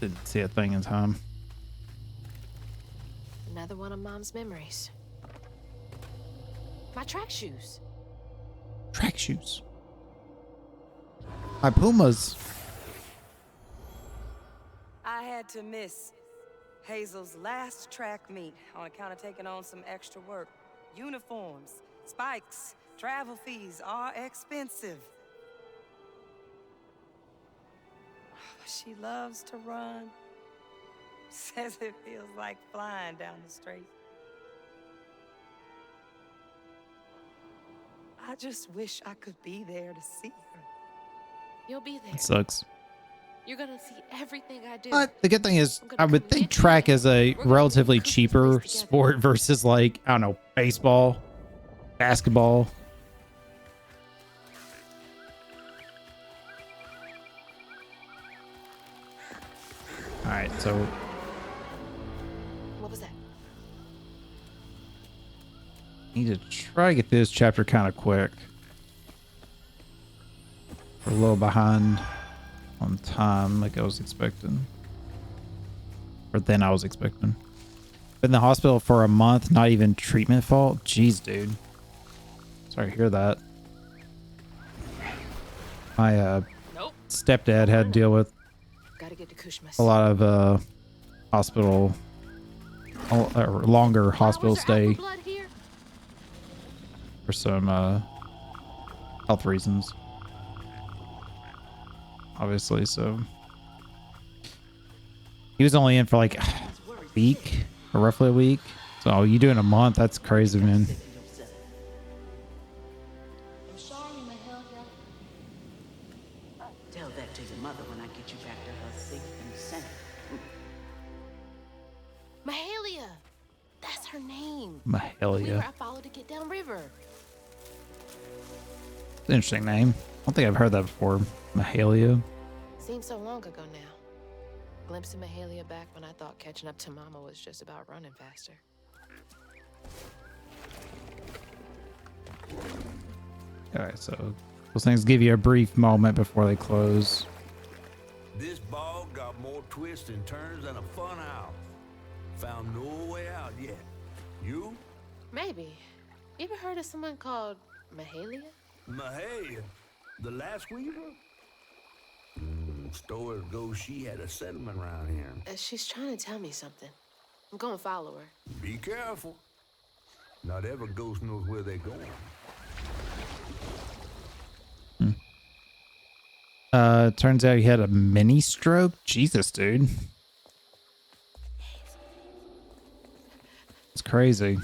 Didn't see a thing in time. Another one of Mom's memories. My track shoes. Track shoes. My Pumas. I had to miss Hazel's last track meet on account of taking on some extra work. Uniforms, spikes, travel fees are expensive. She loves to run. Says it feels like flying down the straight. I just wish I could be there to see her. You'll be there. It sucks. You're gonna see everything I do. But the good thing is, I would think track is a relatively cheaper sport versus like, I don't know, baseball, basketball. All right, so What was that? need to try to get this chapter kind of quick. We're a little behind on time, like I was expecting, or than I was expecting. Been in the hospital for a month, not even treatment fault. Jeez, dude. Sorry to hear that. My stepdad had to deal with a lot of hospital, or longer hospital stay for some health reasons, obviously. So he was only in for like a week, or roughly a week. So you doing a month? That's crazy, man. Tell that to your mother when I get you back to her safe and sound. Mahalia! That's her name. Mahalia. I followed to get downriver. It's an interesting name. I don't think I've heard that before. Mahalia. Seems so long ago now. Glimpsing Mahalia back when I thought catching up to Mama was just about running faster. Alright, so those things give you a brief moment before they close. This ball got more twists and turns than a fun house. Found no way out yet. You? Maybe. You ever heard of someone called Mahalia? Mahalia, the last weaver? Stories go she had a settlement around here. She's trying to tell me something. I'm gonna follow her. Be careful. Not every ghost knows where they're going. Turns out he had a mini stroke. Jesus, dude. It's crazy.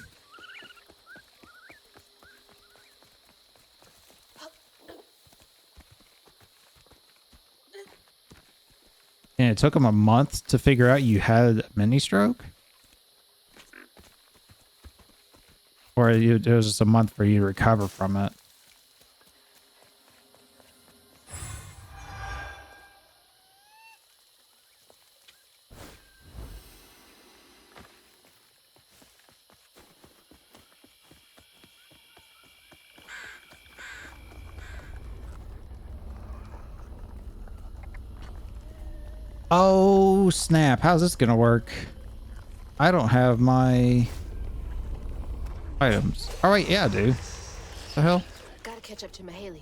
And it took him a month to figure out you had mini stroke? Or it was just a month for you to recover from it? Oh, snap. How's this gonna work? I don't have my items. Oh, wait, yeah, I do. What the hell? Gotta catch up to Mahalia.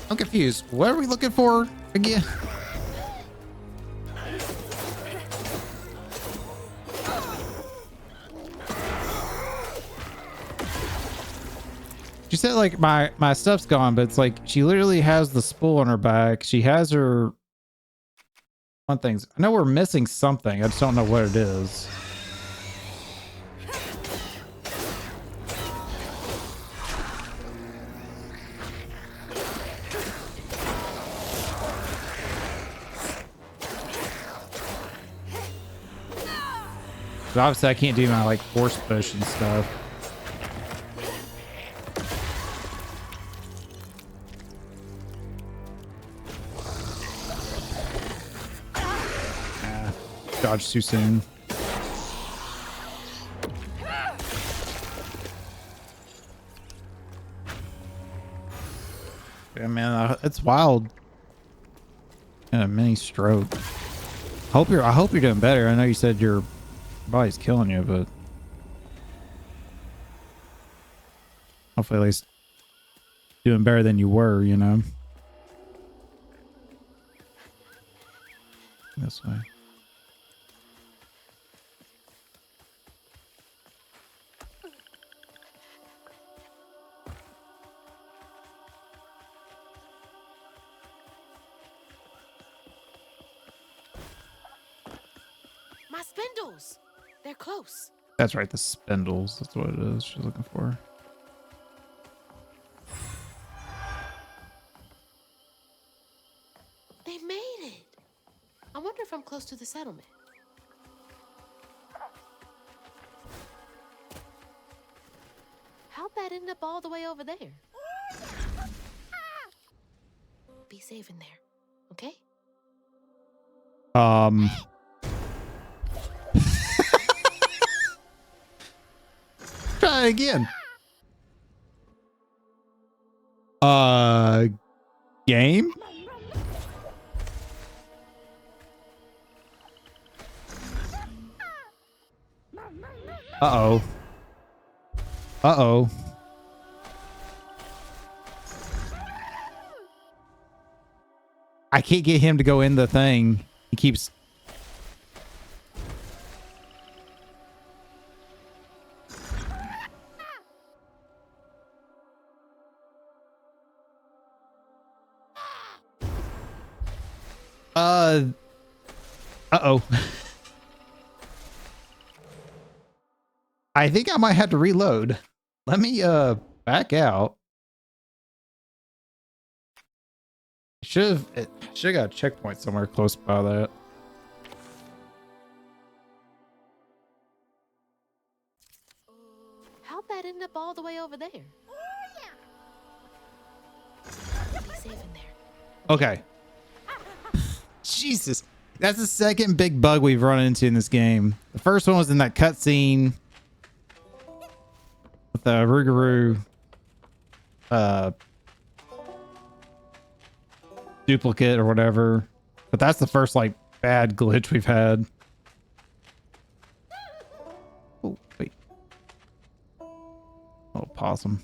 I'm confused. What are we looking for again? She said like my stuff's gone, but it's like she literally has the spool on her back. She has her one things. I know we're missing something. I just don't know what it is. But obviously I can't do my like force push and stuff. Dodge too soon. Yeah, man, it's wild. And a mini stroke. I hope you're doing better. I know you said your body's killing you, but hopefully at least doing better than you were, you know. This way. My spindles! They're close. That's right, the spindles. That's what it is she's looking for. They made it. I wonder if I'm close to the settlement. How'd that end up all the way over there? Be safe in there, okay? Try again. Game? Uh-oh. Uh-oh. I can't get him to go in the thing. He keeps... Uh-oh. I think I might have to reload. Let me back out. Should have got a checkpoint somewhere close by that. How'd that end up all the way over there? Be safe in there. Okay. Jesus. That's the second big bug we've run into in this game. The first one was in that cutscene with the Rougarou duplicate or whatever. But that's the first like bad glitch we've had. Oh, wait. Oh, possum.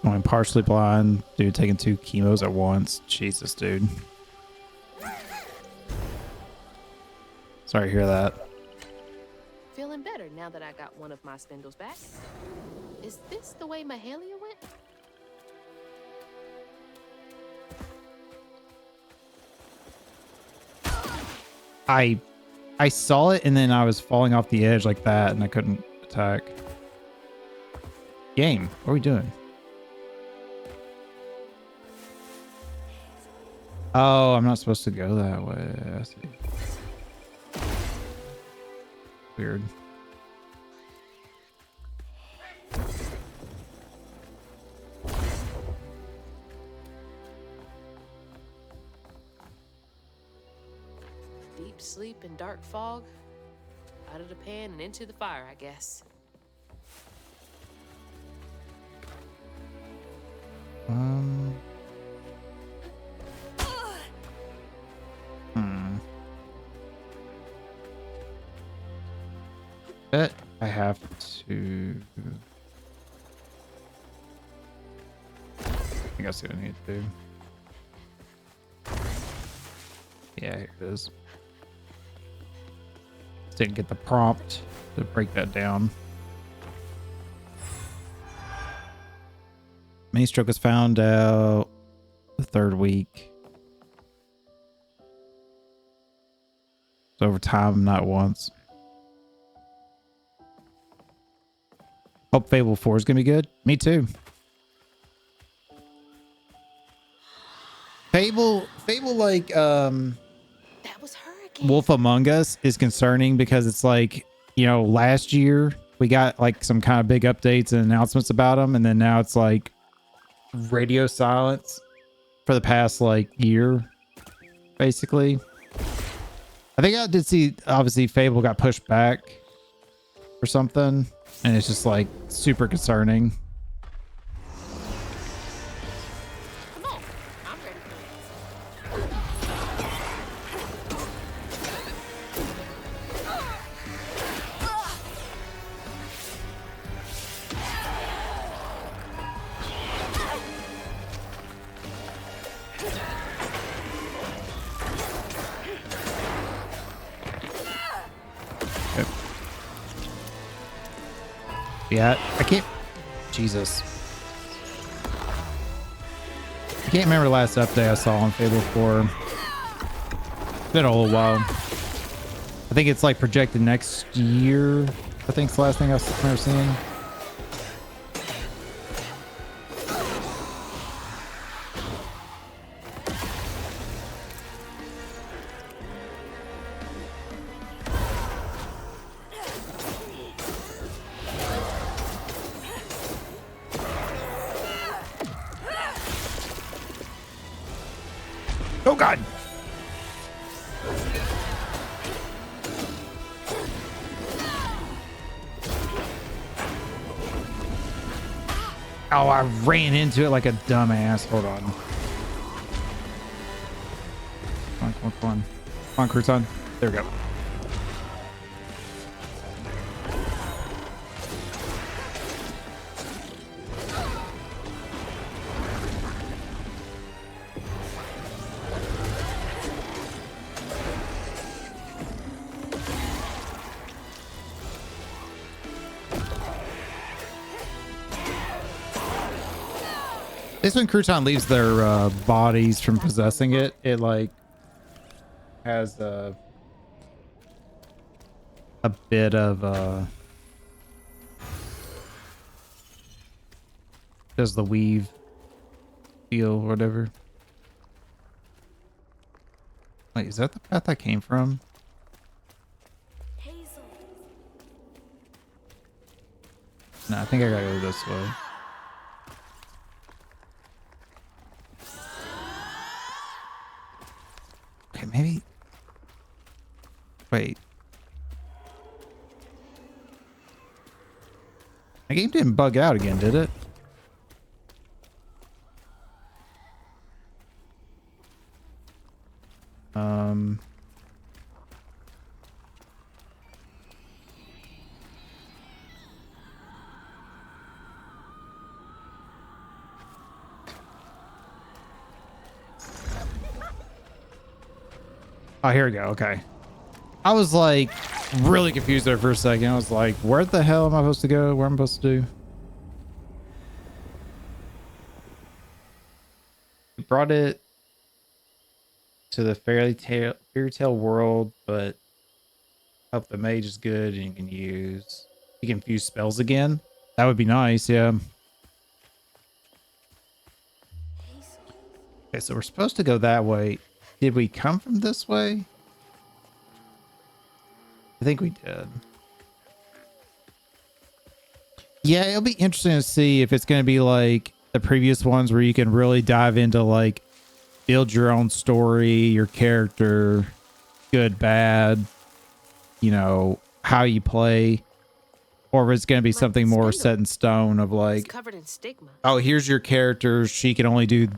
Going partially blind, dude taking 2 chemos at once. Jesus, dude. Sorry to hear that. feeling better now that I got one of my spindles back. Is this the way Mahalia went? I saw it and then I was falling off the edge like that and I couldn't attack. Game, what are we doing? Oh, I'm not supposed to go that way. I see. Weird. Deep sleep and dark fog. Out of the pan and into the fire, I guess. Bet I have to. I think I see what I need to do. Yeah, here it is. Didn't get the prompt to break that down. Main stroke was found out the 3rd week. It's over time, not once. Hope Fable 4 is gonna be good. Me too. Fable like That was her again. Wolf Among Us is concerning because it's like, you know, last year we got like some kind of big updates and announcements about them, and then now it's like radio silence for the past like year, basically. I think I did see, obviously Fable got pushed back or something, and it's just like super concerning. Come on, I'm ready for this. Yeah, I can't. Jesus. I can't remember the last update I saw on Fable 4. It's been a little while. I think it's like projected next year. I think it's the last thing I remember seeing. Oh God. Oh, I ran into it like a dumbass. Hold on. Come on, come on, come on. Come on, Crouton. There we go. This when Crouton leaves their bodies from possessing it, it like has a bit of does the weave feel or whatever. Wait, is that the path I came from? Hazel. No, I think I gotta go this way. Okay, maybe. Wait. My game didn't bug out again, did it? Oh, here we go. Okay. I was like, really confused there for a second. I was like, where the hell am I supposed to go? Where am I supposed to do? We brought it to the fairy tale world, but help the mage is good, and you can fuse spells again. That would be nice, yeah. Okay, so we're supposed to go that way. Did we come from this way? I think we did. Yeah, it'll be interesting to see if it's going to be like the previous ones where you can really dive into like build your own story, your character, good, bad, you know, how you play, or if it's going to be something more set in stone of like, It's covered in stigma. oh, here's your character. She can only do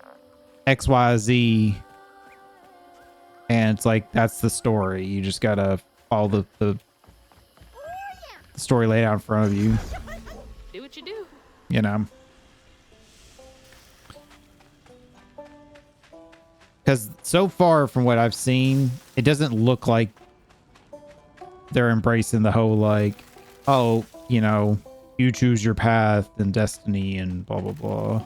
X, Y, Z. And it's like, that's the story. You just got to follow the story laid out in front of you. Do what you do. You know? Because so far from what I've seen, it doesn't look like they're embracing the whole like, oh, you know, you choose your path and destiny and blah, blah, blah.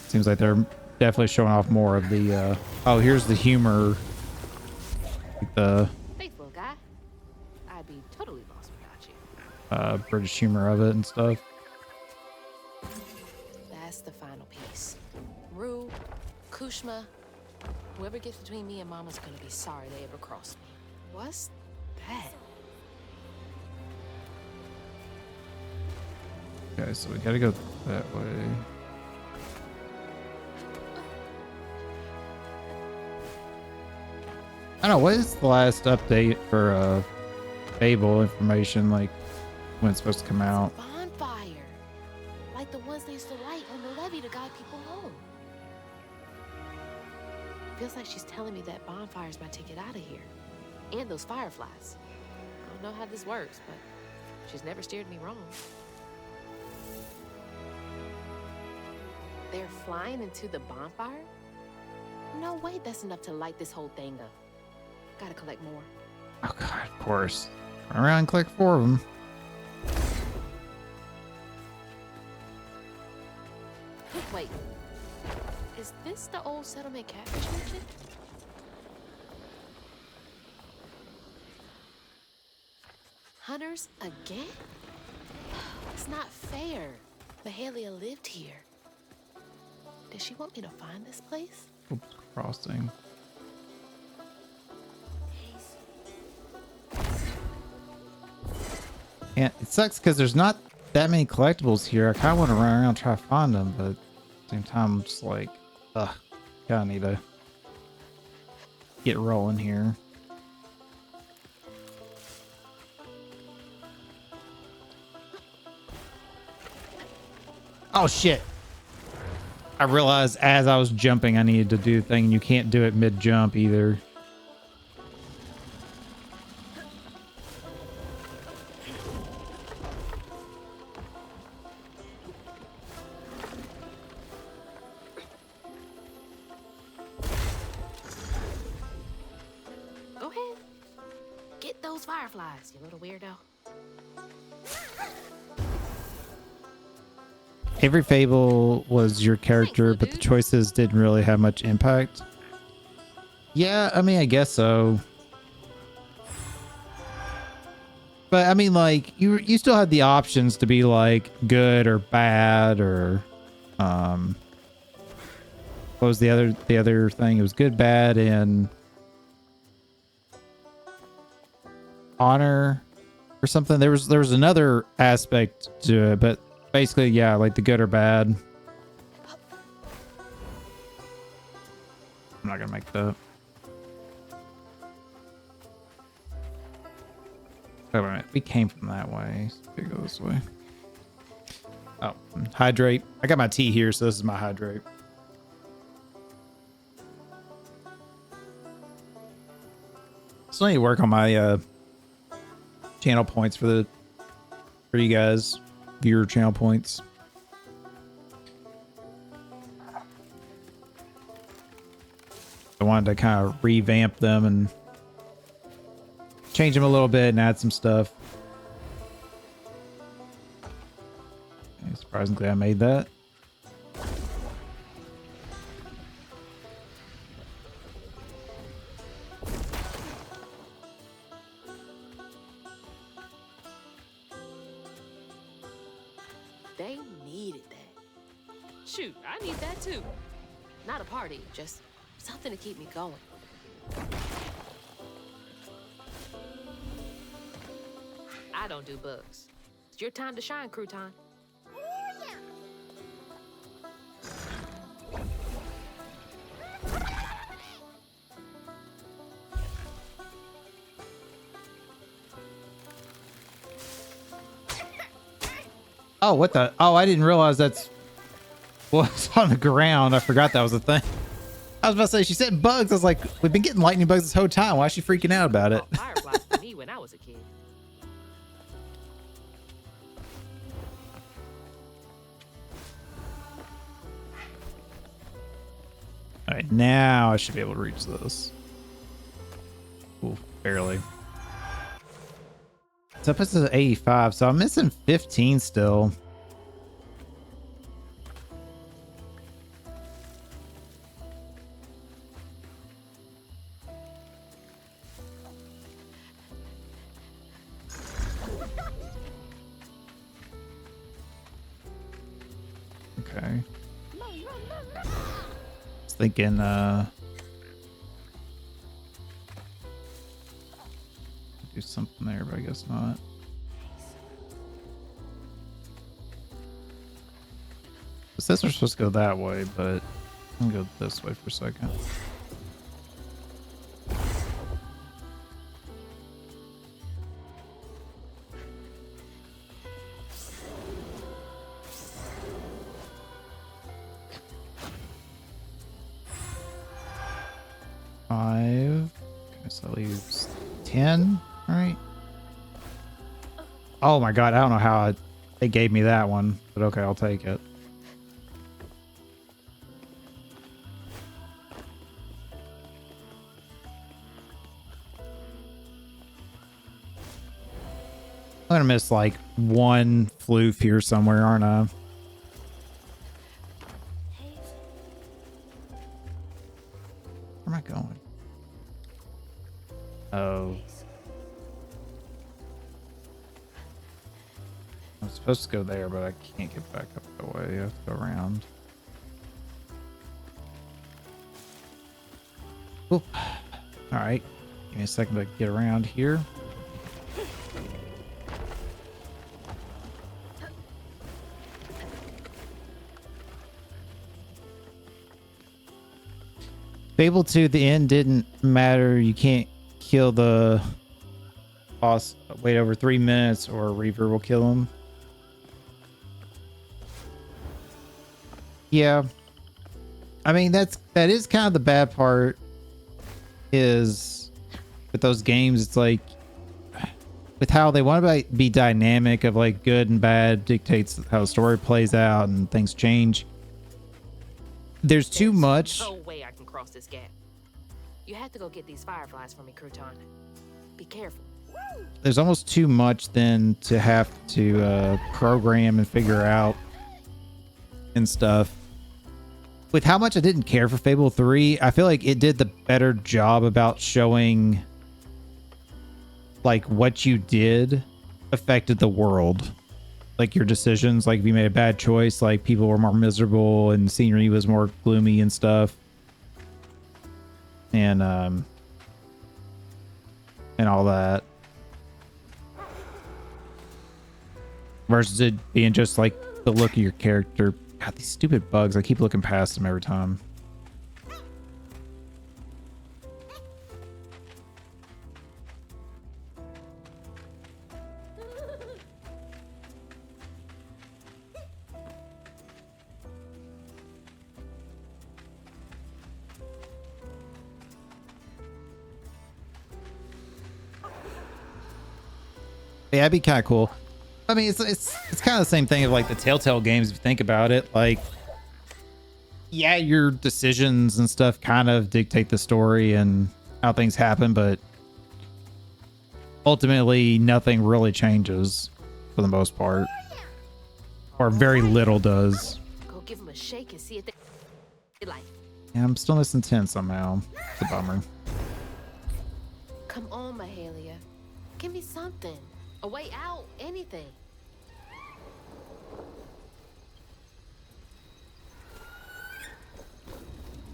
Seems like they're definitely showing off more of the, oh, here's the humor. Like the Faithful guy. I'd be totally lost without you. British humor of it and stuff. That's the final piece. Rue, Kushma, whoever gets between me and Mama's gonna be sorry they ever crossed me. What's that? Okay, so we gotta go that way. I don't know, what is the last update for Fable information, like when it's supposed to come out? Bonfire. Like the ones they used to light on the levee to guide people home. Feels like she's telling me that bonfire's my ticket out of here. And those fireflies. I don't know how this works, but she's never steered me wrong. They're flying into the bonfire? No way that's enough to light this whole thing up. Gotta collect more. Oh god, of course. Turn around and click 4 of them. Wait. Is this the old settlement catfish merchant? Hunters again? It's not fair. Mahalia lived here. Does she want me to find this place? Oops, crossing. And it sucks because there's not that many collectibles here. I kind of want to run around and try to find them, but at the same time, I'm just like, ugh, gotta need to get rolling here. Oh shit. I realized as I was jumping, I needed to do the thing, and you can't do it mid-jump either. Go ahead. Get those fireflies, you little weirdo. Every Fable was your character, but the choices didn't really have much impact. Yeah, I mean, I guess so. But I mean, like, you still had the options to be like good or bad or what was the other thing? It was good, bad, and honor or something. There was another aspect to it, but basically, yeah, like the good or bad. I'm not gonna make that. Oh, wait a minute. We came from that way. So we go this way. Oh, hydrate. I got my tea here, so this is my hydrate. Still need to work on my channel points for you guys. Viewer channel points. I wanted to kind of revamp them and change them a little bit and add some stuff. Okay, surprisingly, I made that. They needed that. Shoot, I need that too. Not a party, just something to keep me going. I don't do bugs. It's your time to shine, Crouton. Oh, what the? Oh, I didn't realize that's what's on the ground. I forgot that was a thing. I was about to say, she said bugs. I was like, we've been getting lightning bugs this whole time. Why is she freaking out about it? Oh, fireflies for me when I was a kid. All right, now I should be able to reach this. Ooh, barely. So it puts us at 85, so I'm missing 15 still. Okay. I was thinking, do something there, but I guess not. It says we're supposed to go that way, but I'm gonna go this way for a second. Five. Okay, so that leaves 10. All right. Oh my god, I don't know how they gave me that one, but okay, I'll take it. I'm gonna miss like one floof here somewhere, aren't I? Where am I going? Oh. I'm supposed to go there, but I can't get back up the way. I have to go around. Oop. All right. Give me a second to get around here. Fable 2, the end didn't matter. You can't kill the boss. Wait over 3 minutes or Reaver will kill him. Yeah. I mean, that is kind of the bad part is with those games. It's like with how they want to be dynamic of like good and bad dictates how the story plays out and things change. There's too much. No way I can cross this gap. You have to go get these fireflies for me, Crouton. Be careful. There's almost too much then to have to program and figure out and stuff. With how much I didn't care for Fable 3, I feel like it did the better job about showing like what you did affected the world. Like your decisions, like if you made a bad choice, like people were more miserable and scenery was more gloomy and stuff. And all that. Versus it being just like the look of your character. God, these stupid bugs. I keep looking past them every time. Yeah, that'd be kind of cool. I mean, it's kind of the same thing of like the Telltale games if you think about it. Like, yeah, your decisions and stuff kind of dictate the story and how things happen, but ultimately nothing really changes for the most part, or very little does. Go give them a shake and see if they like. Yeah, I'm still missing 10 somehow. It's a bummer. Come on, Mahalia. Give me something. A way out. Anything.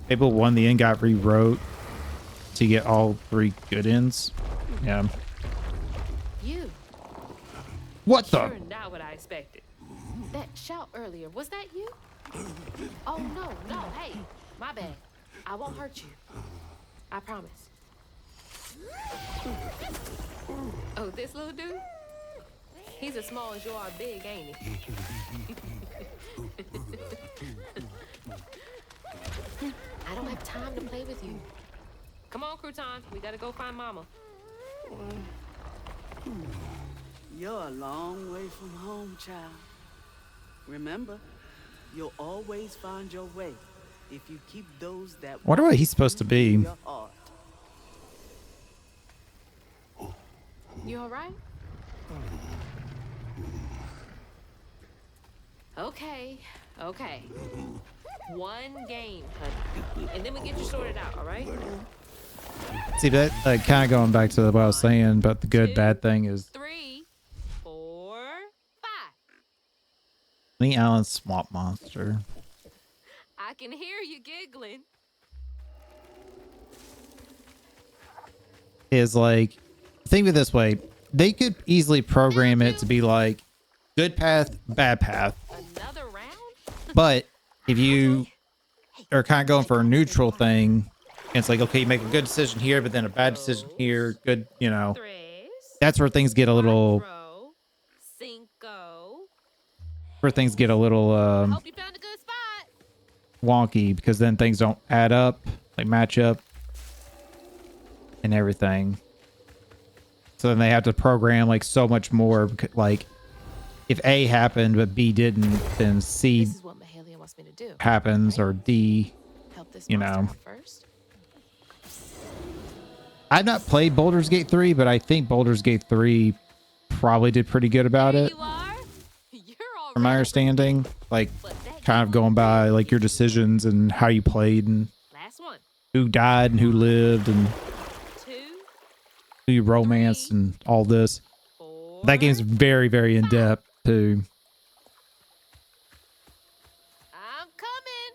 Fable 1, the end got rewrote to get all 3 good ends. Yeah. You. What the? Sure, not what I expected. That shout earlier, was that you? Oh, no, hey, my bad. I won't hurt you. I promise. Oh, this little dude? He's as small as you are big, ain't he? I don't have time to play with you. Come on, Crouton. We gotta go find Mama. You're a long way from home, child. Remember, you'll always find your way if you keep those that Wonder what he's supposed to be. in your heart. You all right? Okay. One game, honey. And then we get you sorted out, all right? See, that kind of going back to what I was saying about the good, bad thing is 3, 4, 5. Lee Allen's swamp monster. I can hear you giggling. Is like, think of it this way. They could easily program it to be like good path, bad path. Another round? But if you are kind of going for a neutral thing, it's like, okay, you make a good decision here, but then a bad decision here. Good, you know. That's where things get a little. Where things get a little Hope you found a good spot. wonky, because then things don't add up, like match up, and everything. So then they have to program like so much more. Like, if A happened but B didn't, then C This is what Mahalia wants me to do. happens, or D, Help this you monster know. out first. I've not played Baldur's Gate 3, but I think Baldur's Gate 3 probably did pretty good about it. From my understanding, like kind of going by like your decisions and how you played and Last one. who died and who lived and 2. who you romanced and all this. That game's very, very in depth too. I'm coming.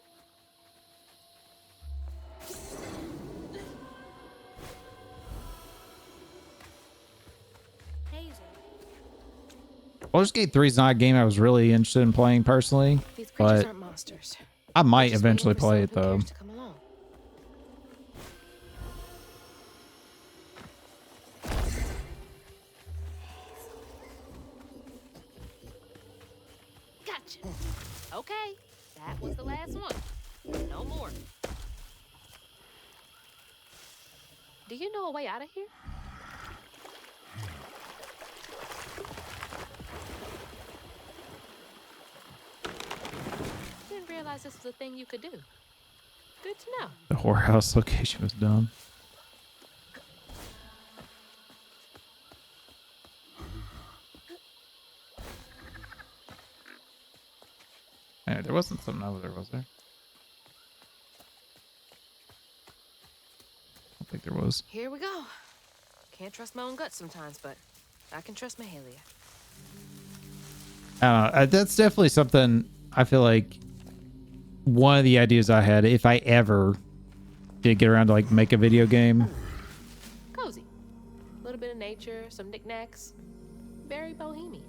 Baldur's Gate 3 is not a game I was really interested in playing personally, These creatures but aren't monsters. I might They're just eventually waiting for play it someone who though. cares to come along. Gotcha. Okay, that was the last one. No more. Do you know a way out of here? Didn't realize this was a thing you could do. Good to know. The whorehouse location was done. Hey, there wasn't something over there, was there? I don't think there was. Here we go. Can't trust my own gut sometimes, but I can trust Mahalia. That's definitely something I feel like one of the ideas I had, if I ever did get around to like make a video game. Cozy. A little bit of nature, some knickknacks. Very bohemian.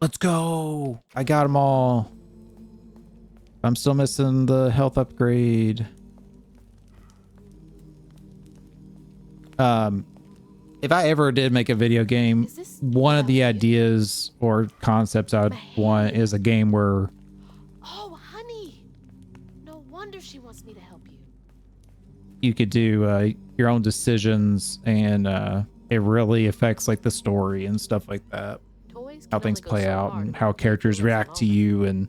Let's go. I got them all. I'm still missing the health upgrade. If I ever did make a video game, one of the ideas or concepts I'd want is a game where Oh, honey. No wonder she wants me to help you. you could do your own decisions and it really affects like the story and stuff like that. Toys How can things only go play so out hard and how characters react to you and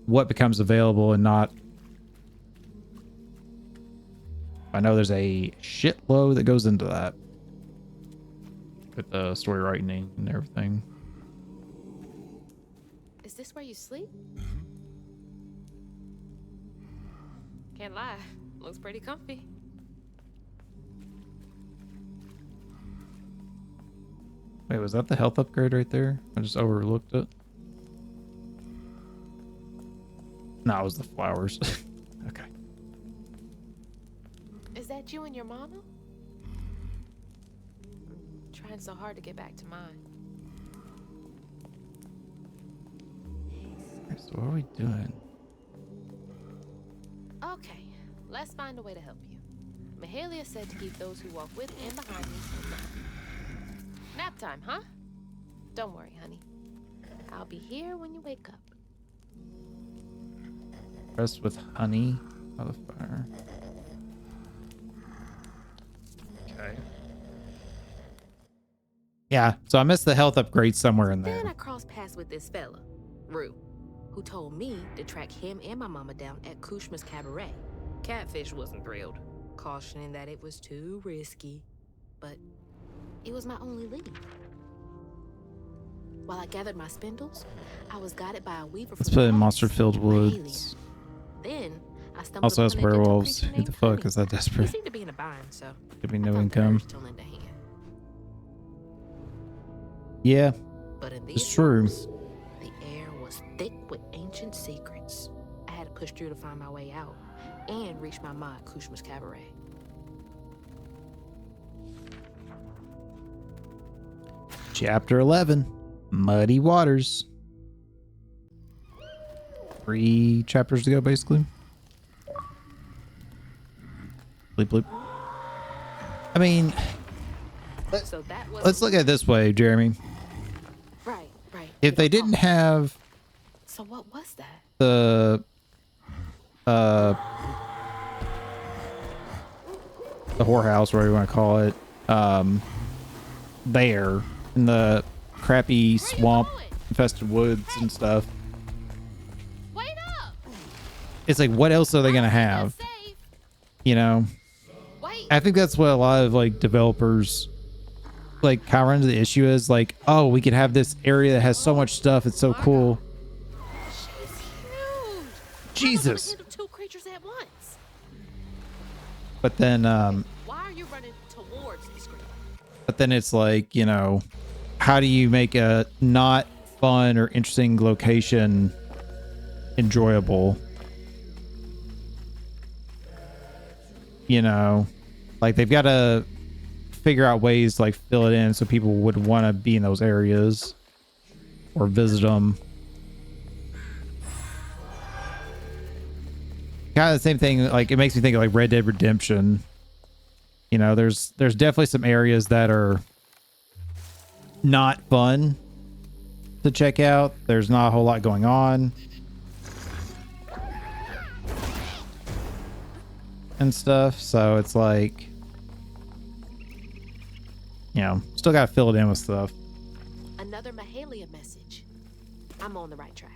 what becomes available and not. I know there's a shitload that goes into that with the story writing and everything. Is this where you sleep? Can't lie. Looks pretty comfy. Wait, was that the health upgrade right there? I just overlooked it. No, it was the flowers. Okay. Is that you and your mama? I'm trying so hard to get back to mine. Okay, so what are we doing? Okay, let's find a way to help you. Mahalia said to keep those who walk with and behind me in mind. Nap time, huh? Don't worry, honey. I'll be here when you wake up. Rest with honey by the fire. Okay. Yeah, so I missed the health upgrade somewhere in there. Then I crossed paths with this fella, Rue, who told me to track him and my mama down at Kushma's Cabaret. Catfish wasn't thrilled, cautioning that it was too risky. But it was my only lead. While I gathered my spindles, I was guided by a weaver from Let's put in the monster-filled woods, woods. Then I stumbled Also has upon a gentle werewolves. creature Who the named fuck Honey. is that He desperate? seemed to be in a bind, so Could be I no felt income. urged to lend a hand. Yeah, But in it's these true. woods, the air was thick with ancient secrets. I had to push through to find my way out and reach my ma at Kushma's Cabaret. Chapter 11, Muddy Waters. 3 chapters to go, basically. Bleep, bleep. I mean, So that was let's look at it this way, Jeremy. right. If they didn't have So what was that? the whorehouse, whatever you want to call it, there in the crappy swamp infested woods and stuff, Wait up! it's like, what else are they gonna have? You know, I think that's what a lot of like developers like kind of run into the issue is like, oh, we could have this area that has so much stuff, it's so cool. Jesus. Handle 2 creatures at once. But then Why are you running towards the screen? but then it's like, you know, how do you make a not fun or interesting location enjoyable? You know, like they've got to figure out ways to like fill it in so people would want to be in those areas or visit them. Kind of the same thing, like it makes me think of like Red Dead Redemption. You know, there's definitely some areas that are not fun to check out. There's not a whole lot going on and stuff, so it's like, you know, still gotta fill it in with stuff. Another Mahalia message. I'm on the right track.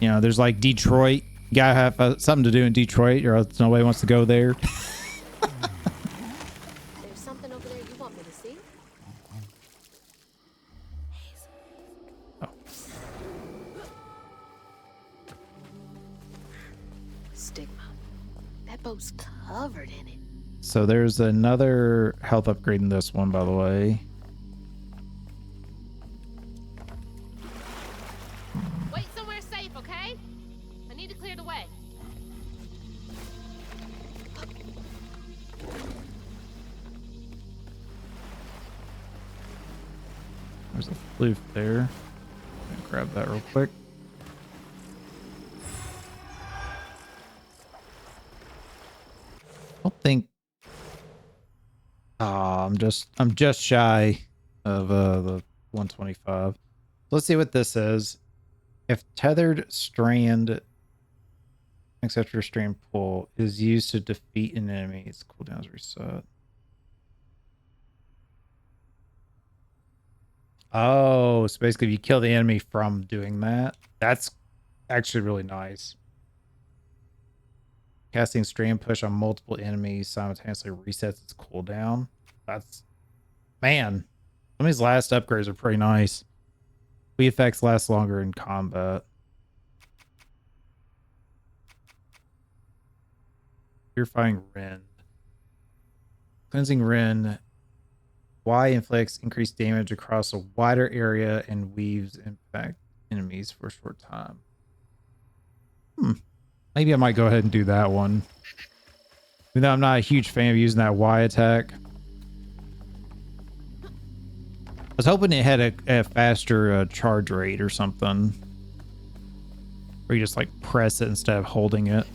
You know, there's like Detroit. You gotta have something to do in Detroit, or else nobody wants to go there. There's something over there you want me to see? Stigma. That boat's covered in it. So there's another health upgrade in this one, by the way. Wait somewhere safe, okay? I need to clear the way. There's a floof there. Grab that real quick. I don't think. I'm just shy of the 125. Let's see what this says. If tethered strand, etc. strand pull is used to defeat an enemy, its cooldown is reset. Oh, so basically if you kill the enemy from doing that, that's actually really nice. Casting stream push on multiple enemies simultaneously resets its cooldown. That's, man, some of these last upgrades are pretty nice. The effects last longer in combat. Purifying Rend. Cleansing Rend. Y inflicts increased damage across a wider area and weaves impact enemies for a short time. Maybe I might go ahead and do that one. Even though I'm not a huge fan of using that Y attack. I was hoping it had a faster charge rate or something. Or you just like press it instead of holding it.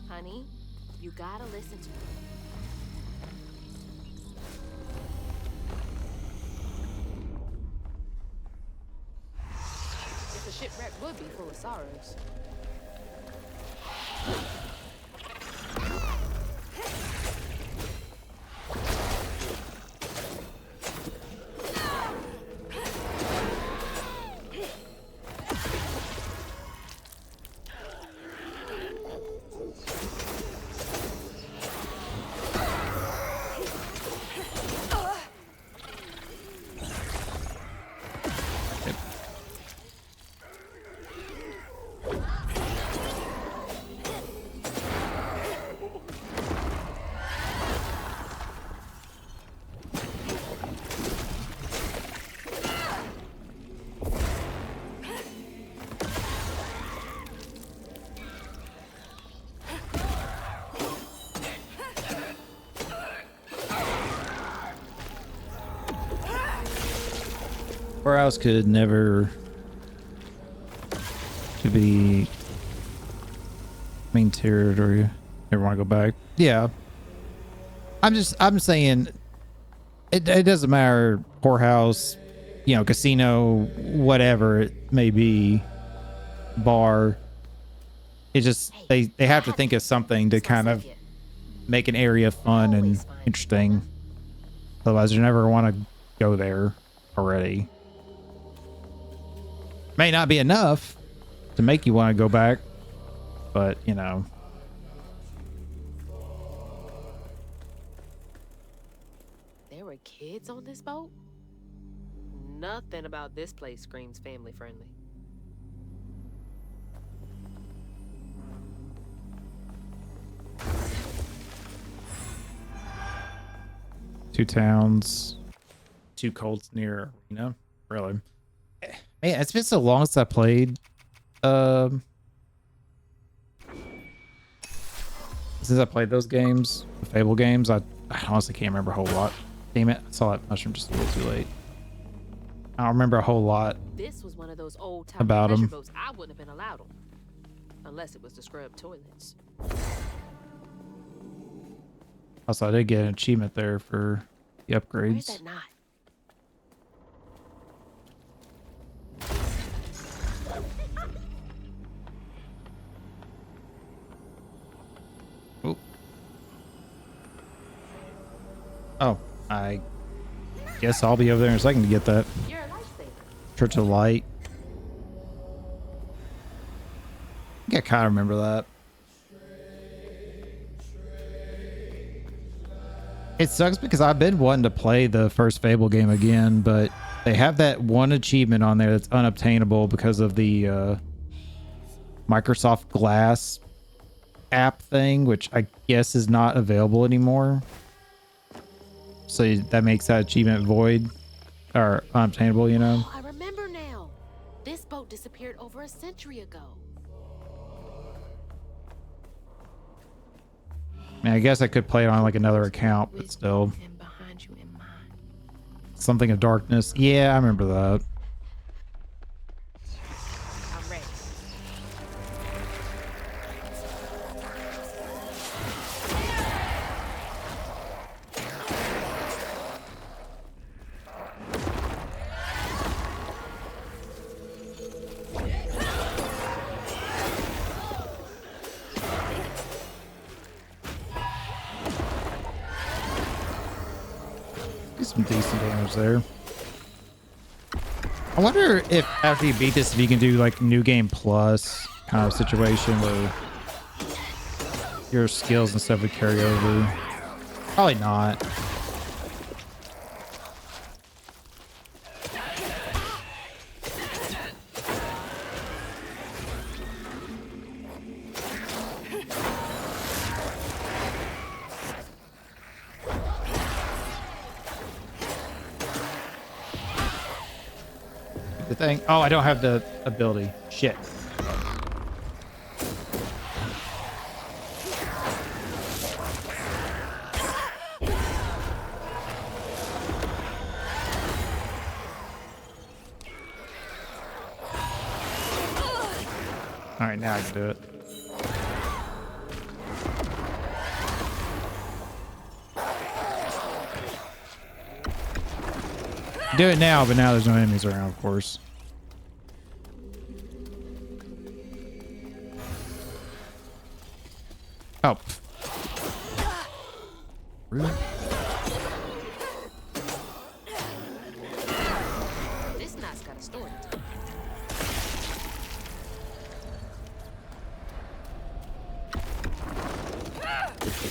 Honey, you gotta listen to me. If a shipwreck would be full of sorrows. Warehouse could never to be main territory. Never want to go back. Yeah. I'm saying it doesn't matter. Poorhouse, you know, casino, whatever it may be, bar. It just they have to think of something to kind of make an area fun and interesting. Otherwise, you never want to go there already. May not be enough to make you want to go back, but you know. There were kids on this boat? Nothing about this place screams family friendly. Two towns, two cults near arena. Really? Man, it's been so long since I played. Since I played those games, the Fable games, I honestly can't remember a whole lot. Damn it, I saw that mushroom just a little too late. I don't remember a whole lot. This was one of those old time about pleasure them. boats I wouldn't have been allowed on. Unless it was to scrub toilets. Also, I did get an achievement there for the upgrades. Where's that knot? Oh, I guess I'll be over there in a second to get that. You're a lifesaver. Church of Light. I think I kind of remember that. It sucks because I've been wanting to play the first Fable game again, but they have that one achievement on there that's unobtainable because of the Microsoft Glass app thing, which I guess is not available anymore. So that makes that achievement void or unobtainable, you know? Oh, I remember now. This boat disappeared over a century ago. I mean, I guess I could play it on like another account, but still. And behind you in mine. Something of Darkness. Yeah, I remember that. I'm ready. see some decent damage there. I wonder if after you beat this, if you can do like New Game Plus kind of situation where your skills and stuff would carry over. Probably not. The thing. Oh, I don't have the ability. Shit. All right, now I can do it. Do it now, but now there's no enemies around, of course. Oh. Really? This knot's got a story.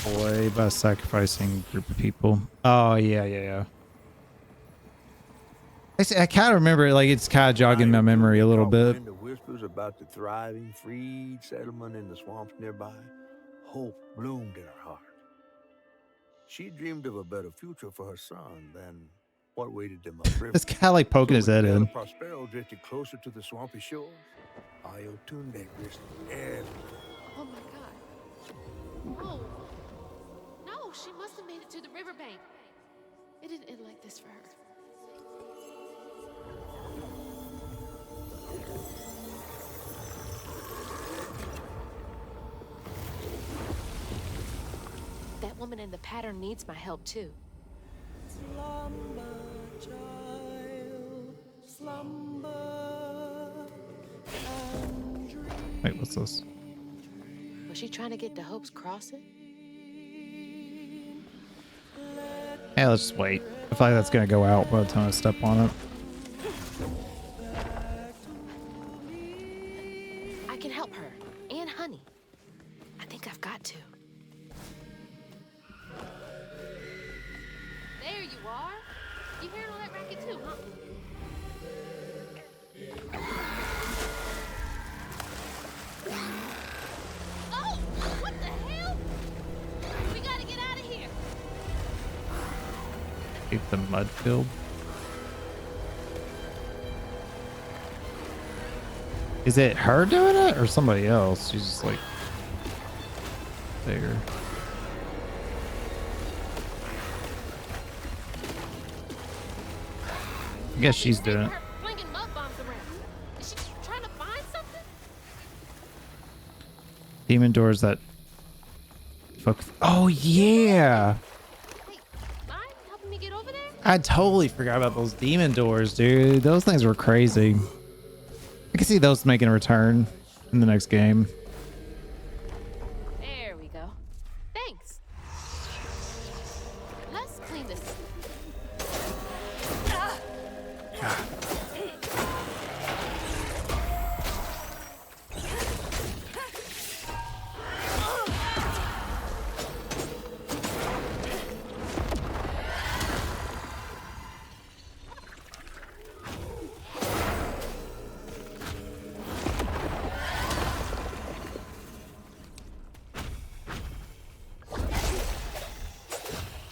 Boy, by sacrificing a group of people. Oh, yeah. I kind of remember, like, it's kind of jogging my memory a little bit. The whispers about the thriving, freed settlement in the swamps nearby. Hope bloomed in her heart. She dreamed of a better future for her son than what waited them upriver. It's kind of like poking his head in. Prospero drifted closer to the swampy shores. Ayotunde risked everything. Oh my god. Oh. No, she must have made it to the riverbank. It didn't end like this for her. That woman in the pattern needs my help too. Slumber, child, slumber and dream. Wait, what's this? Was she trying to get to Hope's Crossing? Yeah, let's just wait. I feel like that's gonna go out by the time I step on it. I can help her and Honey. I think I've got to. There you are. You hearing all that racket too, huh? Oh, what the hell? We gotta get out of here. Keep the mud filled. Is it her doing it or somebody else? She's just like there. I guess she's doing it. Flinging mud bombs around. Is she trying to find something? Demon doors that fuck. Oh yeah. Hey, mind helping me get over there? I totally forgot about those demon doors, dude. Those things were crazy. I can see those making a return in the next game. There we go. Thanks. Let's clean this.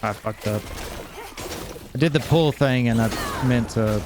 I fucked up. I did the pull thing and I meant to.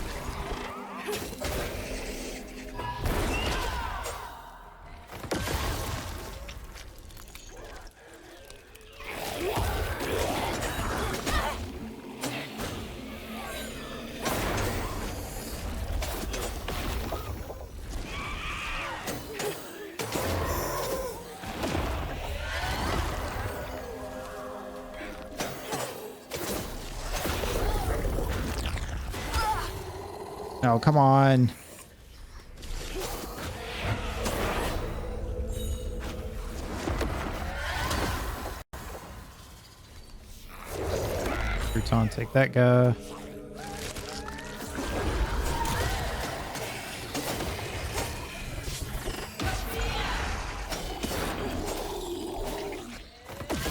Oh, come on. Crouton, take that guy.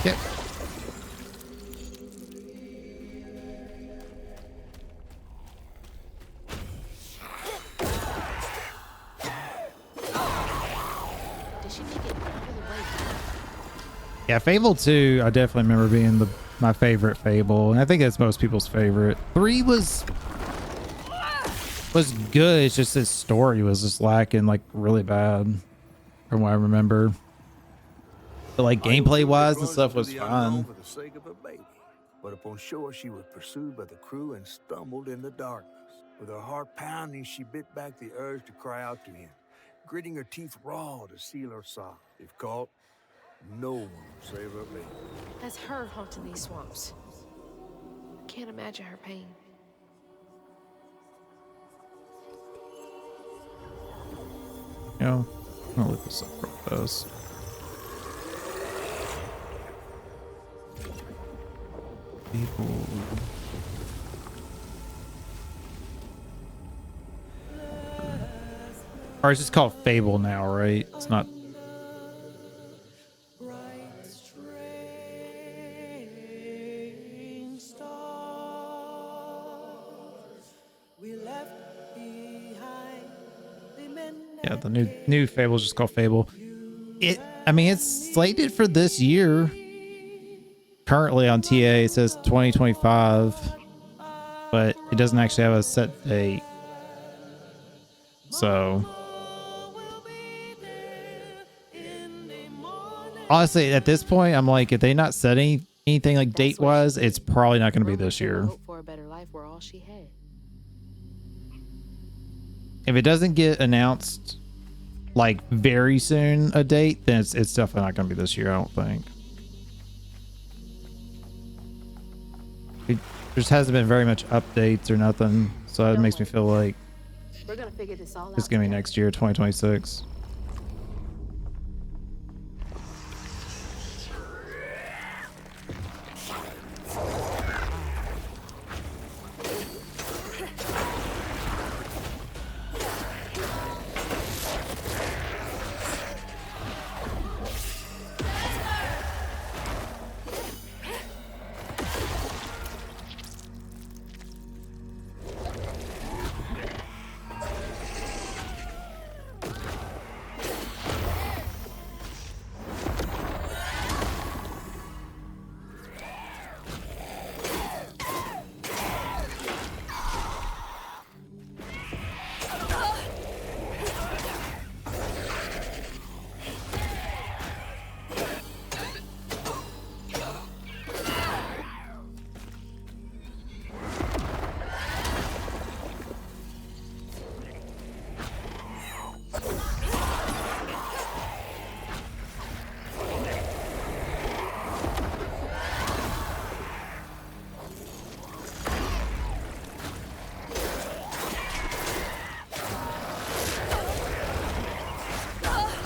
Yep. Did she make it all the way back? Yeah, Fable 2, I definitely remember being my favorite Fable, and I think that's most people's favorite. 3 was good. It's just his story was just lacking, like, really bad from what I remember. But like gameplay wise and stuff was fun. For the sake of her baby. But upon shore, she was pursued by the crew and stumbled in the darkness. With her heart pounding, she bit back the urge to cry out to him, gritting her teeth raw to seal her sob. If caught, no one will save her baby. That's her haunting these swamps. I can't imagine her pain. You know, I'll look this up real fast. People. Or it's just called Fable now, right? It's not. Yeah, the new Fable is just called Fable. I mean, it's slated for this year. Currently on TA, it says 2025, but it doesn't actually have a set date. So, honestly, at this point, I'm like, if they not set anything like date wise, it's probably not going to be this year. Hope for a better life were all she had. If it doesn't get announced like very soon, a date, then it's definitely not going to be this year. I don't think. It just hasn't been very much updates or nothing, so it makes me feel like We're gonna figure this all out. it's gonna be next year, 2026.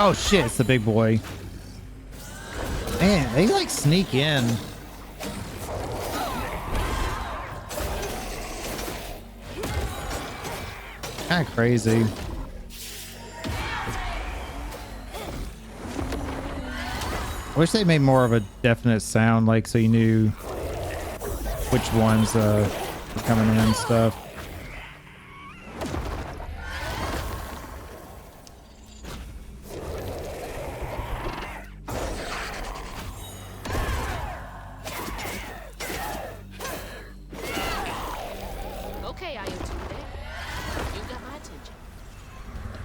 Oh shit, it's the big boy. Man, they like sneak in. Kind of crazy. I wish they made more of a definite sound, like so you knew which ones were coming in and stuff.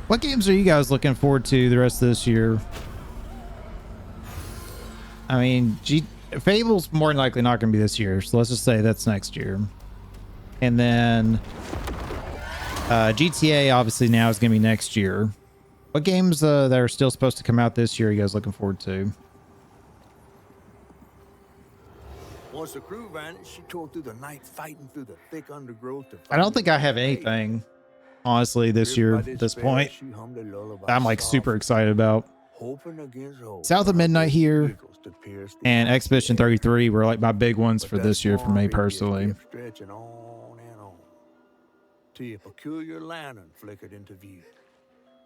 What games are you guys looking forward to the rest of this year? I mean, Fable's more than likely not going to be this year, so let's just say that's next year. And then GTA obviously now is going to be next year. What games that are still supposed to come out this year are you guys looking forward to? Once the crew vanished, she tore through the night fighting through the thick undergrowth. I don't think I have anything, honestly, this year at this point. I'm like super excited about. South of Midnight here. to pierce the and Expedition 33 were like my big ones But for that this year for small me hideous personally. gift stretching on and on till your peculiar lantern flickered into view,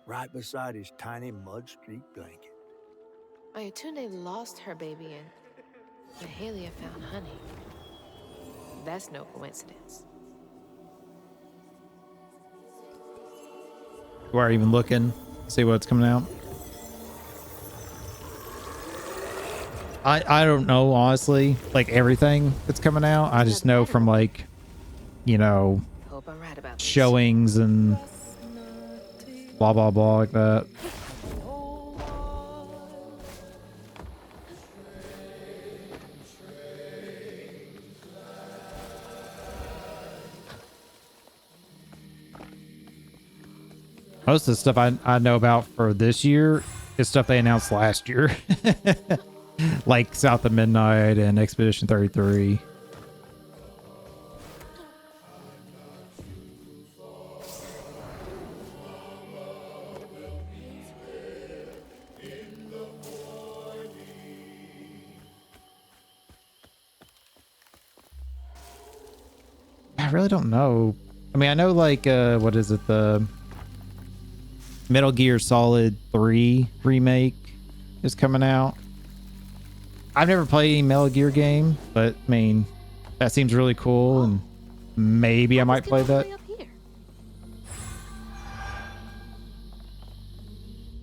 right beside his tiny mud-streaked blanket. Ayatunde lost her baby and Mahalia found honey. That's no coincidence. You are even looking, see what's coming out. I don't know, honestly, like everything that's coming out. I just know from like, you know, Hope I'm right about this. showings and blah, blah, blah like that. Most of the stuff I know about for this year is stuff they announced last year. Like South of Midnight and Expedition 33. I really don't know. I mean, I know like, what is it? The Metal Gear Solid 3 remake is coming out. I've never played any Metal Gear game, but I mean, that seems really cool, and maybe I might play that.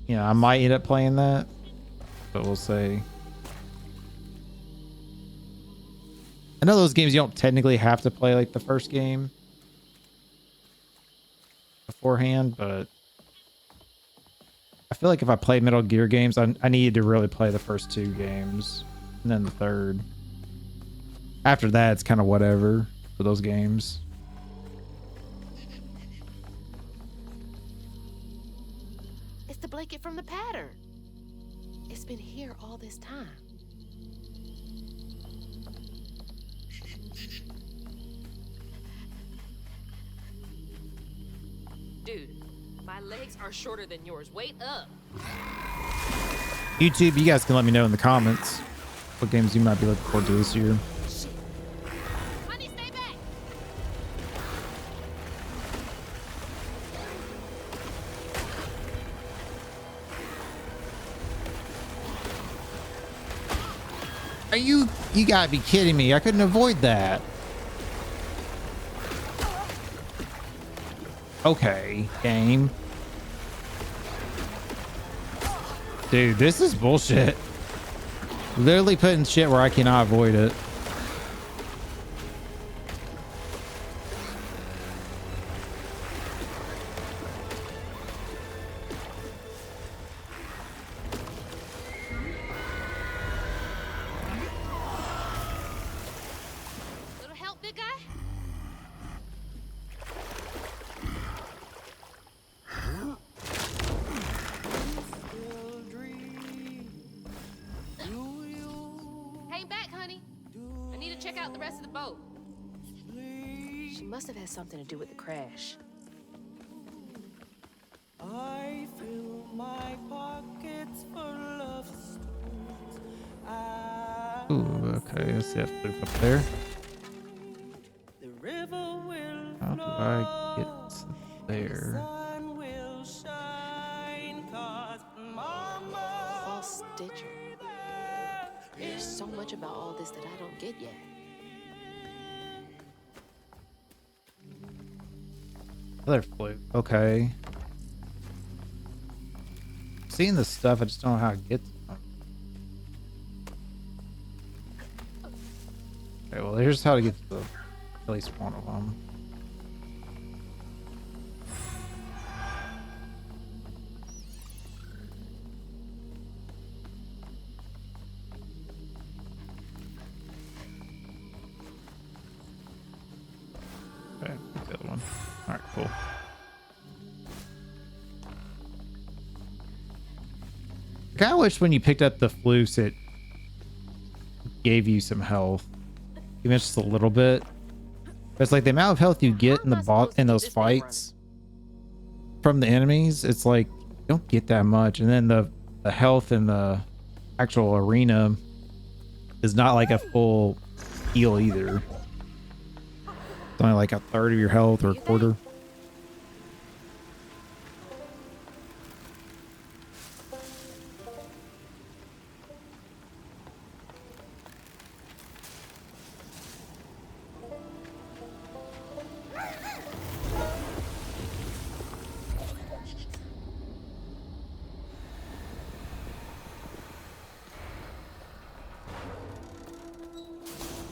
Yeah, I might end up playing that, but we'll see. I know those games you don't technically have to play like the first game beforehand, but I feel like if I played Metal Gear games, I needed to really play the first 2 games and then the third. After that, it's kind of whatever for those games. It's the blanket from the pattern. It's been here all this time. Dude, my legs are shorter than yours. Wait up. YouTube, you guys can let me know in the comments what games you might be looking forward to this year. Honey, stay back. Are you gotta be kidding me. I couldn't avoid that. Okay, game. Dude, this is bullshit. Literally putting shit where I cannot avoid it. Little help, big guy? Hang back, honey. I need to check out the rest of the boat. She must have had something to do with the crash. I fill my pockets full of stones. Ooh, okay, let's see that flip up there. The river will How do I get there? sun will shine, 'cause Mama False Stitcher. There's so much about all this that I don't get yet. Another flute. Okay. Seeing this stuff, I just don't know how to get to them. Okay, well, here's how to get to at least one of them. Okay, the other one. All right, cool. I kind of wish when you picked up the flutes, it gave you some health, even just a little bit. It's like the amount of health you get in those fights from the enemies. It's like you don't get that much, and then the health in the actual arena is not like a full heal either. It's only like a third of your health or a quarter.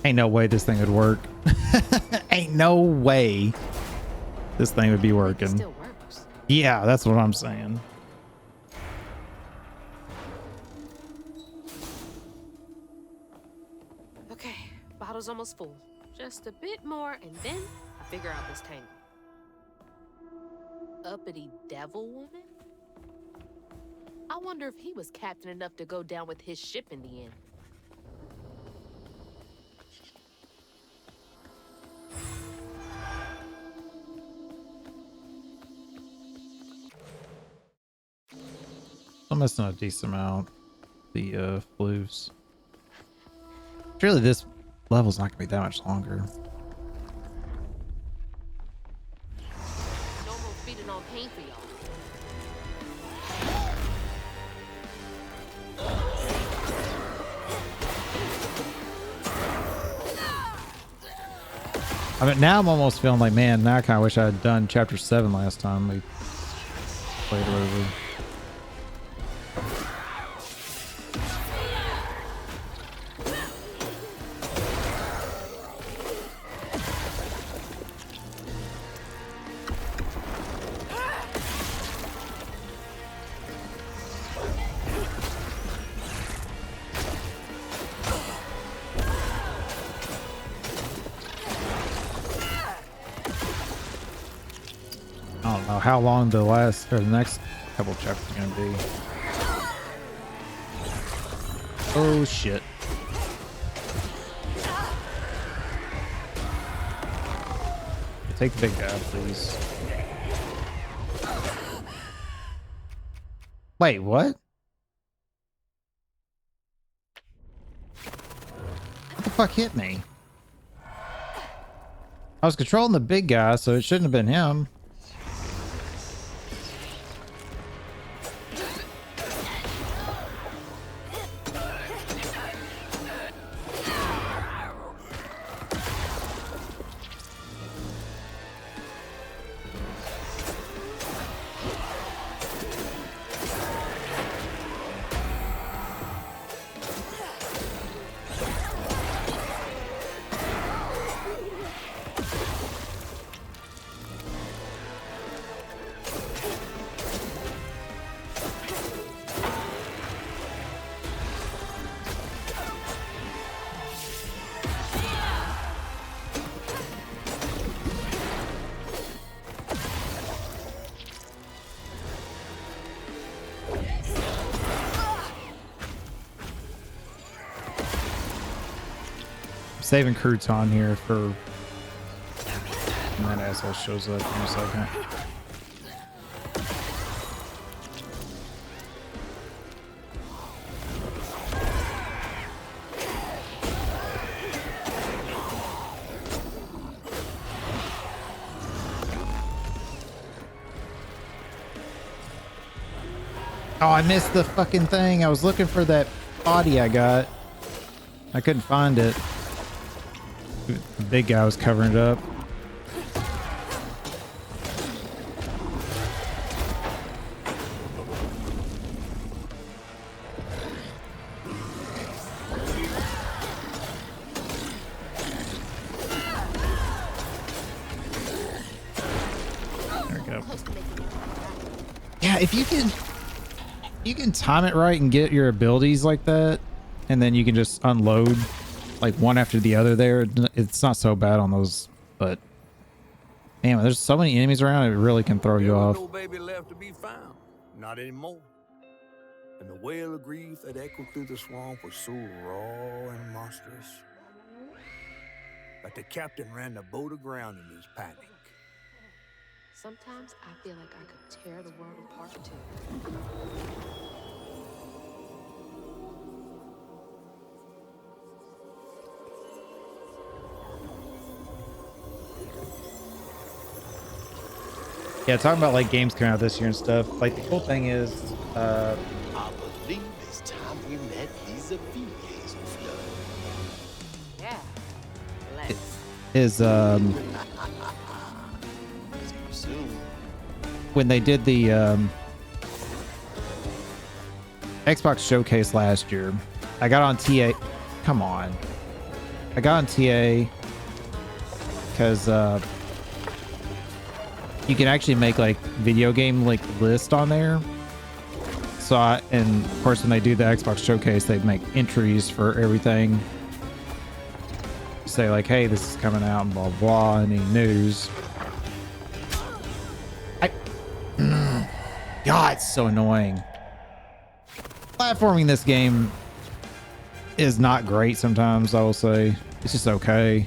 Ain't no way this thing would work. Ain't no way this thing would be working. It still works. Yeah, that's what I'm saying. Okay, bottle's almost full. Just a bit more, and then I figure out this tangle. Uppity devil woman? I wonder if he was captain enough to go down with his ship in the end. I'm missing a decent amount. The flues. Surely this level's not gonna be that much longer. No more feeding on pain for y'all. I mean, now I'm almost feeling like, man, now I kind of wish I had done chapter 7 last time we played over. I don't know how long the last or the next couple chapters are gonna be. Oh shit. Take the big guy, please. Wait, what? What the fuck hit me? I was controlling the big guy, so it shouldn't have been him. Saving Crouton here for when that asshole shows up in a second. Oh, I missed the fucking thing. I was looking for that body I got. I couldn't find it. The big guy was covering it up. There we go. Yeah, if you can time it right and get your abilities like that, and then you can just unload like one after the other there. It's not so bad on those, but man, there's so many enemies around, it really can throw you off. No baby left to be found. Not anymore. And the wail of grief that echoed through the swamp was so raw and monstrous that the captain ran the boat aground in his panic. Sometimes I feel like I could tear the world apart too. Yeah, talking about like games coming out this year and stuff. Like the cool thing is, I believe it's time we met vis-a-vis, Flood. Yeah. Let's. is See you soon. when they did the Xbox showcase last year, I got on TA. Come on, I got on TA because you can actually make like video game like list on there. So and of course when they do the Xbox showcase, they make entries for everything. Say like, hey, this is coming out and blah blah. Any news? God, it's so annoying. Platforming this game is not great sometimes, I will say. It's just okay.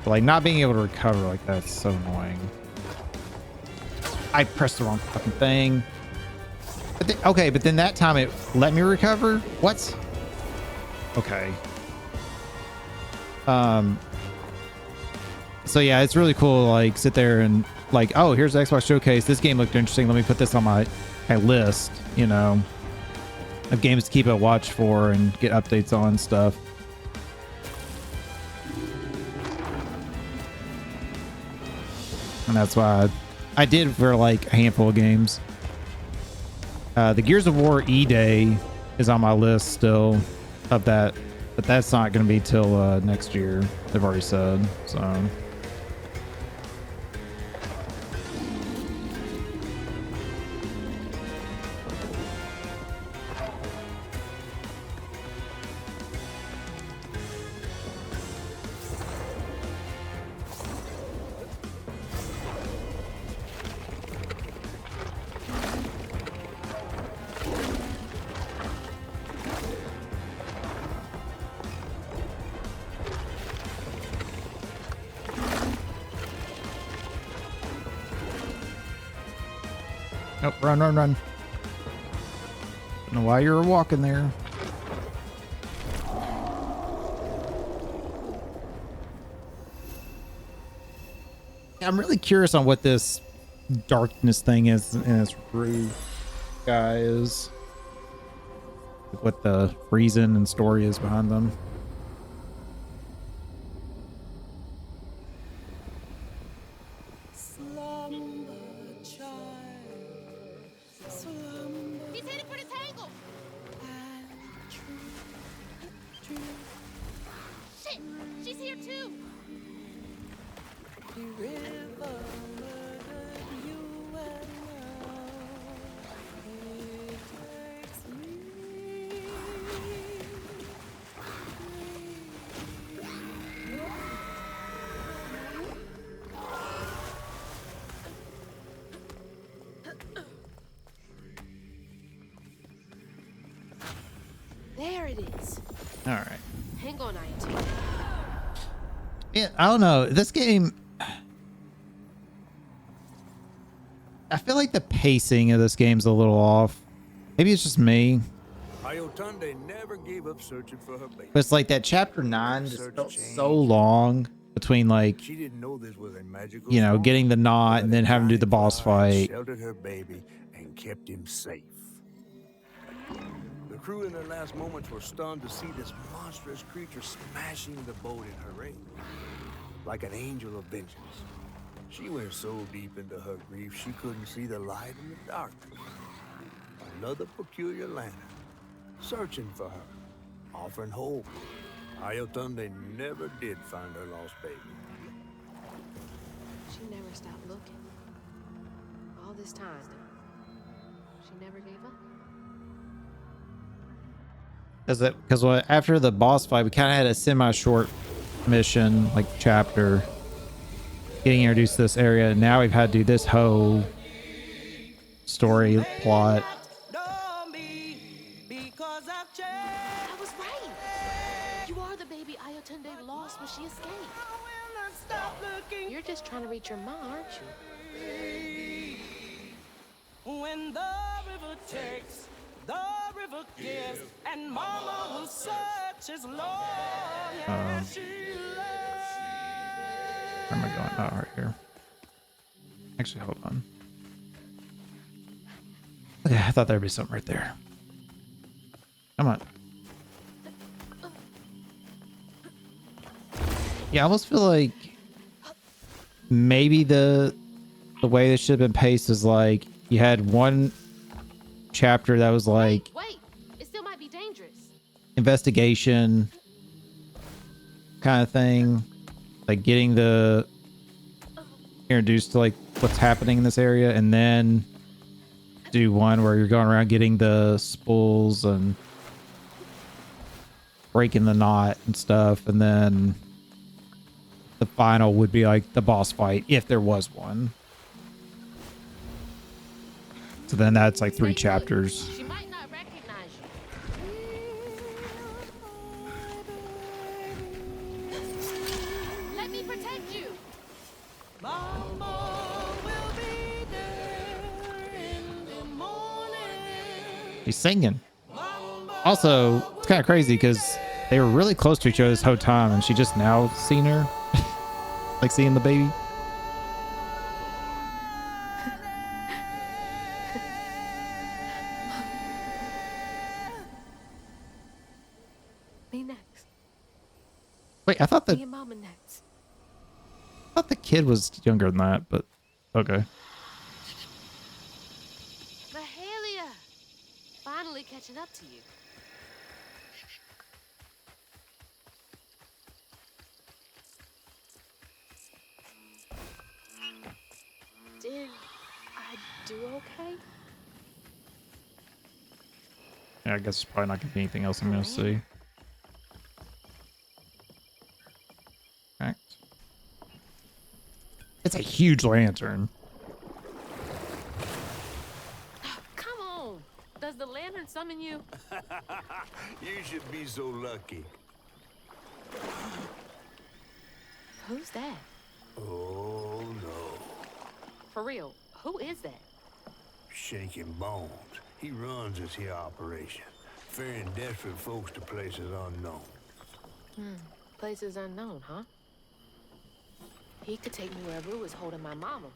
But like not being able to recover like that's so annoying. I pressed the wrong fucking thing. But okay, but then that time it let me recover? What? Okay. So yeah, it's really cool to like sit there and like, oh, here's the Xbox showcase. This game looked interesting. Let me put this on my list, you know, of games to keep a watch for and get updates on stuff. And that's why I did for like a handful of games. The Gears of War E-Day is on my list still of that, but that's not going to be till next year. They've already said, so. Nope, run, run, run. Don't know why you were walking there. I'm really curious on what this darkness thing is in this roof guy is. What the reason and story is behind them. He's headed for the tangle. Shit, she's here too. There it is. All right. Hang on, INT. Yeah, I don't know. This game, I feel like the pacing of this game's a little off. Maybe it's just me. Ayotunde never gave up searching for her baby. But it's like that chapter 9 just felt so long between like, She didn't know this was a magical you know, storm, getting the knot but and then having to do the boss fight. Sheltered her baby and kept him safe. The crew in their last moments were stunned to see this monstrous creature smashing the boat in her rain. Like an angel of vengeance. She went so deep into her grief she couldn't see the light in the darkness. Another peculiar lantern, searching for her, offering hope. Ayotunde never did find her lost baby. She never stopped looking. All this time, she never gave up. Because after the boss fight, we kind of had a semi-short mission, like chapter, getting introduced to this area. Now we've had to do this whole story plot. I was right. You are the baby Ayotunde lost when she escaped. You're just trying to reach your mom, aren't you? When the river takes, the river gives, and mama will search as long as she lives. Where am I going? Oh, right here. Actually, hold on. Okay, I thought there'd be something right there. Come on. Yeah, I almost feel like maybe the way this should have been paced is like you had one chapter that was like Wait, it still might be dangerous. investigation kind of thing, like getting the introduced to like what's happening in this area, and then do one where you're going around getting the spools and breaking the knot and stuff, and then the final would be like the boss fight if there was one. So then that's like 3 chapters. She might not recognize you. Let me protect you. He's singing. Also, it's kind of crazy because they were really close to each other this whole time, and she just now seen her, like seeing the baby. Me next. Wait, I thought Me and Mama next. the kid was younger than that, but okay. Mahalia, finally catching up to you. Did I do okay? Yeah, I guess it's probably not gonna be anything else I'm gonna see. Act. It's a huge lantern. Come on. Does the lantern summon you? You should be so lucky. Who's that? Oh, no. For real, who is that? Shaking Bones. He runs this here operation, ferrying desperate folks to places unknown. Places unknown, huh? He could take me where Rue was holding my mama.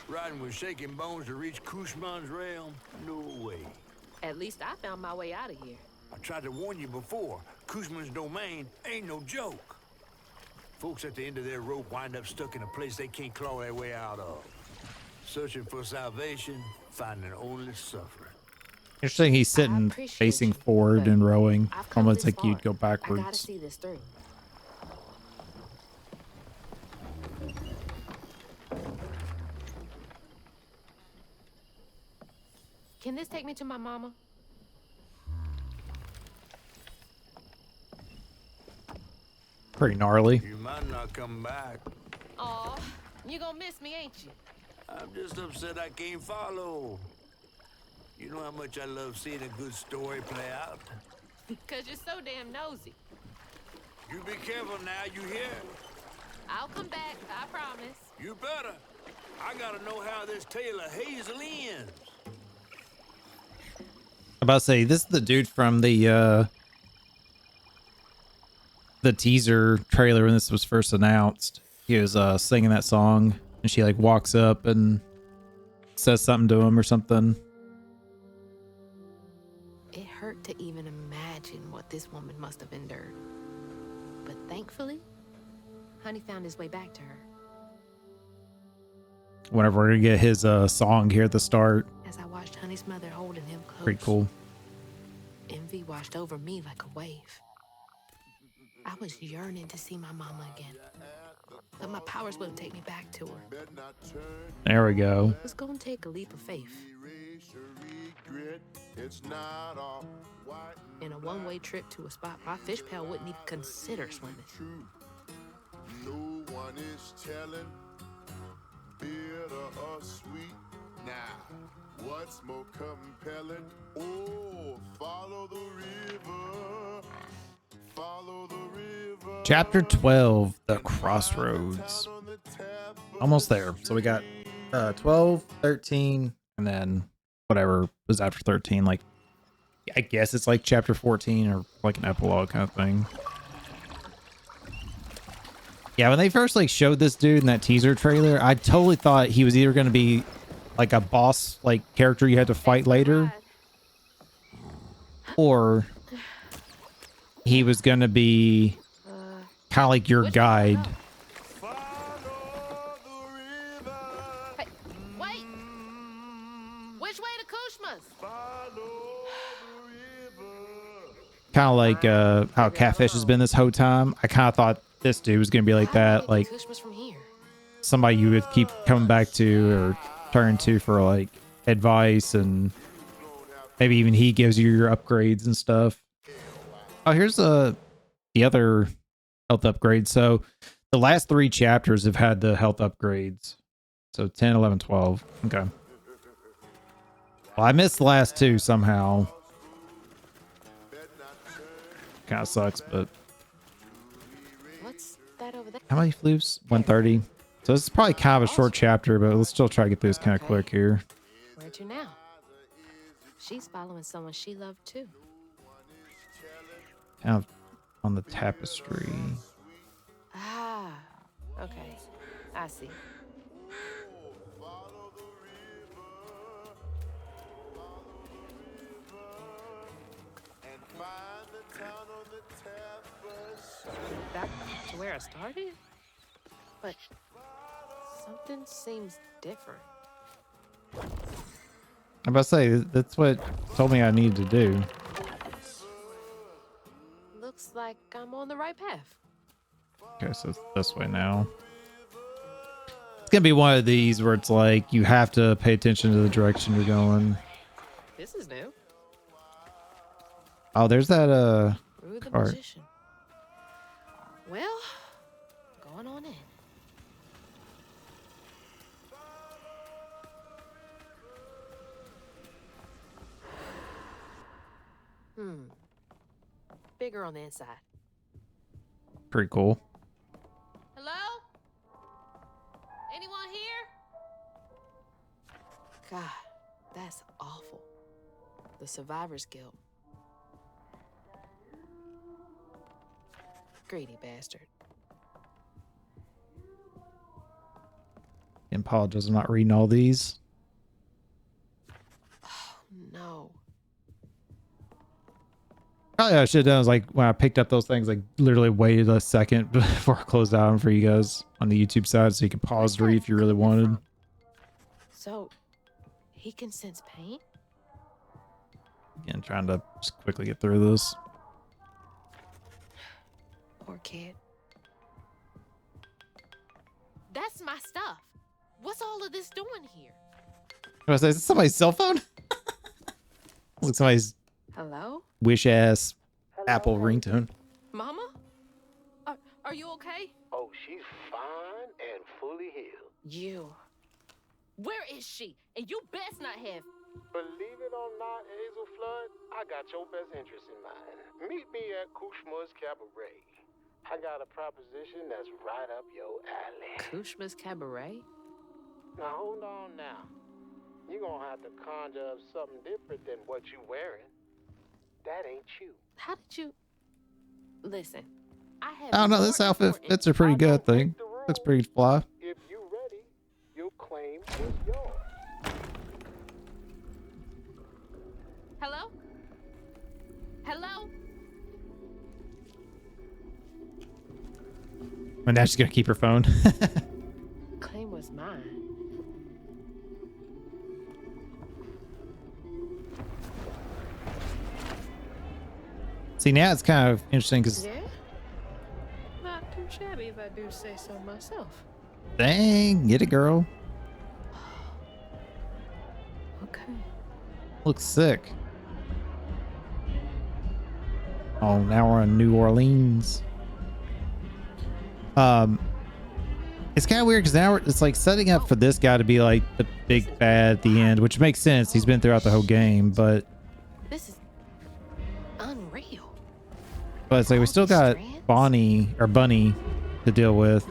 Riding with Shaking Bones to reach Kushman's realm? No way. At least I found my way out of here. I tried to warn you before. Kushman's domain ain't no joke. Folks at the end of their rope wind up stuck in a place they can't claw their way out of. Searching for salvation, finding only suffering. Interesting, he's sitting facing forward and rowing. Almost like you'd go I gotta backwards. see this through. Can this take me to my mama? Pretty gnarly. You might not come back. Aw, you gonna miss me, ain't you? I'm just upset I can't follow. You know how much I love seeing a good story play out? Cause you're so damn nosy. You be careful now, you hear? I'll come back, I promise. You better. I gotta know how this tale of Hazel ends. I'm about to say, this is the dude from the teaser trailer when this was first announced. He was singing that song, and she like walks up and says something to him or something. It hurt to even imagine what this woman must have endured. But thankfully, Honey found his way back to her. Whenever we're gonna get his song here at the start. As I watched Honey's mother holding him close, Pretty cool. envy washed over me like a wave. I was yearning to see my mama again, but my powers wouldn't take me back to her. There we go. It was gonna take a leap of faith. In a one-way trip to a spot my fish pal wouldn't even consider swimming. No one is telling, bitter or sweet. Now, what's more compelling? Oh, follow the river. Follow the river. Chapter 12, The Crossroads. Almost there. So we got 12, 13, and then whatever was after 13. Like, I guess it's like chapter 14 or like an epilogue kind of thing. Yeah, when they first like showed this dude in that teaser trailer, I totally thought he was either going to be like a boss like character you had to fight later, or he was going to be kind of like your guide. Hey, wait! Which way to Kushma's? Kind of like how Catfish has been this whole time. I kind of thought this dude was going to be like that, like Kushma's from here. somebody you would keep coming back to or turn to for like advice, and maybe even he gives you your upgrades and stuff. Oh, here's the other health upgrade. So the last 3 chapters have had the health upgrades. So 10, 11, 12. Okay. Well, I missed the last 2 somehow. Kind of sucks, but What's that over there? how many floops? 130. So this is probably kind of a short chapter, but let's still try to get through this kind of quick here. Where to now? She's following someone she loved too. Kind of on the tapestry. Ah, okay. I see. Back to where I started? But something seems different. I'm about to say, that's what it told me I needed to do. Looks like I'm on the right path. Okay, so it's this way now. It's gonna be one of these where it's like you have to pay attention to the direction you're going. This is new. Oh, there's that Rue the cart. magician. Well, going on in. Bigger on the inside. Pretty cool. Hello? Anyone here? God, that's awful. The survivor's guilt. Greedy bastard. And apologize, I'm not reading all these. No. Probably what I should have done is like when I picked up those things, like literally waited a second before I closed out for you guys on the YouTube side so you could pause to read if you really wanted. So, he can sense pain? Again, trying to just quickly get through this. Poor kid. That's my stuff. What's all of this doing here? What was I say? Is this somebody's cell phone? Looks somebody's Hello? wish ass Apple ringtone. Mama? Are you okay? Oh, she's fine and fully healed. You. Where is she? And you best not have. Believe it or not, Hazel Flood, I got your best interest in mind. Meet me at Kushma's Cabaret. I got a proposition that's right up your alley. Kushma's Cabaret? Now, hold on now. You're gonna have to conjure up something different than what you wearing. That ain't you. How did you... Listen, I have... I don't know, this outfit fits a pretty good thing. Looks pretty fly. If you ready, your claim is yours. Hello? Hello? And now she's gonna keep her phone. Claim was mine. See, now it's kind of interesting because Yeah? Not too shabby if I do say so myself. dang, get it, girl. Okay. Looks sick. Oh, now we're in New Orleans. It's kind of weird because now it's like setting up for this guy to be like the big bad at the end, which makes sense. He's been throughout the whole game, but This is unreal. it's like we still got Bunny to deal with.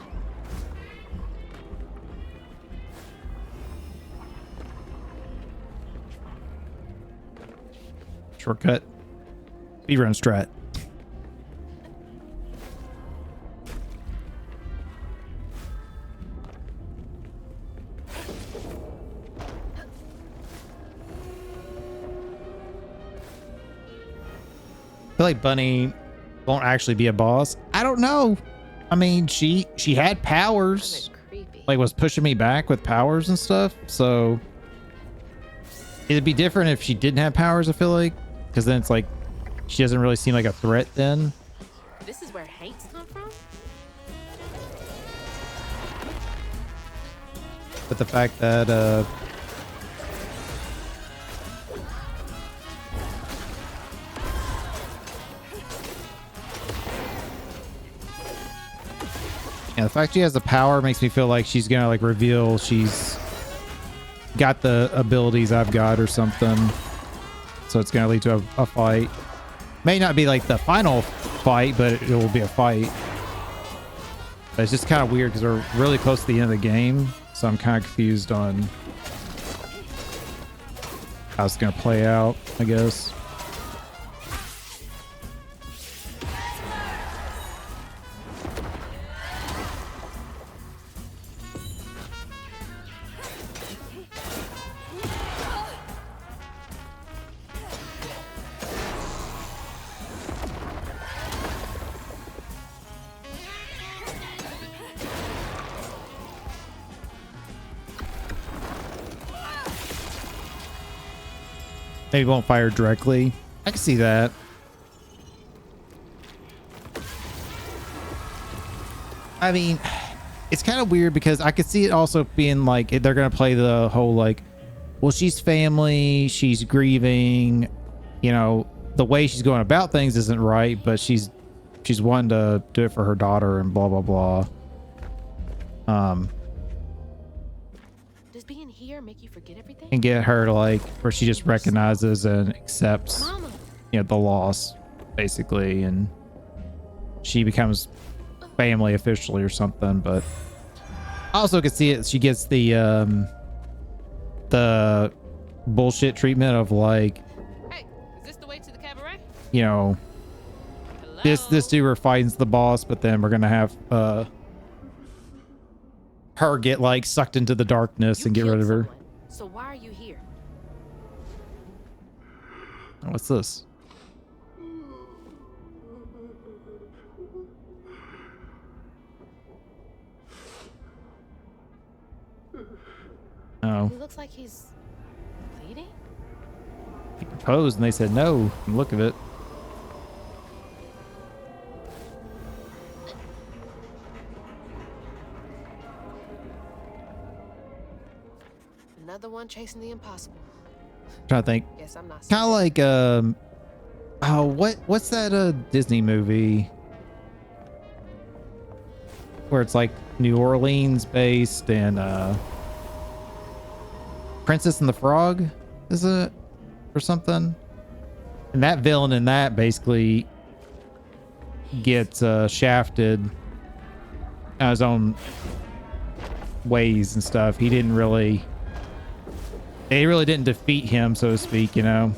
Shortcut. Speedrun strat. feel like Bunny won't actually be a boss. I don't know. I mean, she had powers, like was pushing me back with powers and stuff. So it'd be different if she didn't have powers, I feel like, because then it's like she doesn't really seem like a threat then. This is where hates come from? But the fact that yeah, the fact she has the power makes me feel like she's gonna like reveal she's got the abilities I've got or something. So it's gonna lead to a fight. May not be like the final fight, but it will be a fight. But it's just kind of weird because we're really close to the end of the game. So I'm kind of confused on how it's gonna play out, I guess. Maybe won't fire directly. I can see that. I mean, it's kind of weird because I could see it also being like they're gonna play the whole like, well, she's family, she's grieving, you know, the way she's going about things isn't right, but she's wanting to do it for her daughter and blah blah blah. Does being here make you forget everything? And get her to like where she just recognizes and accepts, you know, the loss basically, and she becomes family officially or something. But I also could see it, she gets the bullshit treatment of like, hey, is this the way to the cabaret? you know, this dude we're fighting's the boss, but then we're gonna have her get like sucked into the darkness and get rid of her. So why are you here? What's this? Oh. He looks like he's bleeding. He proposed and they said no. From the look of it. Another one chasing the impossible. Trying to think. Guess I'm not. Kind of like oh, what's that Disney movie where it's like New Orleans based and Princess and the Frog, is it, or something? And that villain in that basically gets shafted on his own ways and stuff. They really didn't defeat him, so to speak, you know.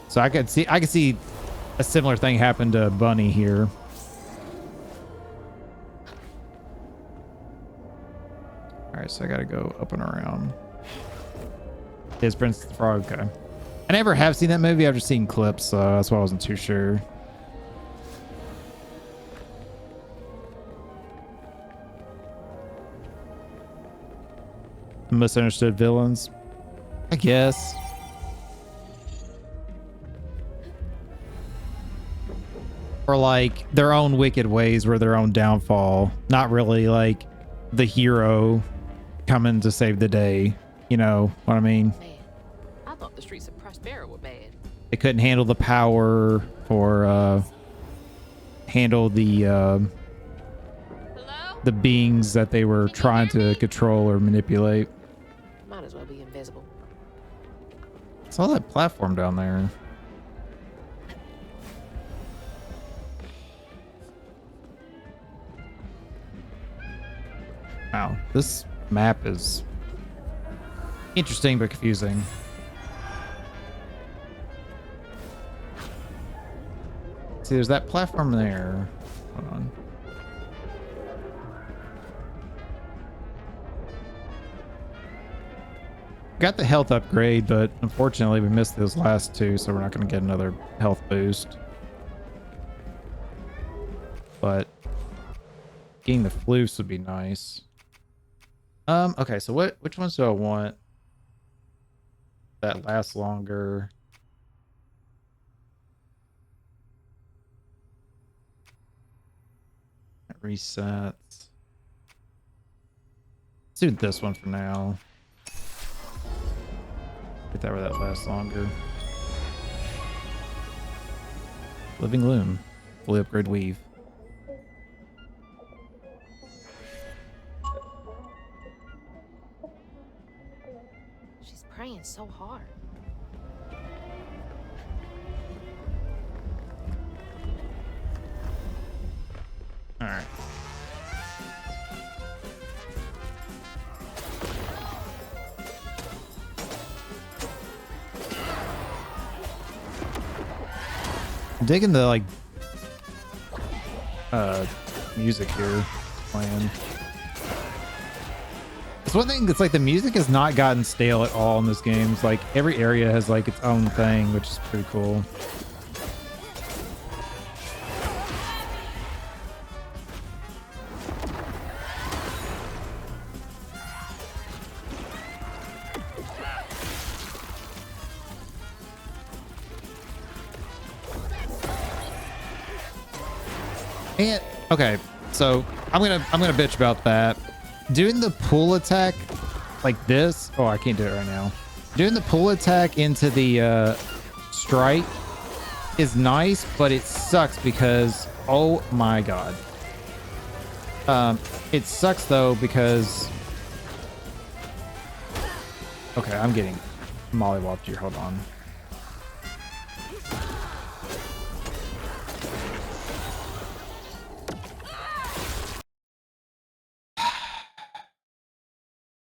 So I could see a similar thing happen to Bunny here. All right, so I gotta go up and around. Is Princess the Frog? Okay. I never have seen that movie. I've just seen clips, so that's why I wasn't too sure. Misunderstood villains, I guess. Or like their own wicked ways were their own downfall. Not really like the hero coming to save the day. You know what I mean? Man, I thought the streets of Prospero were bad. They couldn't handle the power or handle the beings that they were trying to control or manipulate. Might as well be invisible. I saw that platform down there. Wow, this map is interesting but confusing. See, there's that platform there. Hold on. Got the health upgrade, but unfortunately we missed those last two, so we're not going to get another health boost. But getting the floofs would be nice. Okay, so which ones do I want that last longer? That resets. Let's do this one for now. Get that where that lasts longer. Living Loom. Fully upgrade weave. She's praying so hard. All right. I'm digging the like music here playing. It's one thing that's like the music has not gotten stale at all in this game. It's like every area has like its own thing, which is pretty cool. And okay, so I'm gonna bitch about that. Doing the pull attack like this. Oh, I can't do it right now. Doing the pull attack into the strike is nice, but it sucks because oh my god. It sucks though because okay, I'm getting mollywopped here. Hold on.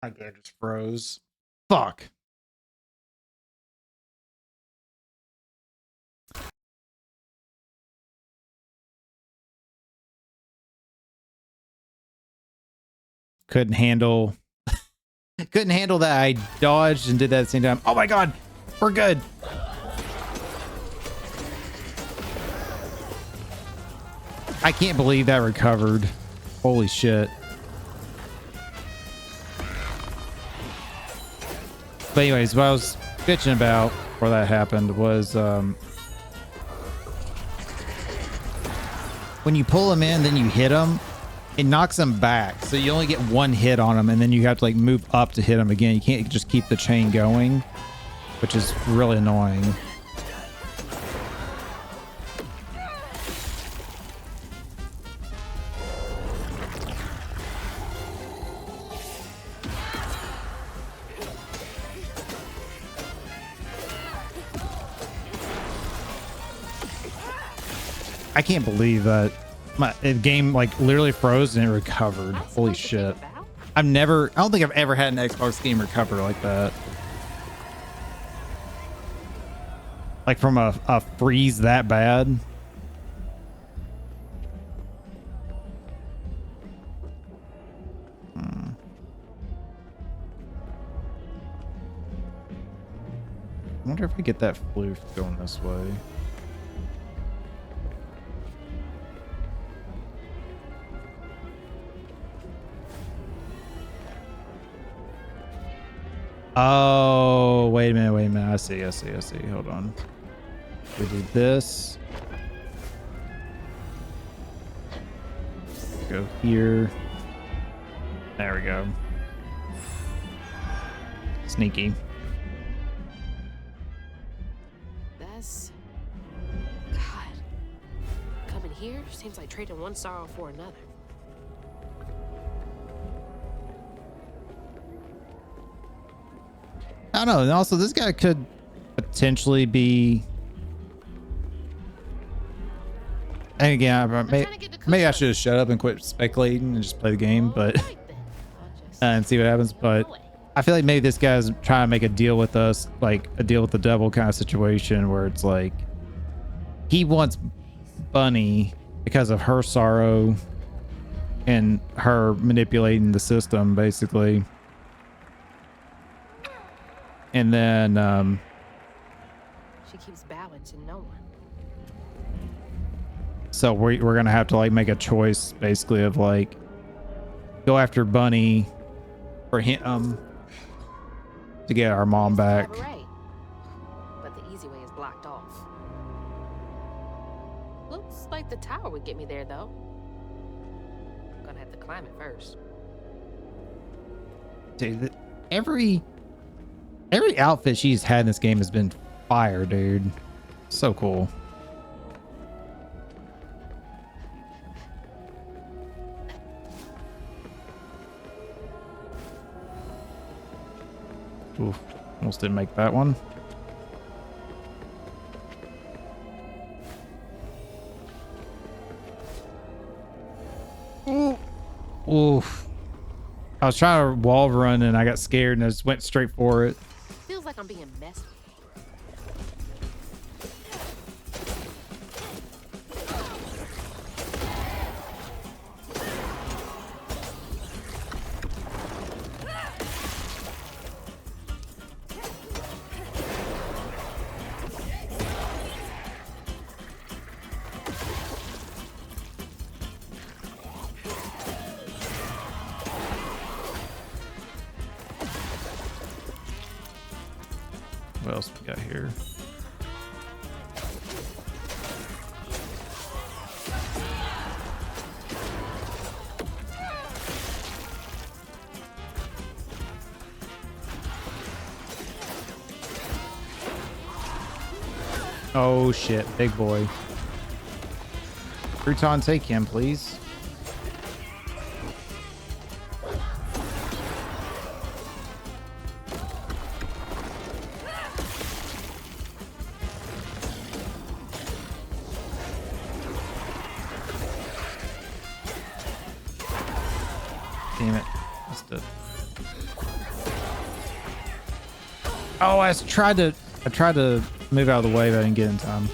My game just froze. Fuck. Couldn't handle that. I dodged and did that at the same time. Oh my god. We're good. I can't believe that recovered. Holy shit. But anyways, what I was bitching about before that happened was when you pull them in, then you hit them, it knocks them back. So you only get one hit on them, and then you have to like move up to hit them again. You can't just keep the chain going, which is really annoying. I can't believe that my game like literally froze and it recovered. Holy shit. I don't think I've ever had an Xbox game recover like that. Like from a freeze that bad. I wonder if we get that floof going this way. Oh, wait a minute. I see. Hold on. We do this. Go here. There we go. Sneaky. That's... God. Coming here seems like trading one sorrow for another. I don't know. And also, this guy could potentially be. And again, maybe I should have shut up and quit speculating and just play the game, but and see what happens. But I feel like maybe this guy's trying to make a deal with us, like a deal with the devil kind of situation, where it's like he wants Bunny because of her sorrow and her manipulating the system, basically. And then She keeps bowing to no one. so we're gonna have to like make a choice basically of like go after Bunny or him to get our mom back. Cabaret. But the easy way is blocked off. Looks like the tower would get me there, though. Gonna have to climb it first. Dude, every outfit she's had in this game has been fire, dude. So cool. Oof, almost didn't make that one. Oof. I was trying to wall run and I got scared and I just went straight for it. Feels like I'm being messed with. What else we got here? Oh shit, big boy. Crouton, take him, please. Damn it. Missed it. Oh, I tried to move out of the way, but I didn't get in time.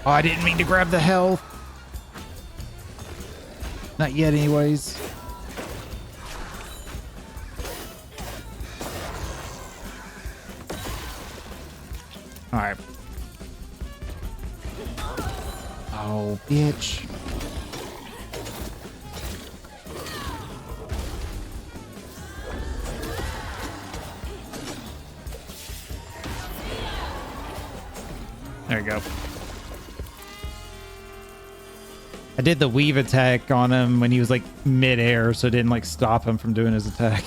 Oh, I didn't mean to grab the health. Not yet, anyways. All right. Oh, bitch. There you go. I did the weave attack on him when he was like mid-air, so it didn't like stop him from doing his attack.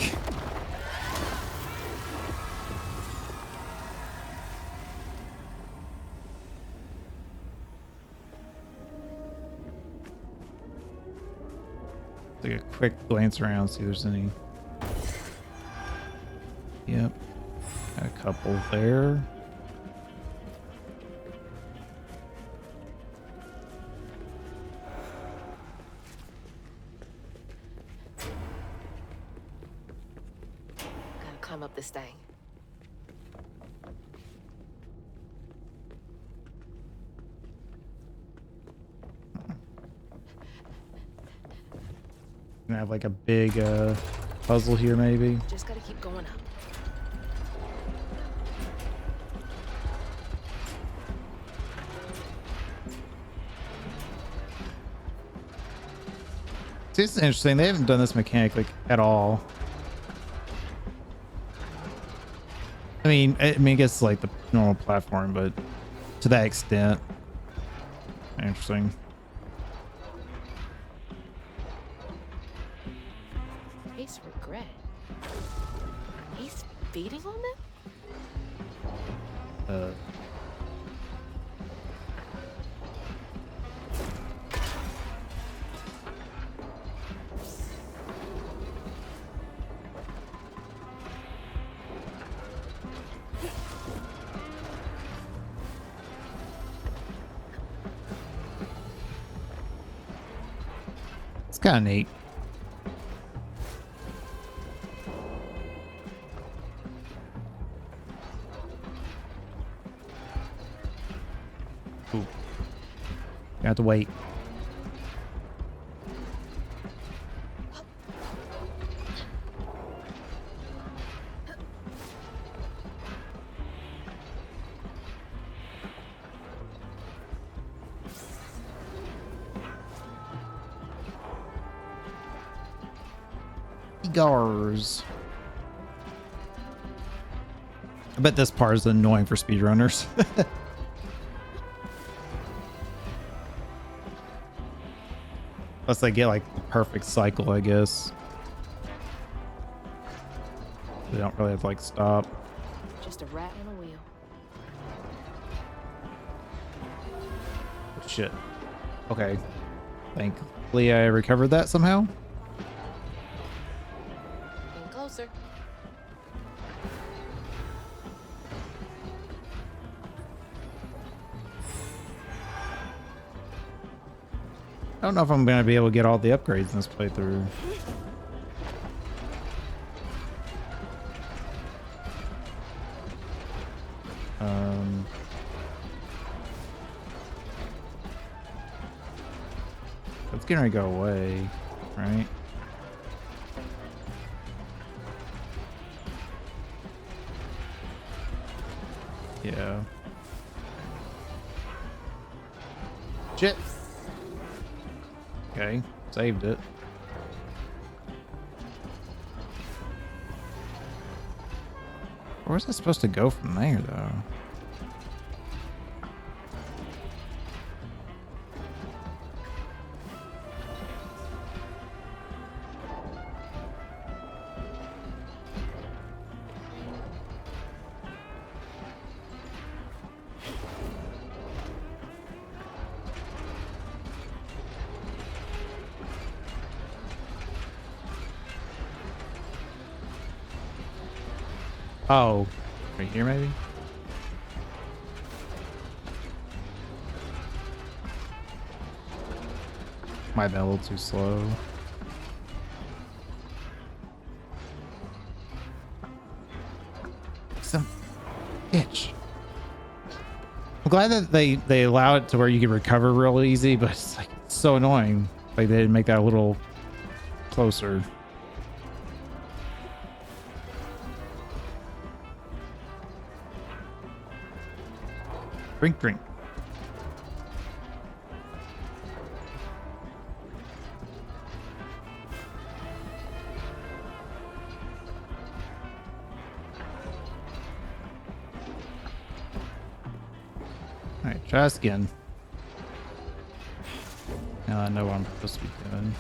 Take a quick glance around, see if there's any. Yep. Got a couple there. Gotta climb up this thing. Gonna have like a big puzzle here, maybe. Just gotta keep going up. See, it's interesting. They haven't done this mechanic like at all. I mean, I guess like the normal platform, but to that extent, interesting. Taste regret. He's feeding on them? It's kind of neat. Ooh. have to wait. Cigars. I bet this part is annoying for speedrunners. Unless they get like the perfect cycle, I guess. They don't really have to like stop. Just a rat on a wheel. Oh, shit. Okay. Thankfully I recovered that somehow. Getting closer. I don't know if I'm going to be able to get all the upgrades in this playthrough. It's going to go away, right? Yeah. Shit. Okay, saved it. Where's it supposed to go from there, though? Oh, right here maybe? Might have been a little too slow. Some bitch. I'm glad that they allow it to where you can recover real easy, but it's like it's so annoying. Like they didn't make that a little closer. Drink, drink. All right, try this again. Now I know what I'm supposed to be doing.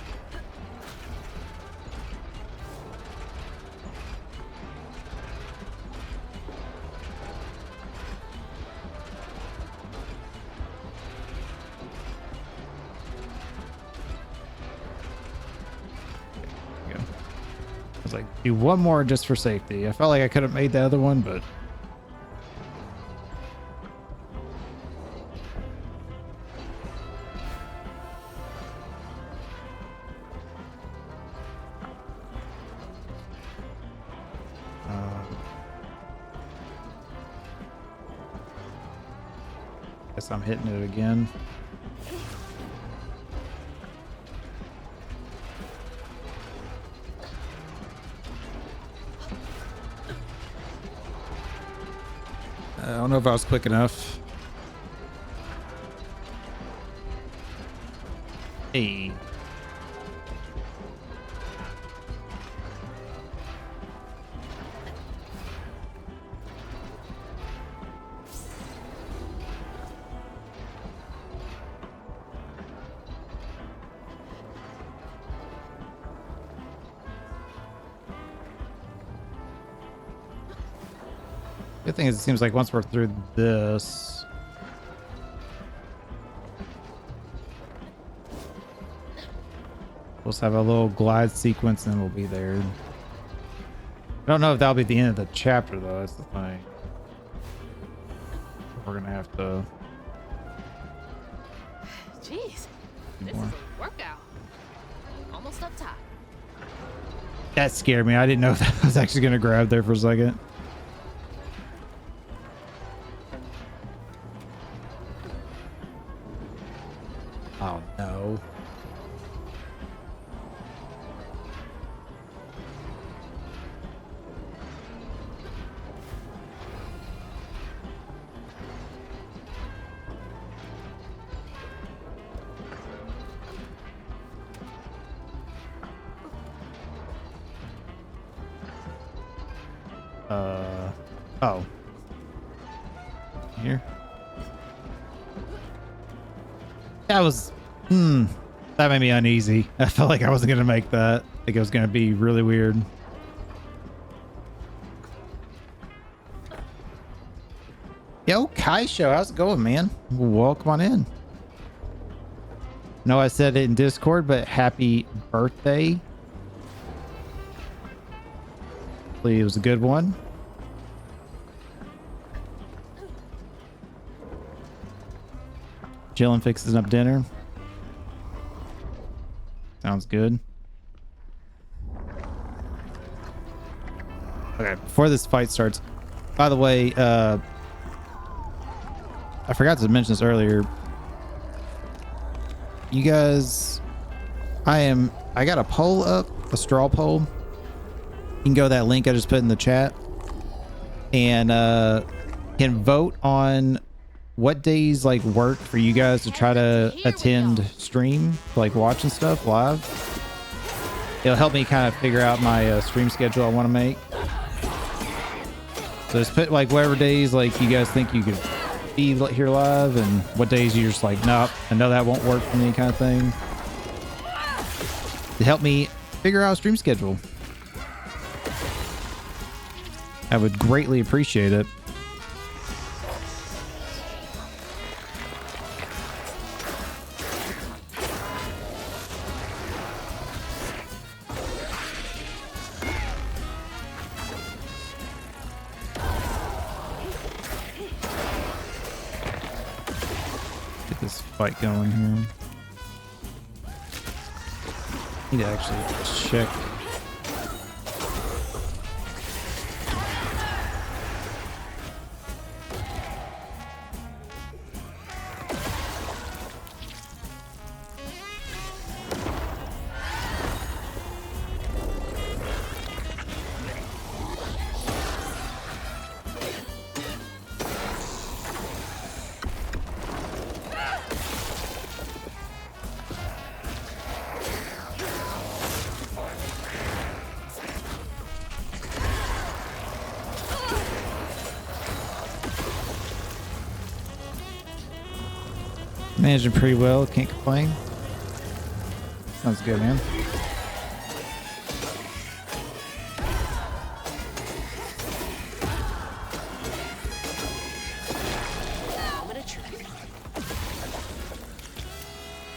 Like, do one more just for safety. I felt like I could have made the other one, but guess I'm hitting it again. I don't know if I was quick enough. Hey. Good thing is it seems like once we're through this, we'll just have a little glide sequence and we'll be there. I don't know if that'll be the end of the chapter though, that's the thing. We're gonna have to... Jeez, this is a workout. Almost up top. That scared me. I didn't know if that was actually gonna grab there for a second. Oh. Here. That was, that made me uneasy. I felt like I wasn't going to make that. I think it was going to be really weird. Yo, Kai Show, how's it going, man? Welcome on in. No, I said it in Discord, but happy birthday. Hopefully it was a good one. Chilling, fixing up dinner. Sounds good. Okay, before this fight starts, by the way, I forgot to mention this earlier. You guys, I got a poll up, a straw poll. You can go to that link I just put in the chat and can vote on what days like work for you guys to try to attend stream, like watching stuff live. It'll help me kind of figure out my stream schedule I want to make. So just put like whatever days like you guys think you could be here live, and what days you're just like, nope, I know that won't work for me, kind of thing. To help me figure out a stream schedule, I would greatly appreciate it. Fight going here. Need to actually check. Managing pretty well, can't complain. Sounds good, man.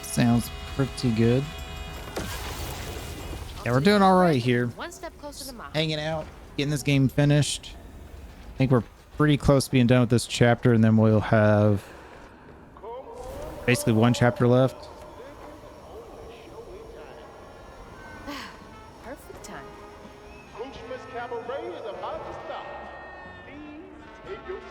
Sounds pretty good. Yeah, we're doing all right here. One step closer to mine. Hanging out, getting this game finished. I think we're pretty close to being done with this chapter, and then we'll have basically one chapter left. Perfect time. Christmas Cabaret is about to start. Please take your seats.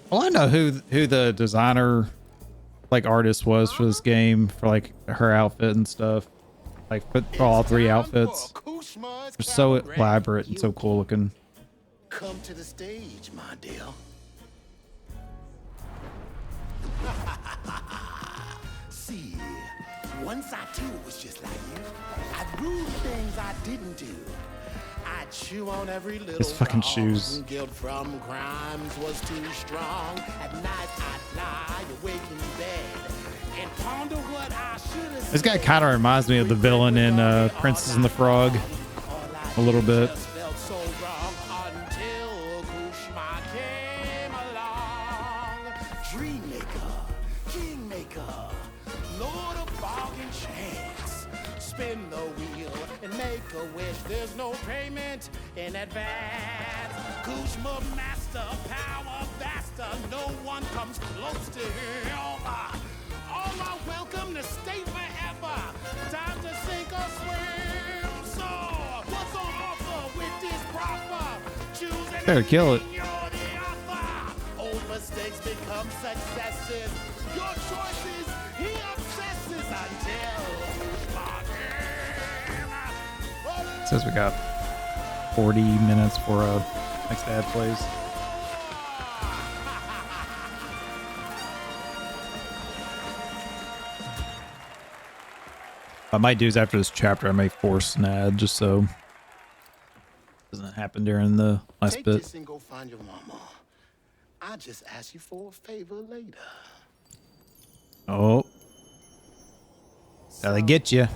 Well, I know who the designer, like, artist was for this game, for like her outfit and stuff. Like, put all three outfits. They're so elaborate and so cool looking. Come to the stage, my dear. See, once I too was just like you. I'd rule things I didn't do. I'd chew on every little His fucking shoes. Guilt from crimes was too strong. At night I'd lie awake in bed and ponder what I should have. This guy kind of reminds me of the villain in Princess and the Frog a little bit. Felt so wrong until Kushma came along. Dreammaker, kingmaker, Lord of bargain chance. Spin the wheel and make a wish. There's no payment in advance. Kushma master, power vaster. No one comes close to him. All are welcome to stay forever. Time to sink or swim. So, what's on offer with this proffer? Choose and Better kill it. you're the author. Old mistakes become successes. Your choices, he obsesses until It says we got 40 minutes for next ad plays. What I might do is after this chapter, I may force an ad just so it doesn't happen during the last Take bit. this and go find your mama. I'll just ask you for a favor later. Oh. Gotta get you.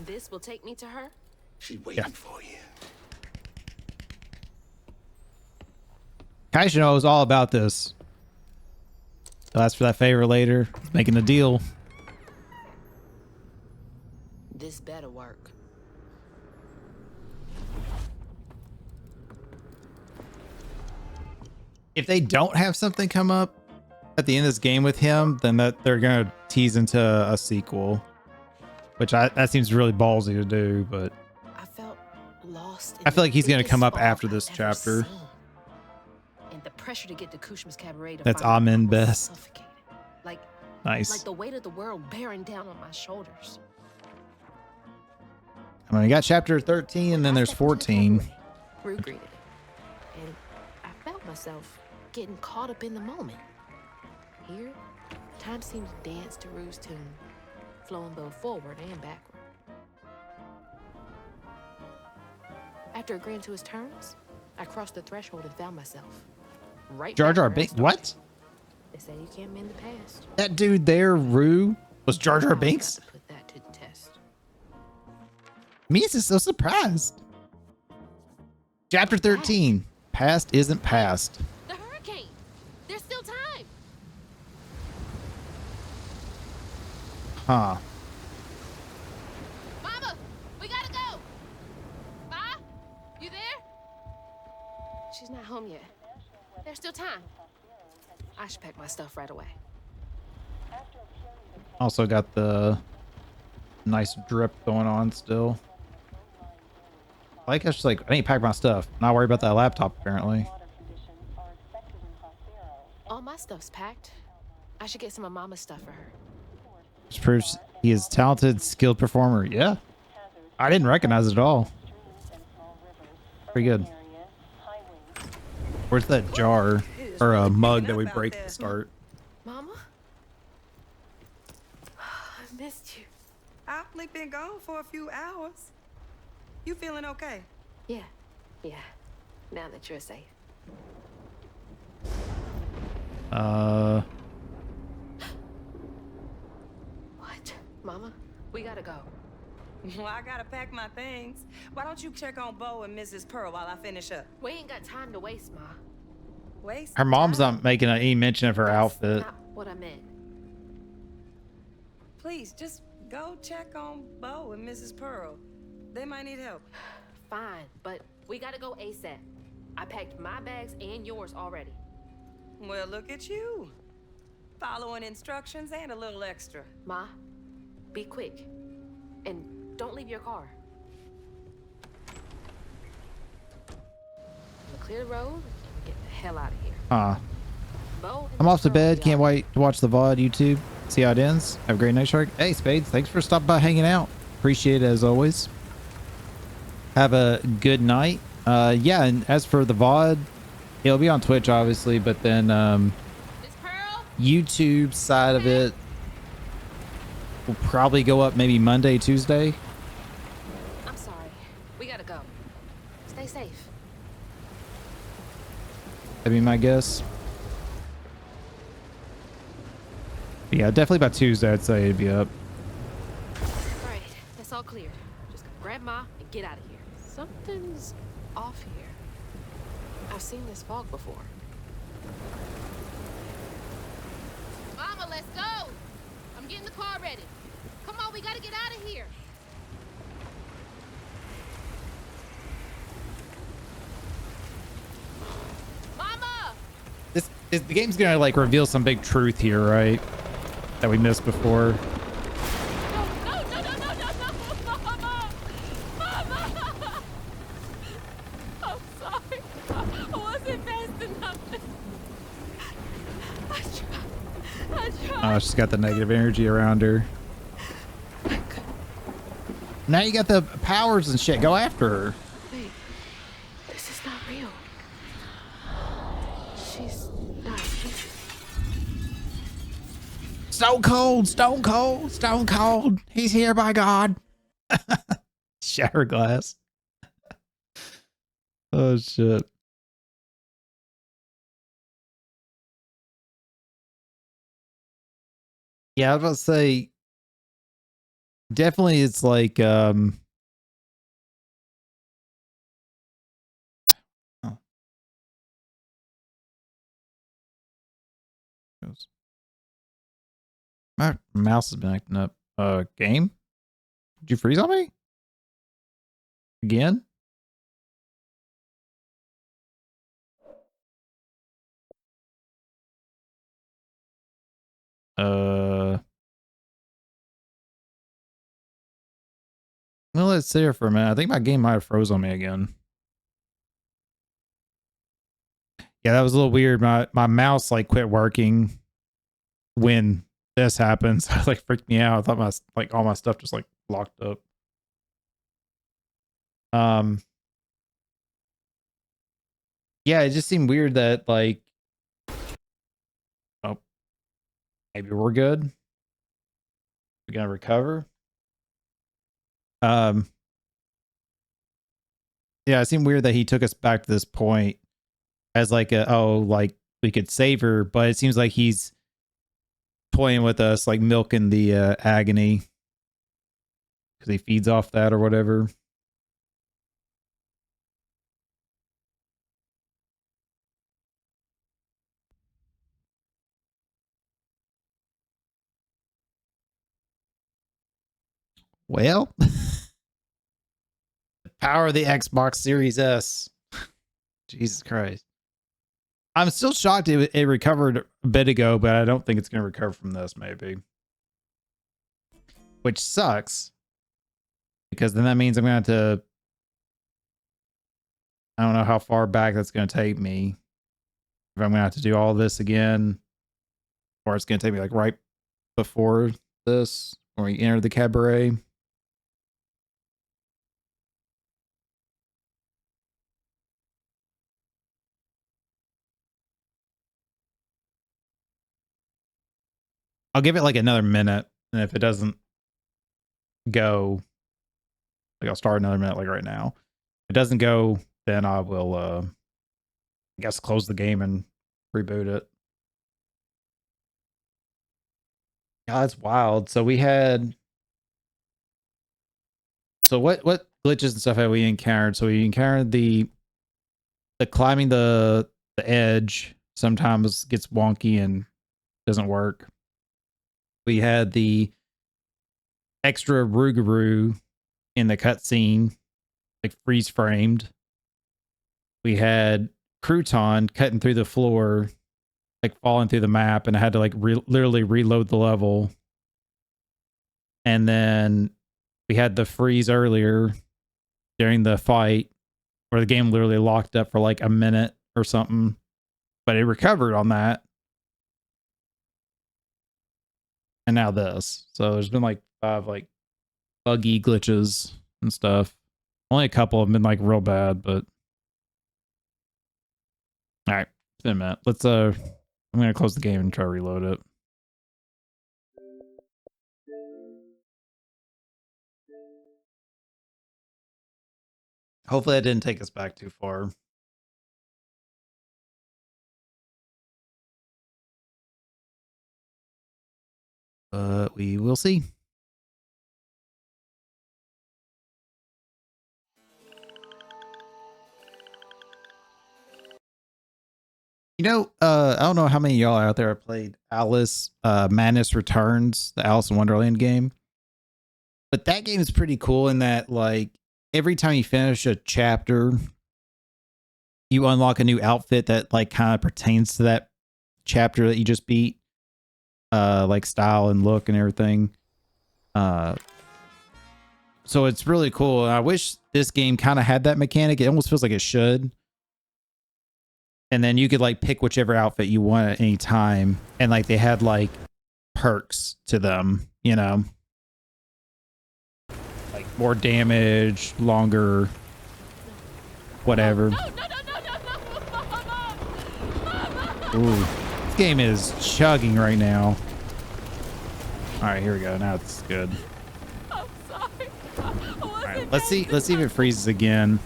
This will take me to her? She's waiting for you. Kaisha knows all about this. I'll ask for that favor later. He's making a deal. This better work. If they don't have something come up at the end of this game with him, then they're gonna tease into a sequel, which that seems really ballsy to do. But I felt lost. I feel like he's gonna come up after this chapter. And the pressure to get to Kushma's cabaret. That's Amen best. Suffocated. Like Nice. Like the weight of the world bearing down on my shoulders. I mean, we got chapter 13, and then there's 14. Rue greeted it, and I felt myself getting caught up in the moment. Here, time seemed to dance to Rue's tune, flowing both forward and backward. After agreeing to his terms, I crossed the threshold and found myself right Jar back Jar where I Binks. started. What? They say you can't mend the past. That dude there, Rue, was Jar Jar Binks? Put that to the test. Me is so surprised. Chapter 13. Past isn't past. The hurricane. There's still time. Huh. Mama, we gotta go. Ma, you there? She's not home yet. There's still time. I should pack my stuff right away. Also got the nice drip going on still. I like how she's like, I need to pack my stuff. Not worry about that laptop, apparently. All my stuff's packed. I should get some of Mama's stuff for her. Which proves he is a talented, skilled performer. Yeah. I didn't recognize it at all. Pretty good. Where's that jar or a mug that we break at the start? Mama? I missed you. I've only been gone for a few hours. You feeling okay? Yeah. Now that you're safe. What? Mama? We gotta go. Well, I gotta pack my things. Why don't you check on Bo and Mrs. Pearl while I finish up? We ain't got time to waste, Ma. Waste Her mom's not making any mention of her outfit. Not what I meant. Please, just go check on Bo and Mrs. Pearl. They might need help. Fine, but we gotta go ASAP. I packed my bags and yours already. Well, look at you. Following instructions and a little extra. Ma, be quick. And don't leave your car. We'll clear the road and get the hell out of here. Bo and I'm off to Pearl bed. be Can't all wait to watch the VOD YouTube. See how it ends. Have a great night, Shark. Hey, Spades. Thanks for stopping by hanging out. Appreciate it as always. Have a good night. Yeah, and as for the VOD, it'll be on Twitch, obviously, but then YouTube side of it will probably go up maybe Monday, Tuesday. I'm sorry. We gotta go. Stay safe. That'd be my guess. But yeah, definitely by Tuesday, I'd say it'd be up. All right, that's all cleared. Just grab Ma and get out of here. Something's off here. I've seen this fog before. Mama, let's go. I'm getting the car ready. Come on, we gotta get out of here. Mama! The game's gonna like reveal some big truth here, right? That we missed before. No, Mama! Mama! I'm sorry. I wasn't fast enough. I tried. Oh, she's got the negative energy around her. Now you got the powers and shit. Go after her. Wait, this is not real. She's not here. Stone cold, stone cold, stone cold. He's here by God. Shatter glass. Oh shit. Yeah, I was about to say definitely it's like oh. My mouse has been acting up. Game? Did you freeze on me? Again? Well, let's sit here for a minute. I think my game might have froze on me again. Yeah, that was a little weird. My mouse like quit working when this happened. So it like freaked me out. I thought my like all my stuff just like locked up. Yeah, it just seemed weird that like oh maybe we're good. We're gonna recover. Yeah, it seemed weird that he took us back to this point as like like we could save her, but it seems like he's toying with us, like milking the agony because he feeds off that or whatever. Well, the power of the Xbox Series S. Jesus Christ. I'm still shocked it recovered a bit ago, but I don't think it's going to recover from this, maybe. Which sucks. Because then that means I'm going to have to... I don't know how far back that's going to take me. If I'm going to have to do all this again. Or it's going to take me like right before this. When we enter the cabaret. I'll give it like another minute. And if it doesn't go... Like I'll start another minute like right now. If it doesn't go, then I will I guess close the game and reboot it. God, that's wild. So we had what glitches and stuff have we encountered? So we encountered the climbing the edge sometimes gets wonky and doesn't work. We had the extra Rougarou in the cutscene, like freeze framed. We had Crouton cutting through the floor, like falling through the map, and I had to like literally reload the level. And then we had the freeze earlier during the fight where the game literally locked up for like a minute or something, but it recovered on that. And now this. So there's been like 5 like buggy glitches and stuff. Only a couple have been like real bad, but all right, it's been a minute. Let's I'm gonna close the game and try to reload it. Hopefully that didn't take us back too far. But we will see. You know, I don't know how many of y'all out there have played Alice Madness Returns, the Alice in Wonderland game. But that game is pretty cool in that, like, every time you finish a chapter, you unlock a new outfit that, like, kind of pertains to that chapter that you just beat. Like, style and look and everything. So it's really cool. I wish this game kind of had that mechanic. It almost feels like it should. And then you could like pick whichever outfit you want at any time. And like they had like perks to them, you know, like more damage, longer, whatever. Ooh, this game is chugging right now. All right, here we go. Now it's good. I'm sorry. Let's see if it freezes again.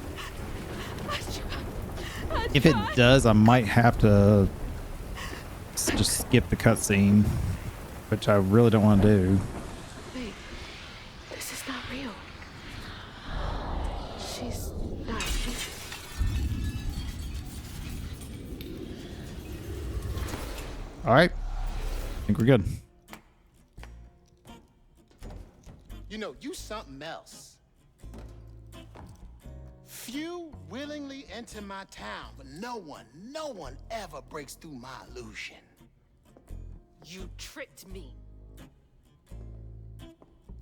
If it does, I might have to just skip the cutscene, which I really don't want to do. Wait, this is not real. She's not here. All right, I think we're good. You know, you something else. Few willingly enter my town, but no one ever breaks through my illusion. You tricked me.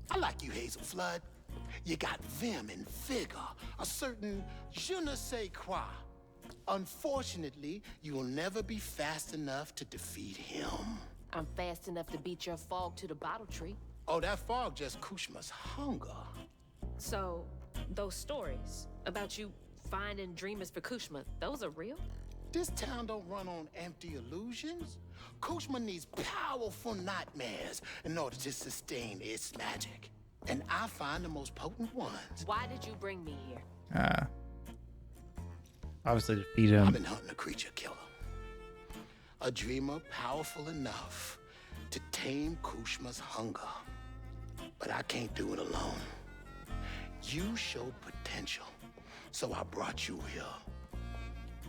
I like you, Hazel Flood. You got vim and vigor, a certain je ne sais quoi. Unfortunately, you will never be fast enough to defeat him. I'm fast enough to beat your fog to the bottle tree. Oh, that fog just Kushma's hunger. So, those stories about you finding dreamers for Kushma, those are real? This town don't run on empty illusions. Kushma needs powerful nightmares in order to sustain its magic. And I find the most potent ones. Why did you bring me here? Obviously defeat him. I've been hunting a creature killer. A dreamer powerful enough to tame Kushma's hunger. But I can't do it alone. You showed potential, so I brought you here.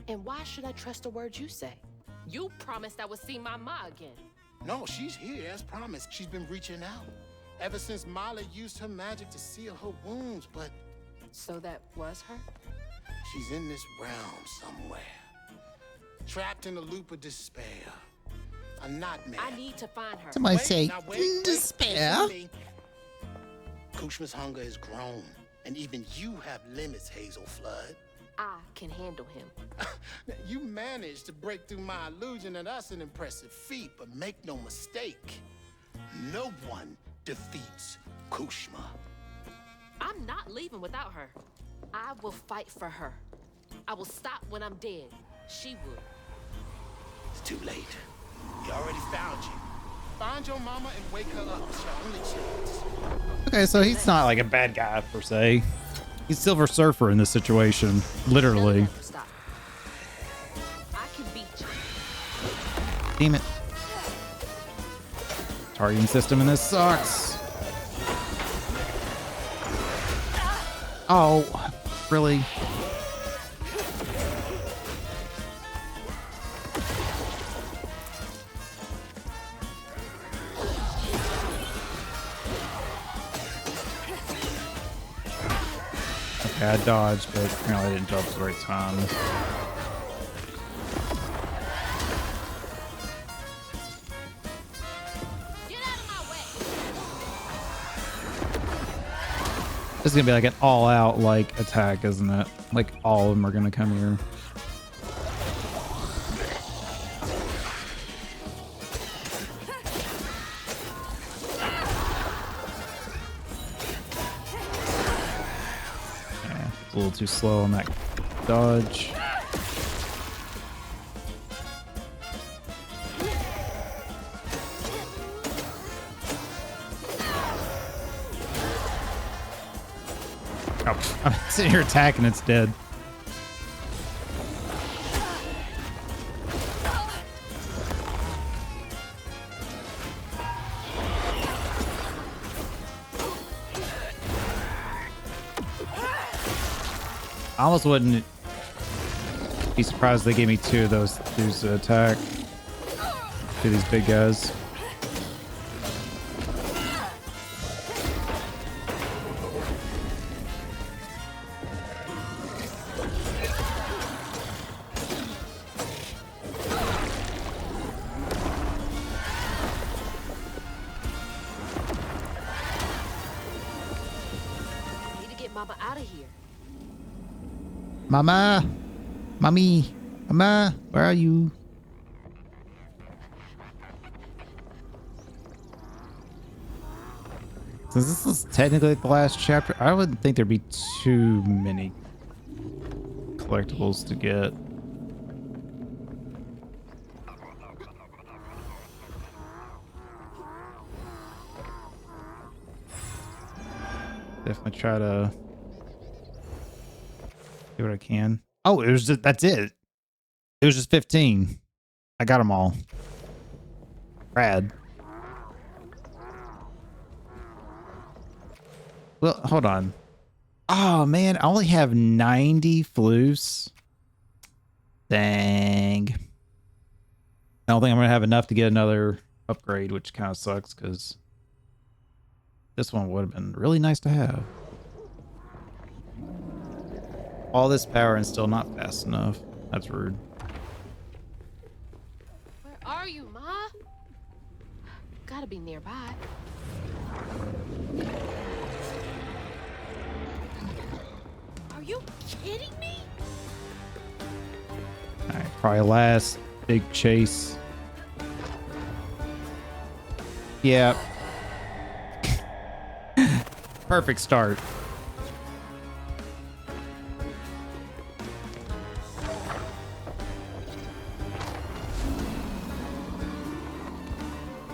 And why should I trust the words you say? You promised I would see my ma again. No, she's here as promised. She's been reaching out. Ever since Molly used her magic to seal her wounds, but... So that was her? She's in this realm somewhere. Trapped in a loop of despair. A nightmare. I need to find her. Somebody Wait, say, now in despair. listen to me. Kushma's hunger has grown, and even you have limits, Hazel Flood. I can handle him. You managed to break through my illusion, and that's an impressive feat, but make no mistake, no one defeats Kushma. I'm not leaving without her. I will fight for her. I will stop when I'm dead. She would. It's too late. He already found you. Find your mama and wake her up. It's your only chance. Okay, so he's not like a bad guy per se. He's Silver Surfer in this situation, literally. Stop. I can beat you. Damn it. Targeting system in this sucks. Oh, really? Okay, I dodged, but apparently I didn't dodge at the right time. This is gonna be like an all-out like attack, isn't it? Like all of them are gonna come here. Yeah, it's a little too slow on that dodge. Oh, I'm sitting here attacking, it's dead. I almost wouldn't be surprised if they gave me two of those dudes to attack. Two of these big guys. Mama out of here. Mama! Mommy! Mama! Where are you? Since this is technically the last chapter, I wouldn't think there'd be too many collectibles to get. Definitely try to See what I can. Oh, it was just, that's it. It was just 15. I got them all. Rad. Well, hold on. Oh man, I only have 90 floofs. Dang. I don't think I'm gonna have enough to get another upgrade, which kind of sucks because this one would have been really nice to have. All this power and still not fast enough. That's rude. Where are you, Ma? Gotta be nearby. Are you kidding me? All right, probably last big chase. Yeah. Perfect start.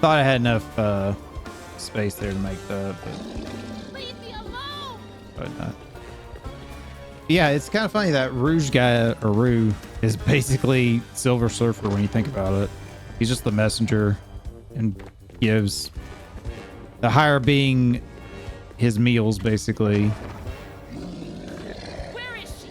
Thought I had enough space there to make the. Leave me alone. But not. Yeah, it's kind of funny that Rouge guy, or Rue, is basically Silver Surfer when you think about it. He's just the messenger and gives the higher being his meals, basically. Where is she?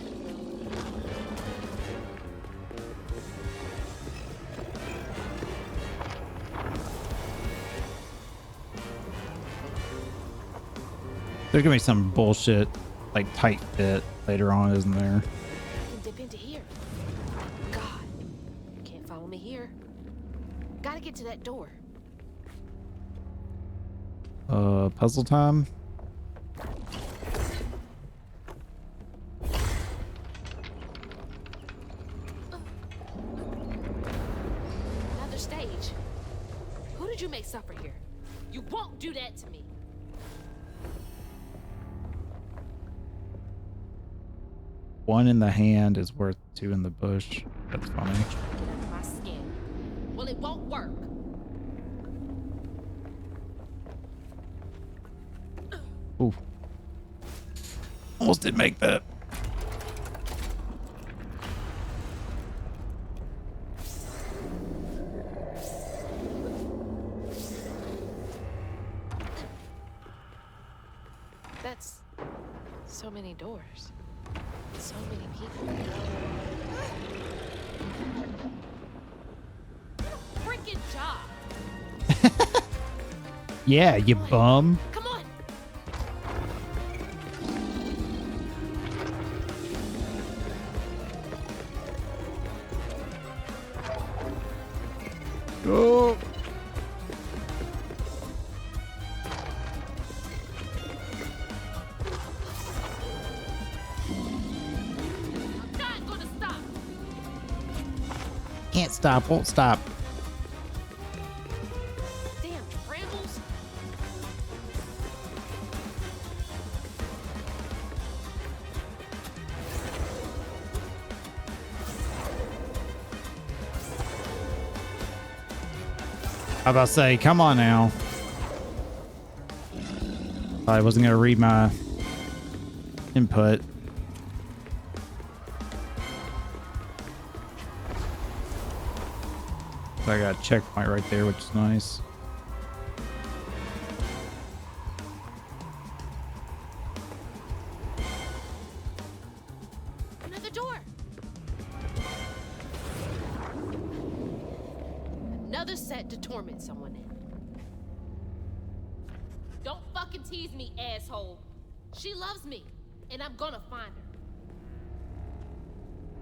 There's gonna be some bullshit, like tight fit later on, isn't there? I can dip into here. God, can't follow me here. Gotta get to that door. Puzzle time. Another stage. Who did you make suffer here? You won't do that to me. One in the hand is worth two in the bush. That's funny. Get under my skin. Well, it won't work. Ooh. Almost didn't make that. That's so many doors. So many people. Freaking job. Yeah, you bum. Come on. Oh. I'm not gonna stop. Can't stop, won't stop. Damn brambles. I was about to say, come on now. I wasn't gonna read my input. So I got a checkpoint right there, which is nice. Another door. Another set to torment someone in. Don't fucking tease me, asshole. She loves me, and I'm gonna find her.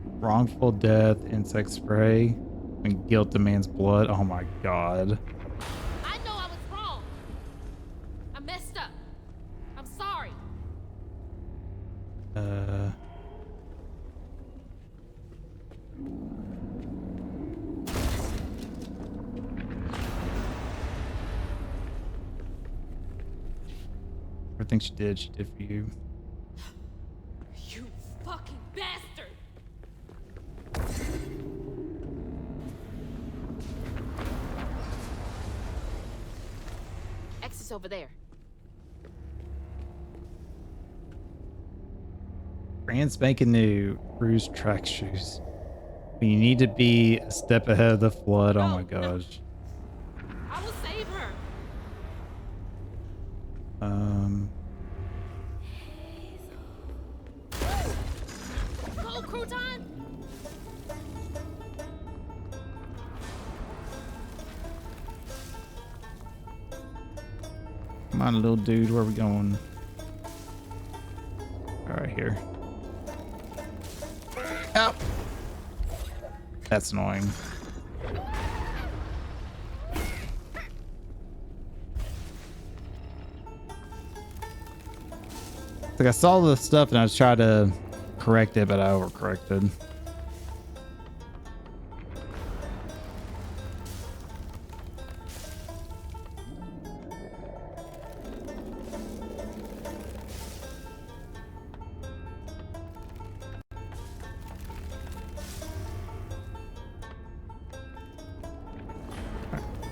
Wrongful death, insect spray, and guilt demands blood. Oh my god. I know I was wrong. I messed up. I'm sorry. Everything she did for you. You fucking bastard! Exit's over there. Brand spanking new Cruise track shoes. You need to be a step ahead of the flood. Oh my gosh. I will save her. Go, Crouton. Come on, little dude. Where are we going? All right, here. Ow. That's annoying. Like I saw the stuff and I was trying to correct it, but I overcorrected.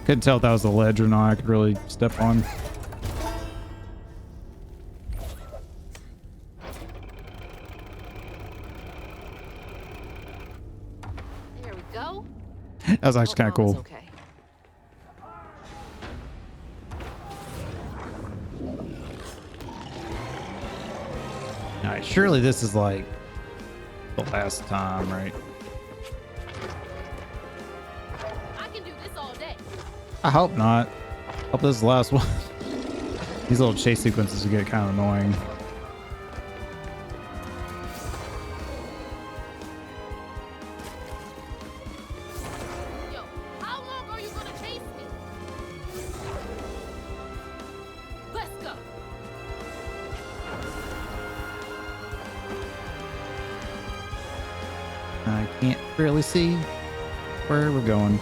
Couldn't tell if that was a ledge or not. I could really step on. There we go. That was actually kind of cool. Okay. All right, surely this is like the last time, right? I can do this all day. I hope not. Hope this is the last one. These little chase sequences get kind of annoying. Yo, how long are you gonna chase me? Let's go. I can't really see where we're going.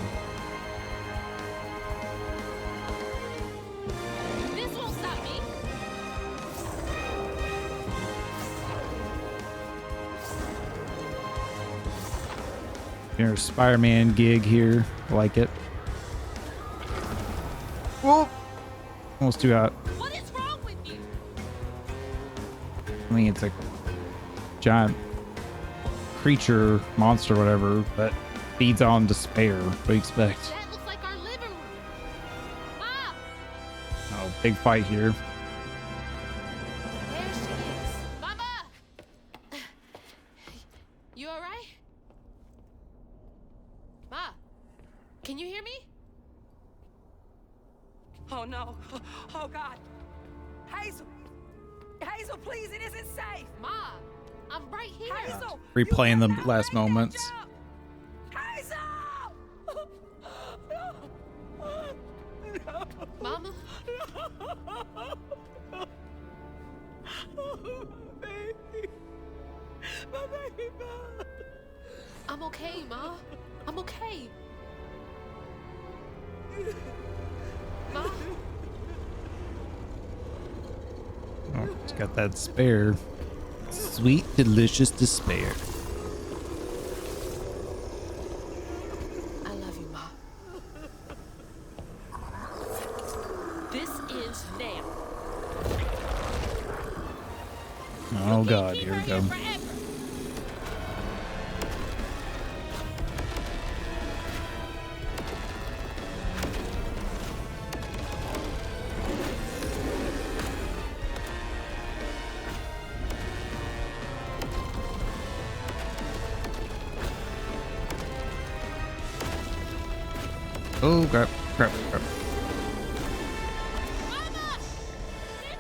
This won't stop me. Your Spider-Man gig here. I like it. Whoa! Almost too hot. What is wrong with you? I mean, it's a giant creature, monster, whatever, that feeds on despair. What do you expect? That looks like our living room. Mom, Oh, big fight here. there she is. Mama, you all right? Ma, can you hear me? Oh no. Oh God. Hazel. Hazel, please, it isn't safe. Ma, I'm right here. Hazel. Replaying the last moments. Hazel! Mama, Baby. My baby mom. I'm okay, Ma. I'm okay. Ma, Oh, it's got that despair. Sweet, delicious despair. I love you, Ma. This ends now. Oh God, here we go. Oh, crap, crap, crap. Mama!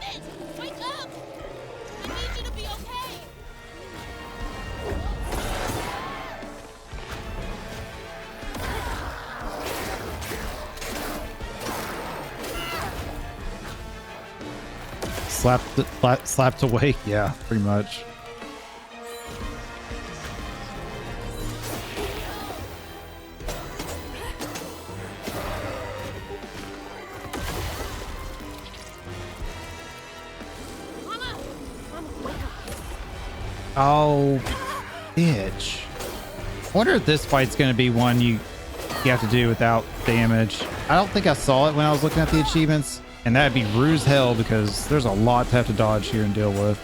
Damn it! Wake up! I need you to be okay. Slapped awake? Yeah, pretty much. Mama! Mama, wake up. Oh, bitch. I wonder if this fight's going to be one you have to do without damage. I don't think I saw it when I was looking at the achievements, and that'd be ruse hell because there's a lot to have to dodge here and deal with.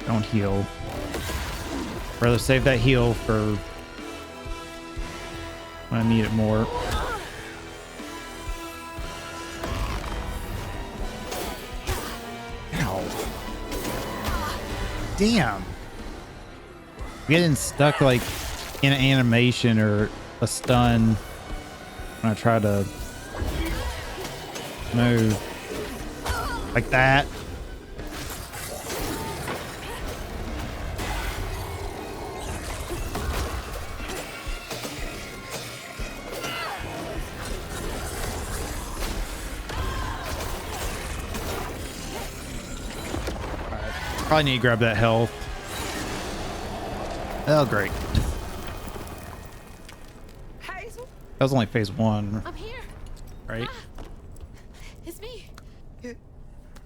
Don't heal. Rather save that heal for when I need it more. Ow. Damn. Getting stuck like in an animation or a stun when I try to move like that. Probably need to grab that health. Oh, great. Hazel? That was only phase 1. I'm here. Right? It's me.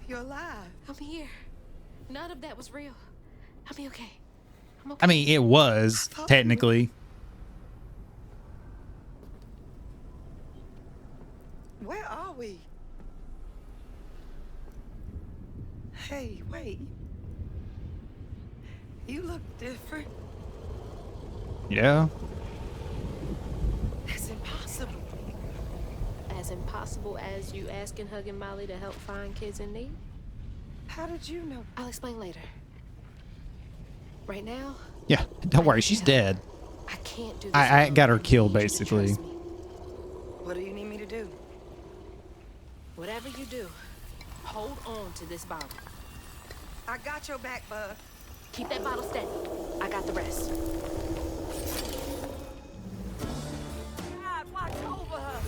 You're alive. I'm here. None of that was real. I'll be okay. I'm okay. I mean, it was, technically. Where are we? Hey, wait. You look different. Yeah. That's impossible. As impossible as you asking Hugging Molly to help find kids in need? How did you know? I'll explain later. Right now, Yeah, don't worry, she's dead. I can't do this. I alone. got her killed, I need you to basically. trust me. What do you need me to do? Whatever you do, hold on to this bottle. I got your back, bud. Keep that bottle steady. I got the rest. God, watch over her.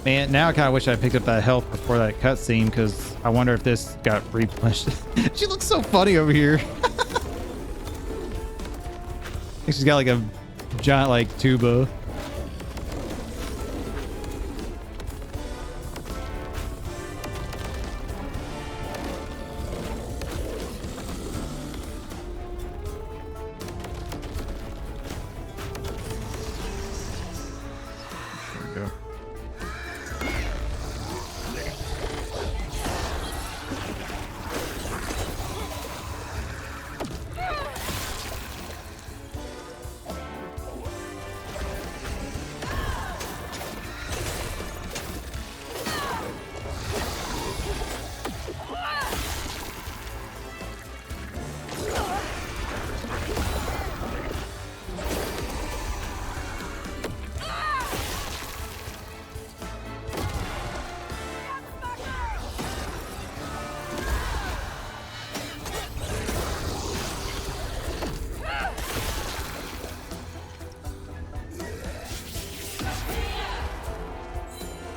Man, now I kind of wish I picked up that health before that cutscene, because I wonder if this got replenished. She looks so funny over here. I think she's got like a giant like tuba. There we go.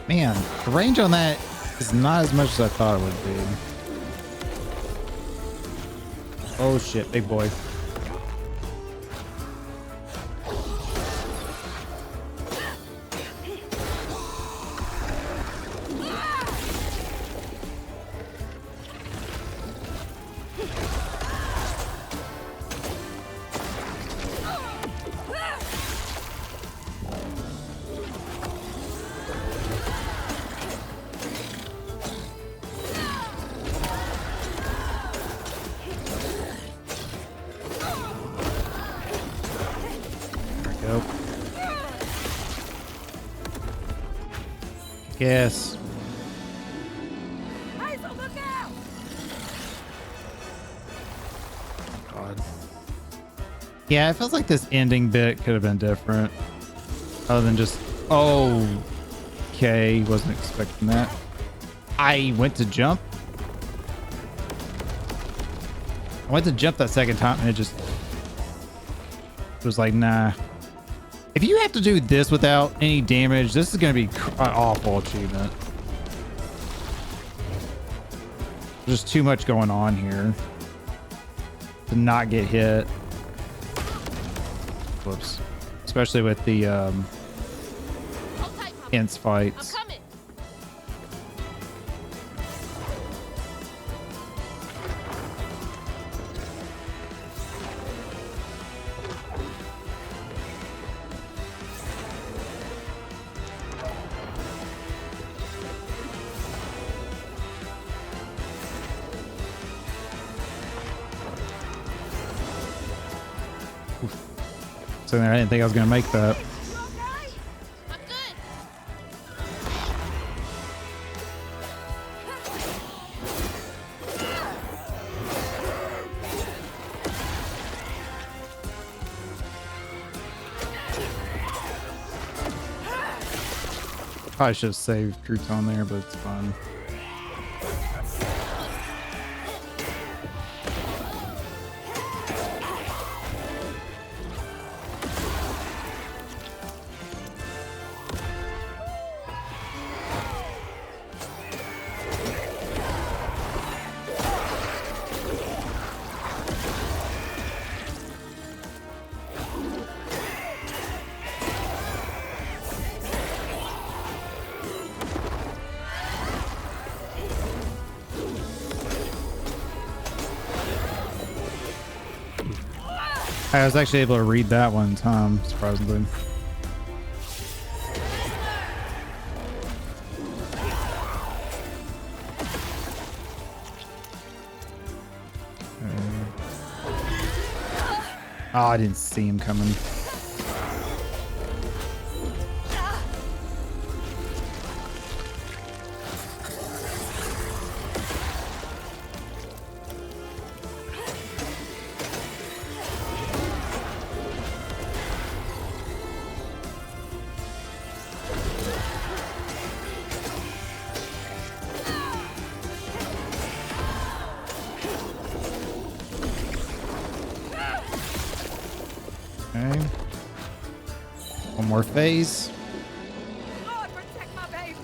Man, the range on that is not as much as I thought it would be. Oh shit, big boy. Nope. Yes. Hazel, look out! God. Yeah, it feels like this ending bit could have been different. Other than just, oh, okay, wasn't expecting that. I went to jump. I went to jump that second time and it was like, nah. If you have to do this without any damage, this is going to be an awful achievement. There's too much going on here to not get hit. Whoops. Especially with the intense fights. I'm coming. So I didn't think I was gonna make that. Probably should have saved Crouton there, but it's fine. I was actually able to read that one time, surprisingly. Oh, I didn't see him coming. Okay. One more phase. Lord, protect my baby.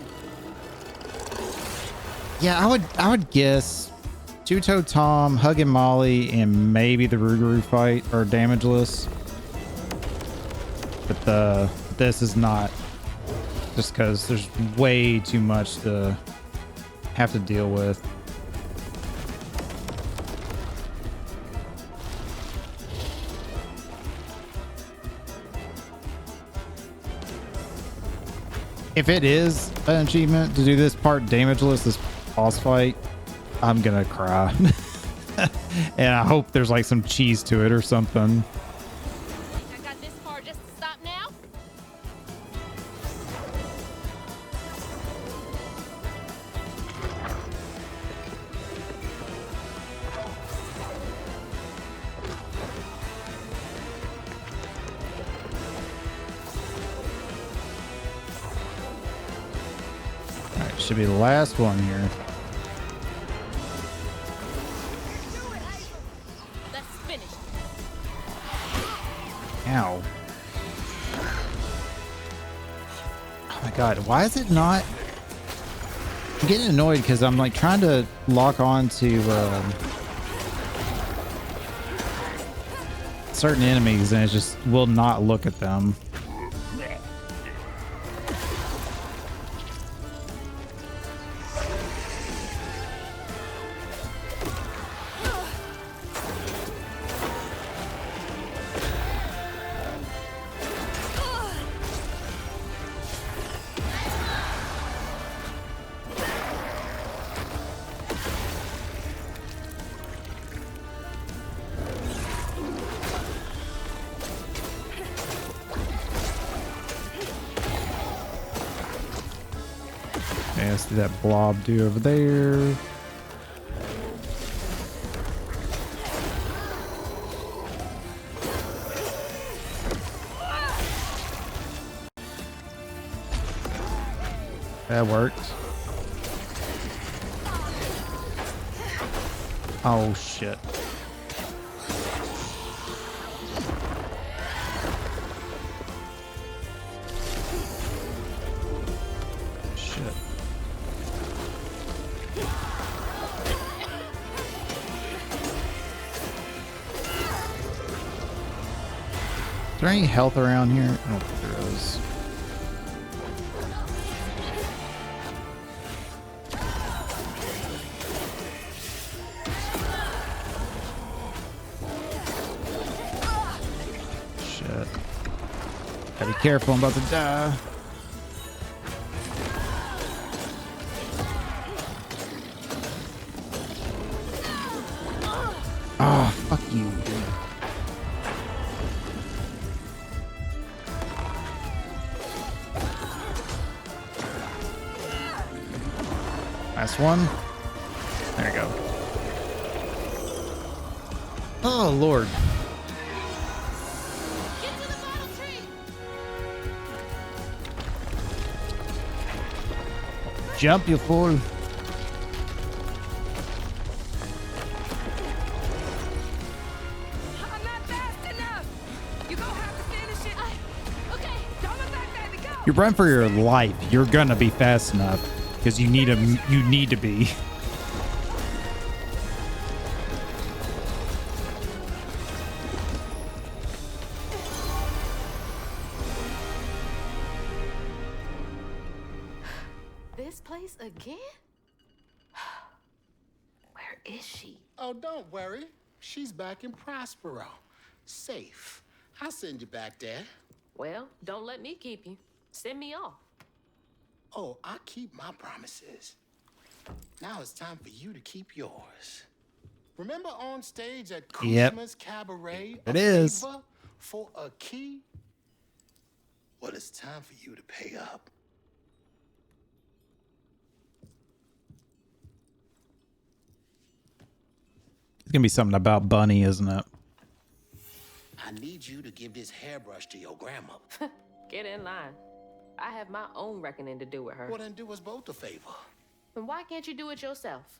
Yeah, I would guess Two-Toe Tom, Hugging Molly, and maybe the Rougarou fight are damageless. But this is not, just because there's way too much to have to deal with. If it is an achievement to do this part damageless, this boss fight, I'm gonna cry. And I hope there's like some cheese to it or something. I got this far just to stop now? All right, should be the last one here. Let's finish. Ow. Oh my god, why is it not? I'm getting annoyed because I'm like trying to lock on to certain enemies and it just will not look at them. Okay, let's see that blob do over there. That worked. Oh shit. Shit. Is there any health around here? I don't think there is. Shit. Gotta be careful, I'm about to die. Oh, fuck you, dude. last one. There you go. Oh, Lord. Get to the bottle tree. Jump, you fool. I'm not fast enough. You gonna have to finish it. Okay. Don't look back, baby. Go. You run for your life. You're gonna be fast enough because you need to be. This place again? Where is she? Oh, don't worry. She's back in Prospero. Safe. I'll send you back there. Well, don't let me keep you. Send me off. Oh, I keep my promises. Now it's time for you to keep yours. Remember on stage at Yep. Kuzma's Cabaret? It is. Favor for a key? Well, it's time for you to pay up. It's gonna be something about Bunny, isn't it? I need you to give this hairbrush to your grandmother. Get in line. I have my own reckoning to do with her. Well, then do us both a favor. And why can't you do it yourself?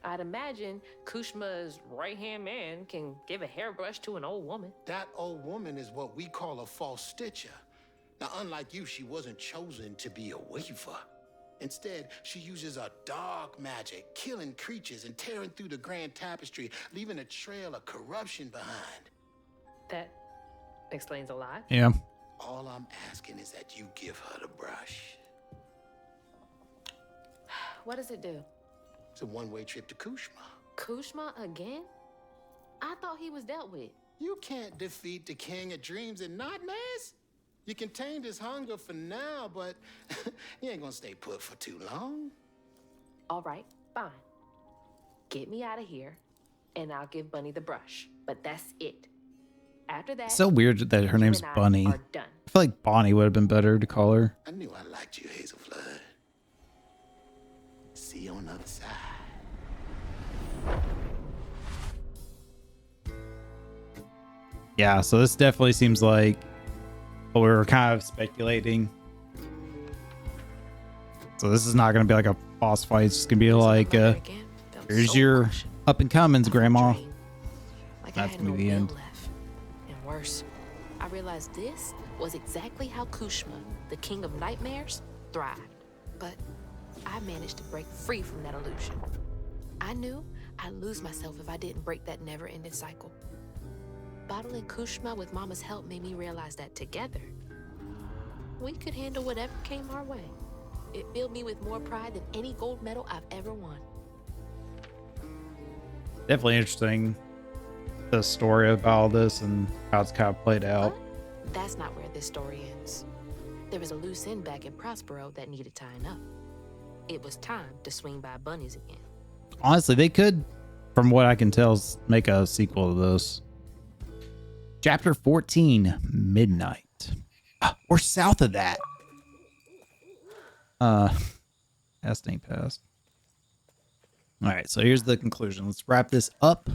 I'd imagine Kushma's right-hand man can give a hairbrush to an old woman. That old woman is what we call a false stitcher. Now, unlike you, she wasn't chosen to be a weaver. Instead, she uses a dark magic, killing creatures and tearing through the grand tapestry, leaving a trail of corruption behind. That explains a lot. Yeah. All I'm asking is that you give her the brush. What does it do? It's a one-way trip to Kushma. Kushma again? I thought he was dealt with. You can't defeat the king of dreams and nightmares. You contained his hunger for now, but you ain't gonna stay put for too long. All right, fine. Get me out of here, and I'll give Bunny the brush. But that's it. After that, It's so weird that her you name's and I Bunny. are done. I feel like Bonnie would have been better to call her. I knew I liked you, Hazel Flood. See you on the other side. Yeah, so this definitely seems like what we were kind of speculating. So this is not going to be like a boss fight. It's just going to be like, here's your up and comings, Grandma. Like That's I had going to no be the will end. left. And worse, I realized this was exactly how Kushma, the king of nightmares, thrived. But I managed to break free from that illusion. I knew I'd lose myself if I didn't break that never-ending cycle. Battling Kushma with Mama's help made me realize that together, we could handle whatever came our way. It filled me with more pride than any gold medal I've ever won. Definitely interesting, the story about all this and how it's kind of played out. But that's not where this story ends. There was a loose end back in Prospero that needed tying up. It was time to swing by Bunny's again. Honestly, they could, from what I can tell, make a sequel to this. Chapter 14, Midnight. We're south of that. Past ain't past. All right, so here's the conclusion. Let's wrap this up.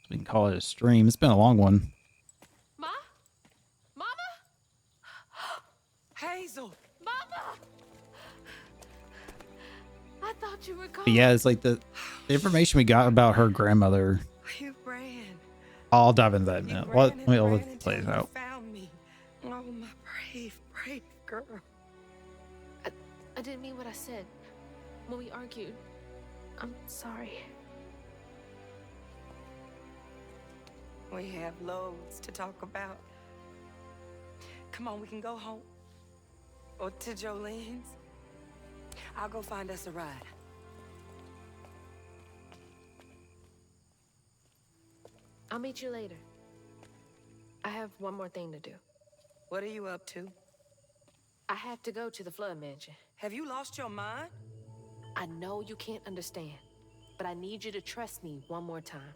We can call it a stream. It's been a long one. Ma? Mama? Hazel. Mama! I thought you were gone. But yeah, it's like the information we got about her grandmother. You ran. I'll dive into that in a minute. You Let ran me and ran let's play it until you out. found me. Oh, my brave, brave girl. I didn't mean what I said when we argued. I'm sorry. We have loads to talk about. Come on, we can go home. Or to Jolene's. I'll go find us a ride. I'll meet you later. I have one more thing to do. What are you up to? I have to go to the Flood Mansion. Have you lost your mind? I know you can't understand, but I need you to trust me one more time.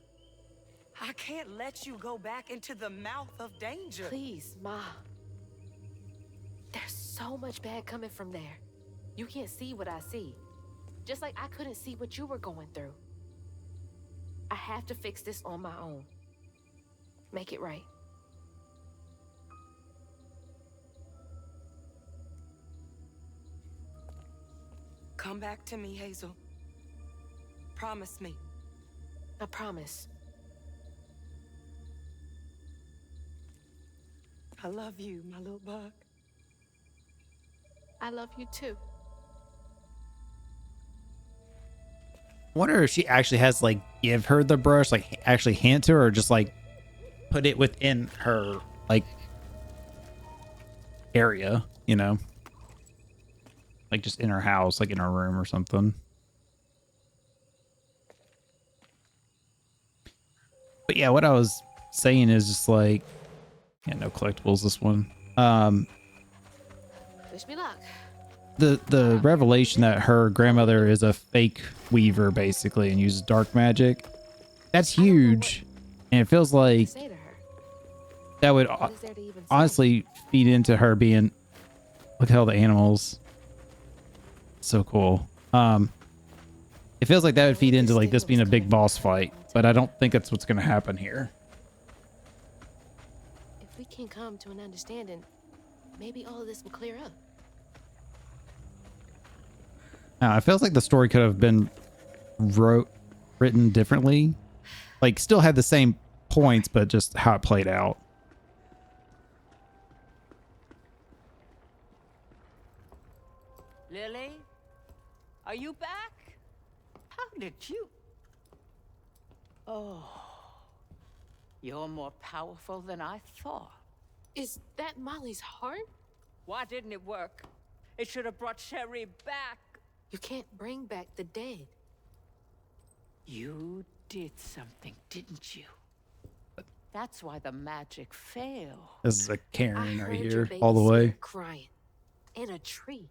I can't let you go back into the mouth of danger. Please, Ma. There's so much bad coming from there. You can't see what I see. Just like I couldn't see what you were going through. I have to fix this on my own. Make it right. Come back to me, Hazel. Promise me. I promise. I love you, my little bug. I love you too. I wonder if she actually has like give her the brush, like actually hand to her, or just like put it within her like area, you know, like just in her house, like in her room or something. But yeah, what I was saying is just like, yeah, no collectibles this one. Wish me luck. The revelation that her grandmother is a fake weaver basically and uses dark magic, that's huge, and it feels like that would honestly feed into her being, look at all the animals, so cool. It feels like that would feed into like this being a big boss fight, but I don't think that's what's going to happen here. If we can come to an understanding, maybe all of this will clear up. Now, it feels like the story could have been written differently, like still had the same points, but just how it played out. Lily, are you back? How did you? Oh, you're more powerful than I thought. Is that Molly's heart? Why didn't it work? It should have brought Sherry back. You can't bring back the dead. You did something, didn't you? That's why the magic failed. This is a Karen I right heard your here, all the babysitter way. crying in a tree.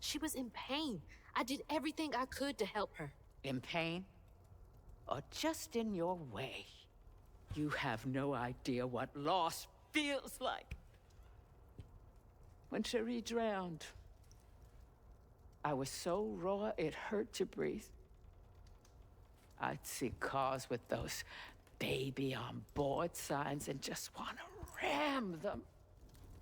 She was in pain. I did everything I could to help her. In pain? Or just in your way? You have no idea what loss feels like. When Cherie drowned, I was so raw it hurt to breathe. I'd see cars with those baby on board signs and just want to ram them.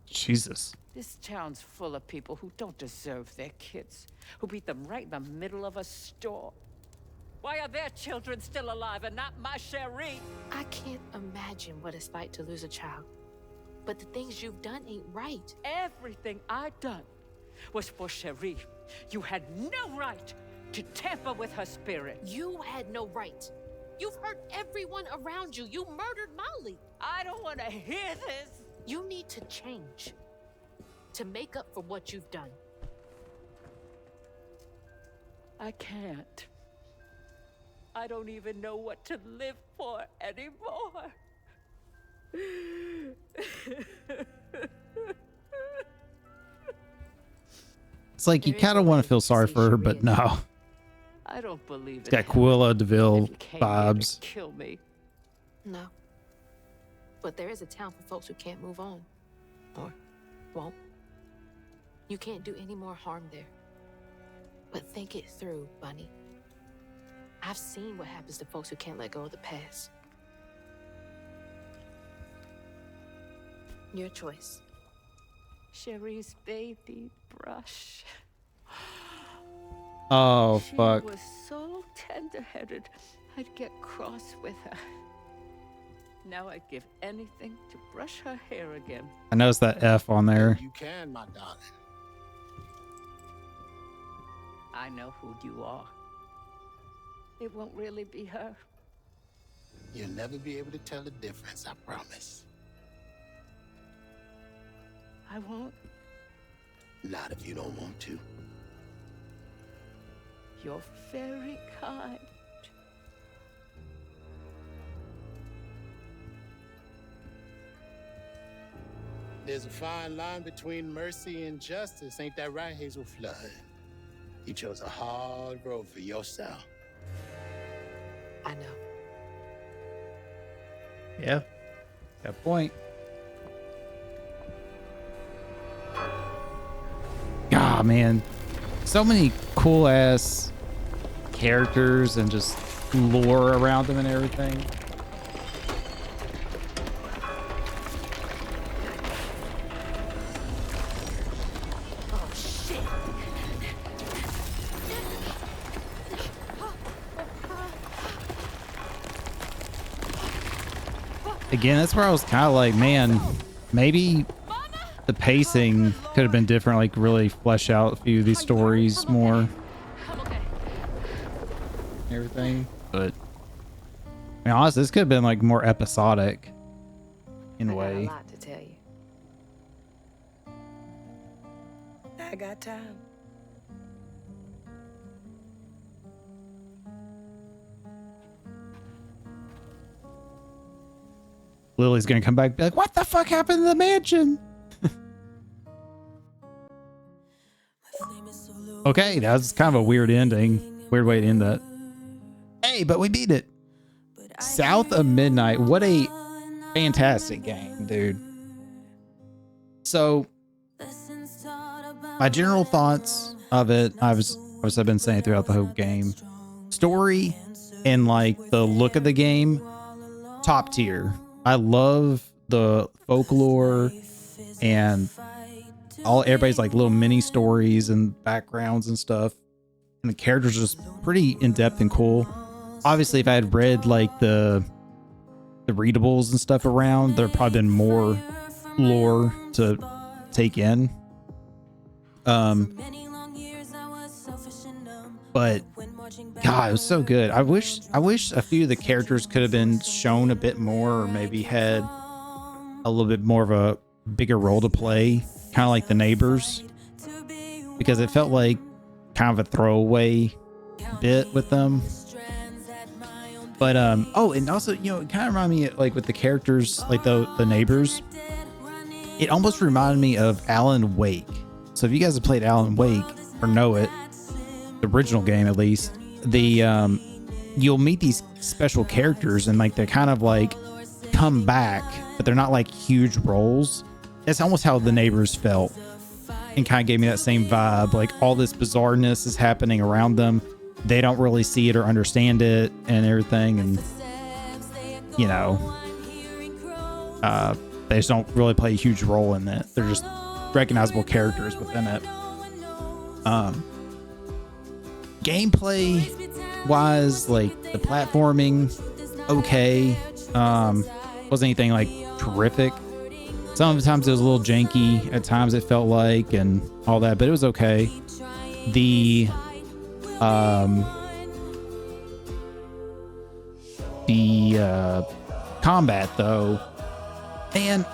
Jesus. This town's full of people who don't deserve their kids, who beat them right in the middle of a store. Why are their children still alive and not my Cherie? I can't imagine what it's like to lose a child. But the things you've done ain't right. Everything I've done was for Cherie. You had no right to tamper with her spirit. You had no right. You've hurt everyone around you. You murdered Molly. I don't want to hear this. You need to change to make up for what you've done. I can't. I don't even know what to live for anymore. It's like you kind of want to feel sorry for her, but no. I don't believe It's got Cruella DeVille vibes. Kill me. No. But there is a town for folks who can't move on. Or won't. You can't do any more harm there. But think it through, Bunny. I've seen what happens to folks who can't let go of the past. Your choice. Cherie's baby brush. Oh, fuck. She was so tender-headed, I'd get cross with her. Now I'd give anything to brush her hair again. I noticed that F on there. You can, my darling. I know who you are. It won't really be her. You'll never be able to tell the difference, I promise. I won't. Not if you don't want to. You're very kind. There's a fine line between mercy and justice, ain't that right, Hazel Flood? You chose a hard road for yourself. I know. Yeah. Got a point. Ah, man. so many cool ass characters and just lore around them and everything. Again, that's where I was kind of like, man, maybe the pacing could have been different, like really flesh out a few of these stories more. Everything. But I mean, honestly, this could have been like more episodic in a way. I got a lot to tell you. I got time. Lily's gonna come back and be like, what the fuck happened to the mansion? Okay, that was kind of a weird ending. Weird way to end that. Hey, but we beat it. South of Midnight. What a fantastic game, dude. So, my general thoughts of it, I've been saying throughout the whole game. Story and like the look of the game, top tier. I love the folklore and everybody's like little mini stories and backgrounds and stuff. And the characters are just pretty in-depth and cool. Obviously, if I had read like the readables and stuff around, there'd probably been more lore to take in. But God, it was so good. I wish a few of the characters could have been shown a bit more, or maybe had a little bit more of a bigger role to play, kind of like the neighbors, because it felt like kind of a throwaway bit with them. But oh, and also, you know, it kind of reminded me, like with the characters, like the neighbors, it almost reminded me of Alan Wake. So if you guys have played Alan Wake or know it, the original game at least, you'll meet these special characters and like they're kind of like come back, but they're not like huge roles. That's almost how the neighbors felt, and kind of gave me that same vibe. Like all this bizarreness is happening around them. They don't really see it or understand it and everything, and you know, they just don't really play a huge role in it. They're just recognizable characters within it. Gameplay wise, like the platforming, okay. Wasn't anything like terrific. Sometimes it was a little janky at times, it felt like, and all that, but it was okay. The combat though, and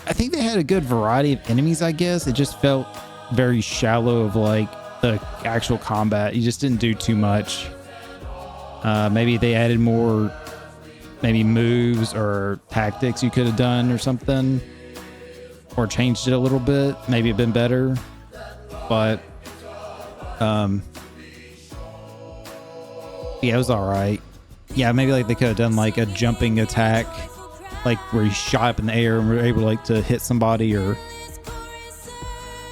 I think they had a good variety of enemies. I guess it just felt very shallow of like the actual combat. You just didn't do too much. Maybe they added more maybe moves or tactics you could have done or something, or changed it a little bit, maybe it'd been better. But yeah, it was all right. Yeah, maybe like they could have done like a jumping attack, like where you shot up in the air and were able like to hit somebody or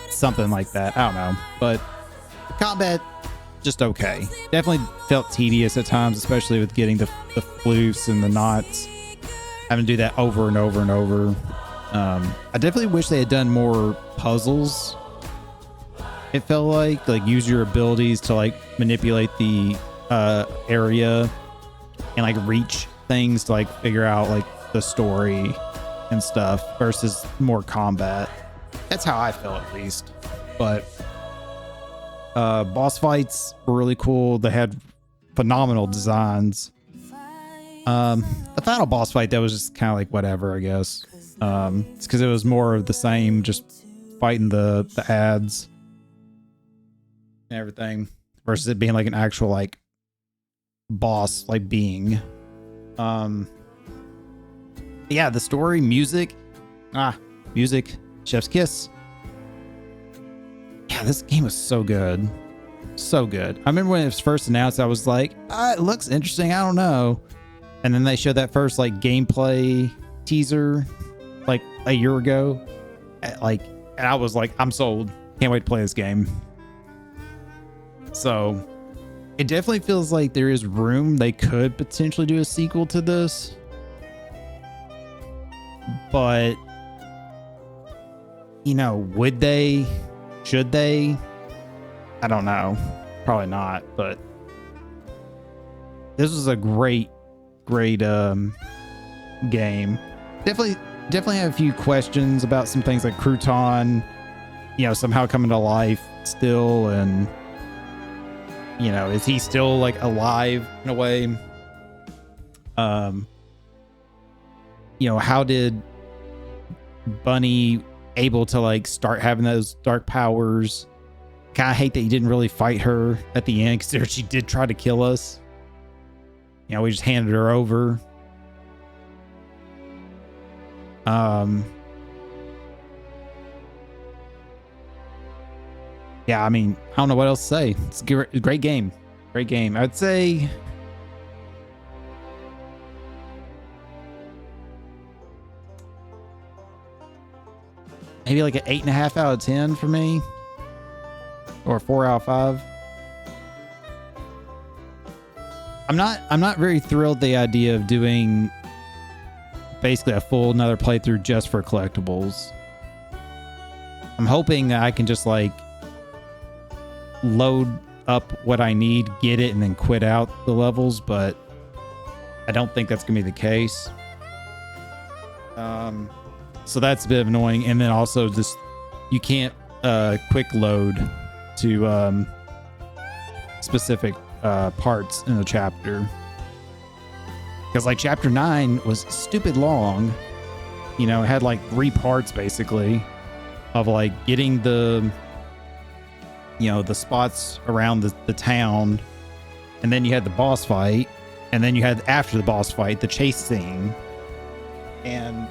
something like that. I don't know, but combat just okay. Definitely felt tedious at times, especially with getting the floofs and the knots, having to do that over and over and over. I definitely wish they had done more puzzles. It felt like use your abilities to like manipulate the area and like reach things to like figure out like the story and stuff, versus more combat. That's how I felt, at least. But boss fights were really cool. They had phenomenal designs. The final boss fight, that was just kind of like whatever, I guess. It's because it was more of the same, just fighting the ads and everything, versus it being like an actual like boss like being. Yeah, the story, music, chef's kiss. Yeah, this game was so good. So good. I remember when it was first announced, I was like, it looks interesting, I don't know. And then they showed that first like gameplay teaser like a year ago. And I was like, I'm sold. Can't wait to play this game. So it definitely feels like there is room. They could potentially do a sequel to this. But, you know, would they? Should they? I don't know. Probably not, but this was a great game. Definitely have a few questions about some things like Crouton, you know, somehow coming to life still, and you know, is he still like alive in a way? You know, how did Bunny able to like start having those dark powers? Kind of hate that he didn't really fight her at the end, because she did try to kill us. You know, we just handed her over. Yeah, I mean, I don't know what else to say. It's a great game. Great game. I'd say maybe like an 8.5 out of 10 for me, or 4 out of 5. I'm not very thrilled the idea of doing basically a full another playthrough just for collectibles. I'm hoping that I can just like load up what I need, get it, and then quit out the levels, but I don't think that's gonna be the case. So that's a bit annoying. And then also just you can't quick load to specific parts in the chapter, because like chapter 9 was stupid long. You know, it had like 3 parts basically of like getting the, you know, the spots around the town, and then you had the boss fight, and then you had after the boss fight the chase scene, and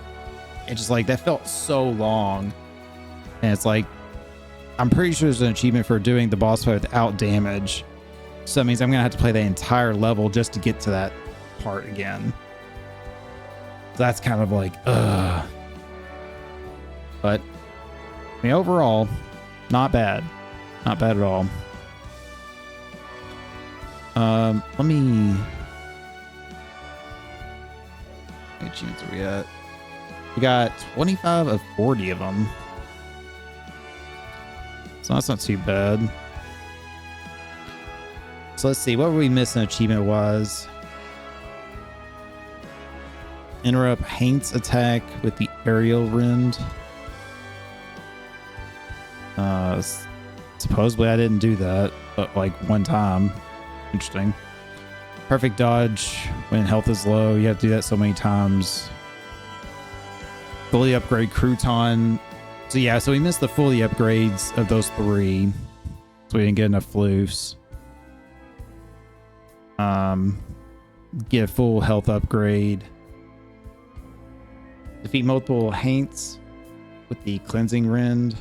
it's just like that felt so long. And it's like, I'm pretty sure there's an achievement for doing the boss fight without damage, so that means I'm gonna have to play the entire level just to get to that part again. So that's kind of like but I mean, overall, not bad. Not bad at all. Let me... How many achievements are we at? We got 25 of 40 of them. So that's not too bad. So let's see, what were we missing achievement-wise? Interrupt Haint's attack with the aerial rend. Supposedly I didn't do that, but like one time. Interesting. Perfect dodge when health is low. You have to do that so many times. Fully upgrade Crouton. So yeah, so we missed the fully upgrades of those 3. So we didn't get enough floofs. Get a full health upgrade. Defeat multiple Haints with the cleansing rend.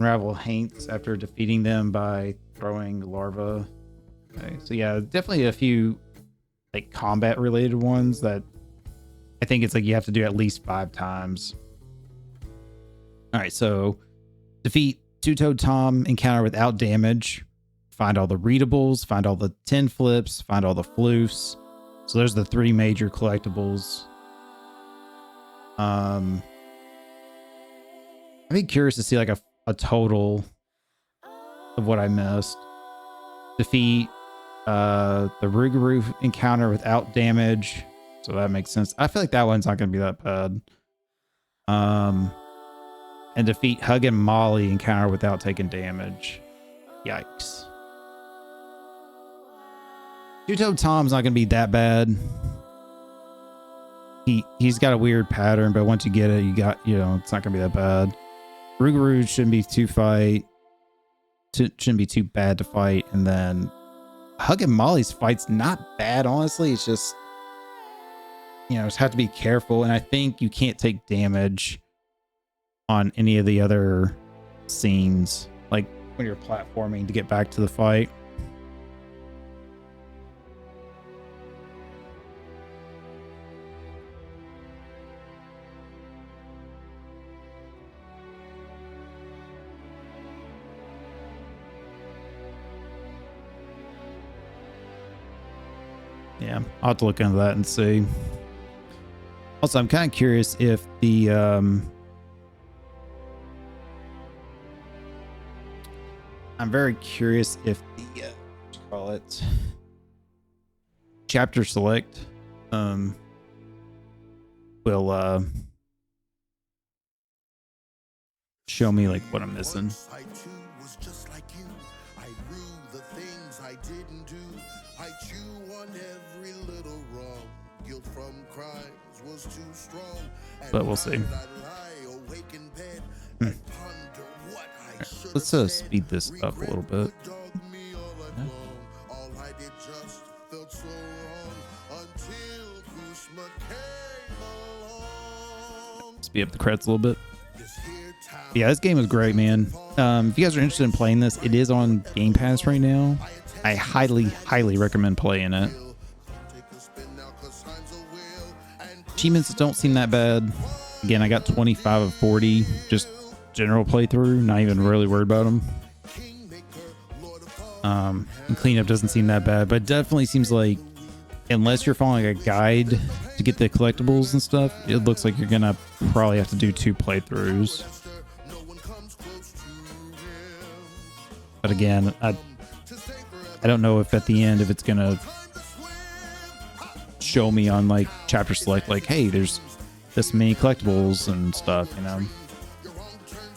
Unravel Haints after defeating them by throwing larvae. Okay, so yeah, definitely a few like combat related ones that I think it's like you have to do at least 5 times. All right, so defeat Two-Toed Tom encounter without damage. Find all the readables, find all the 10 flips, find all the floofs. So there's the 3 major collectibles. I'd be curious to see like a total of what I missed. Defeat the Rougarou encounter without damage. So that makes sense. I feel like that one's not going to be that bad. And defeat Hug and Molly encounter without taking damage. Yikes. Two-Toed Tom's not going to be that bad. He's got a weird pattern, but once you get it, it's not going to be that bad. Rougarou shouldn't be shouldn't be too bad to fight. And then Hug and Molly's fight's not bad, honestly. It's just, just have to be careful. And I think you can't take damage on any of the other scenes, like when you're platforming to get back to the fight. Yeah, I'll have to look into that and see. Also, I'm kind of curious if the I'm very curious if the what you call it, chapter select will show me like what I'm missing. I too was just like you. I rue the things I didn't do. I chew on every little wrong. Guilt from crimes was too strong. But we'll see. Let's speed this up a little bit. Speed up the credits a little bit. Yeah, this game is great, man. If you guys are interested in playing this, it is on Game Pass right now. I highly recommend playing it. Achievements don't seem that bad. Again, I got 25 of 40, just general playthrough, not even really worried about them. And cleanup doesn't seem that bad, but it definitely seems like, unless you're following a guide to get the collectibles and stuff, it looks like you're gonna probably have to do 2 playthroughs. But again, I don't know if at the end, if it's gonna show me on like chapter select, like, hey, there's this many collectibles and stuff, you know,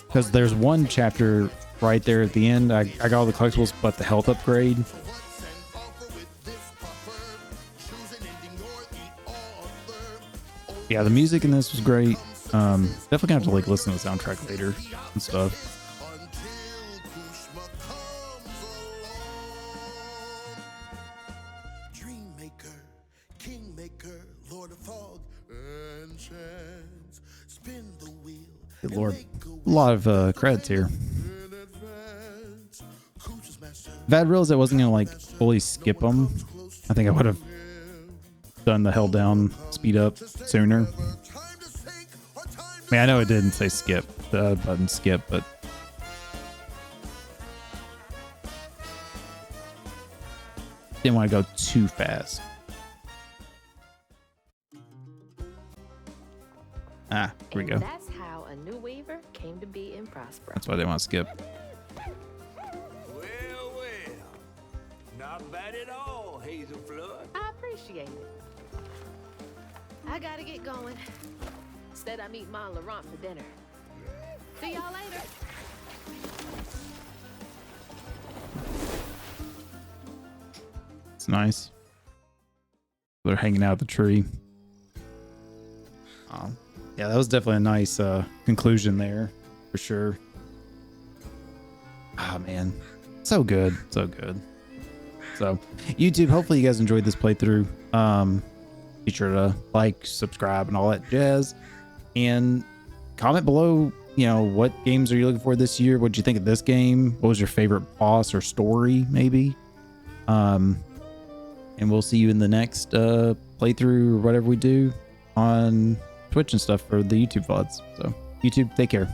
because there's one chapter right there at the end. I got all the collectibles but the health upgrade. Yeah, the music in this was great. Definitely gonna have to like listen to the soundtrack later and stuff. Good lord, a lot of credits here. If I'd realized I wasn't gonna like fully skip them, I think I would have done the held down speed up sooner. I mean, I know it didn't say skip, the button skip, but didn't want to go too fast. Ah, here we go. That's how a new weaver came to be in Prospero. That's why they want to skip. Well, not bad at all, Hazel Flood. I appreciate it. I gotta get going. Instead, I meet Ma and Laurent for dinner. See y'all later. It's nice. They're hanging out at the tree. Yeah, that was definitely a nice conclusion there, for sure. Oh man, so good, so good. So, YouTube, hopefully you guys enjoyed this playthrough. Be sure to like, subscribe, and all that jazz. And comment below, you know, what games are you looking for this year? What'd you think of this game? What was your favorite boss or story, maybe? And we'll see you in the next playthrough or whatever we do on Twitch and stuff for the YouTube VODs. So, YouTube, take care.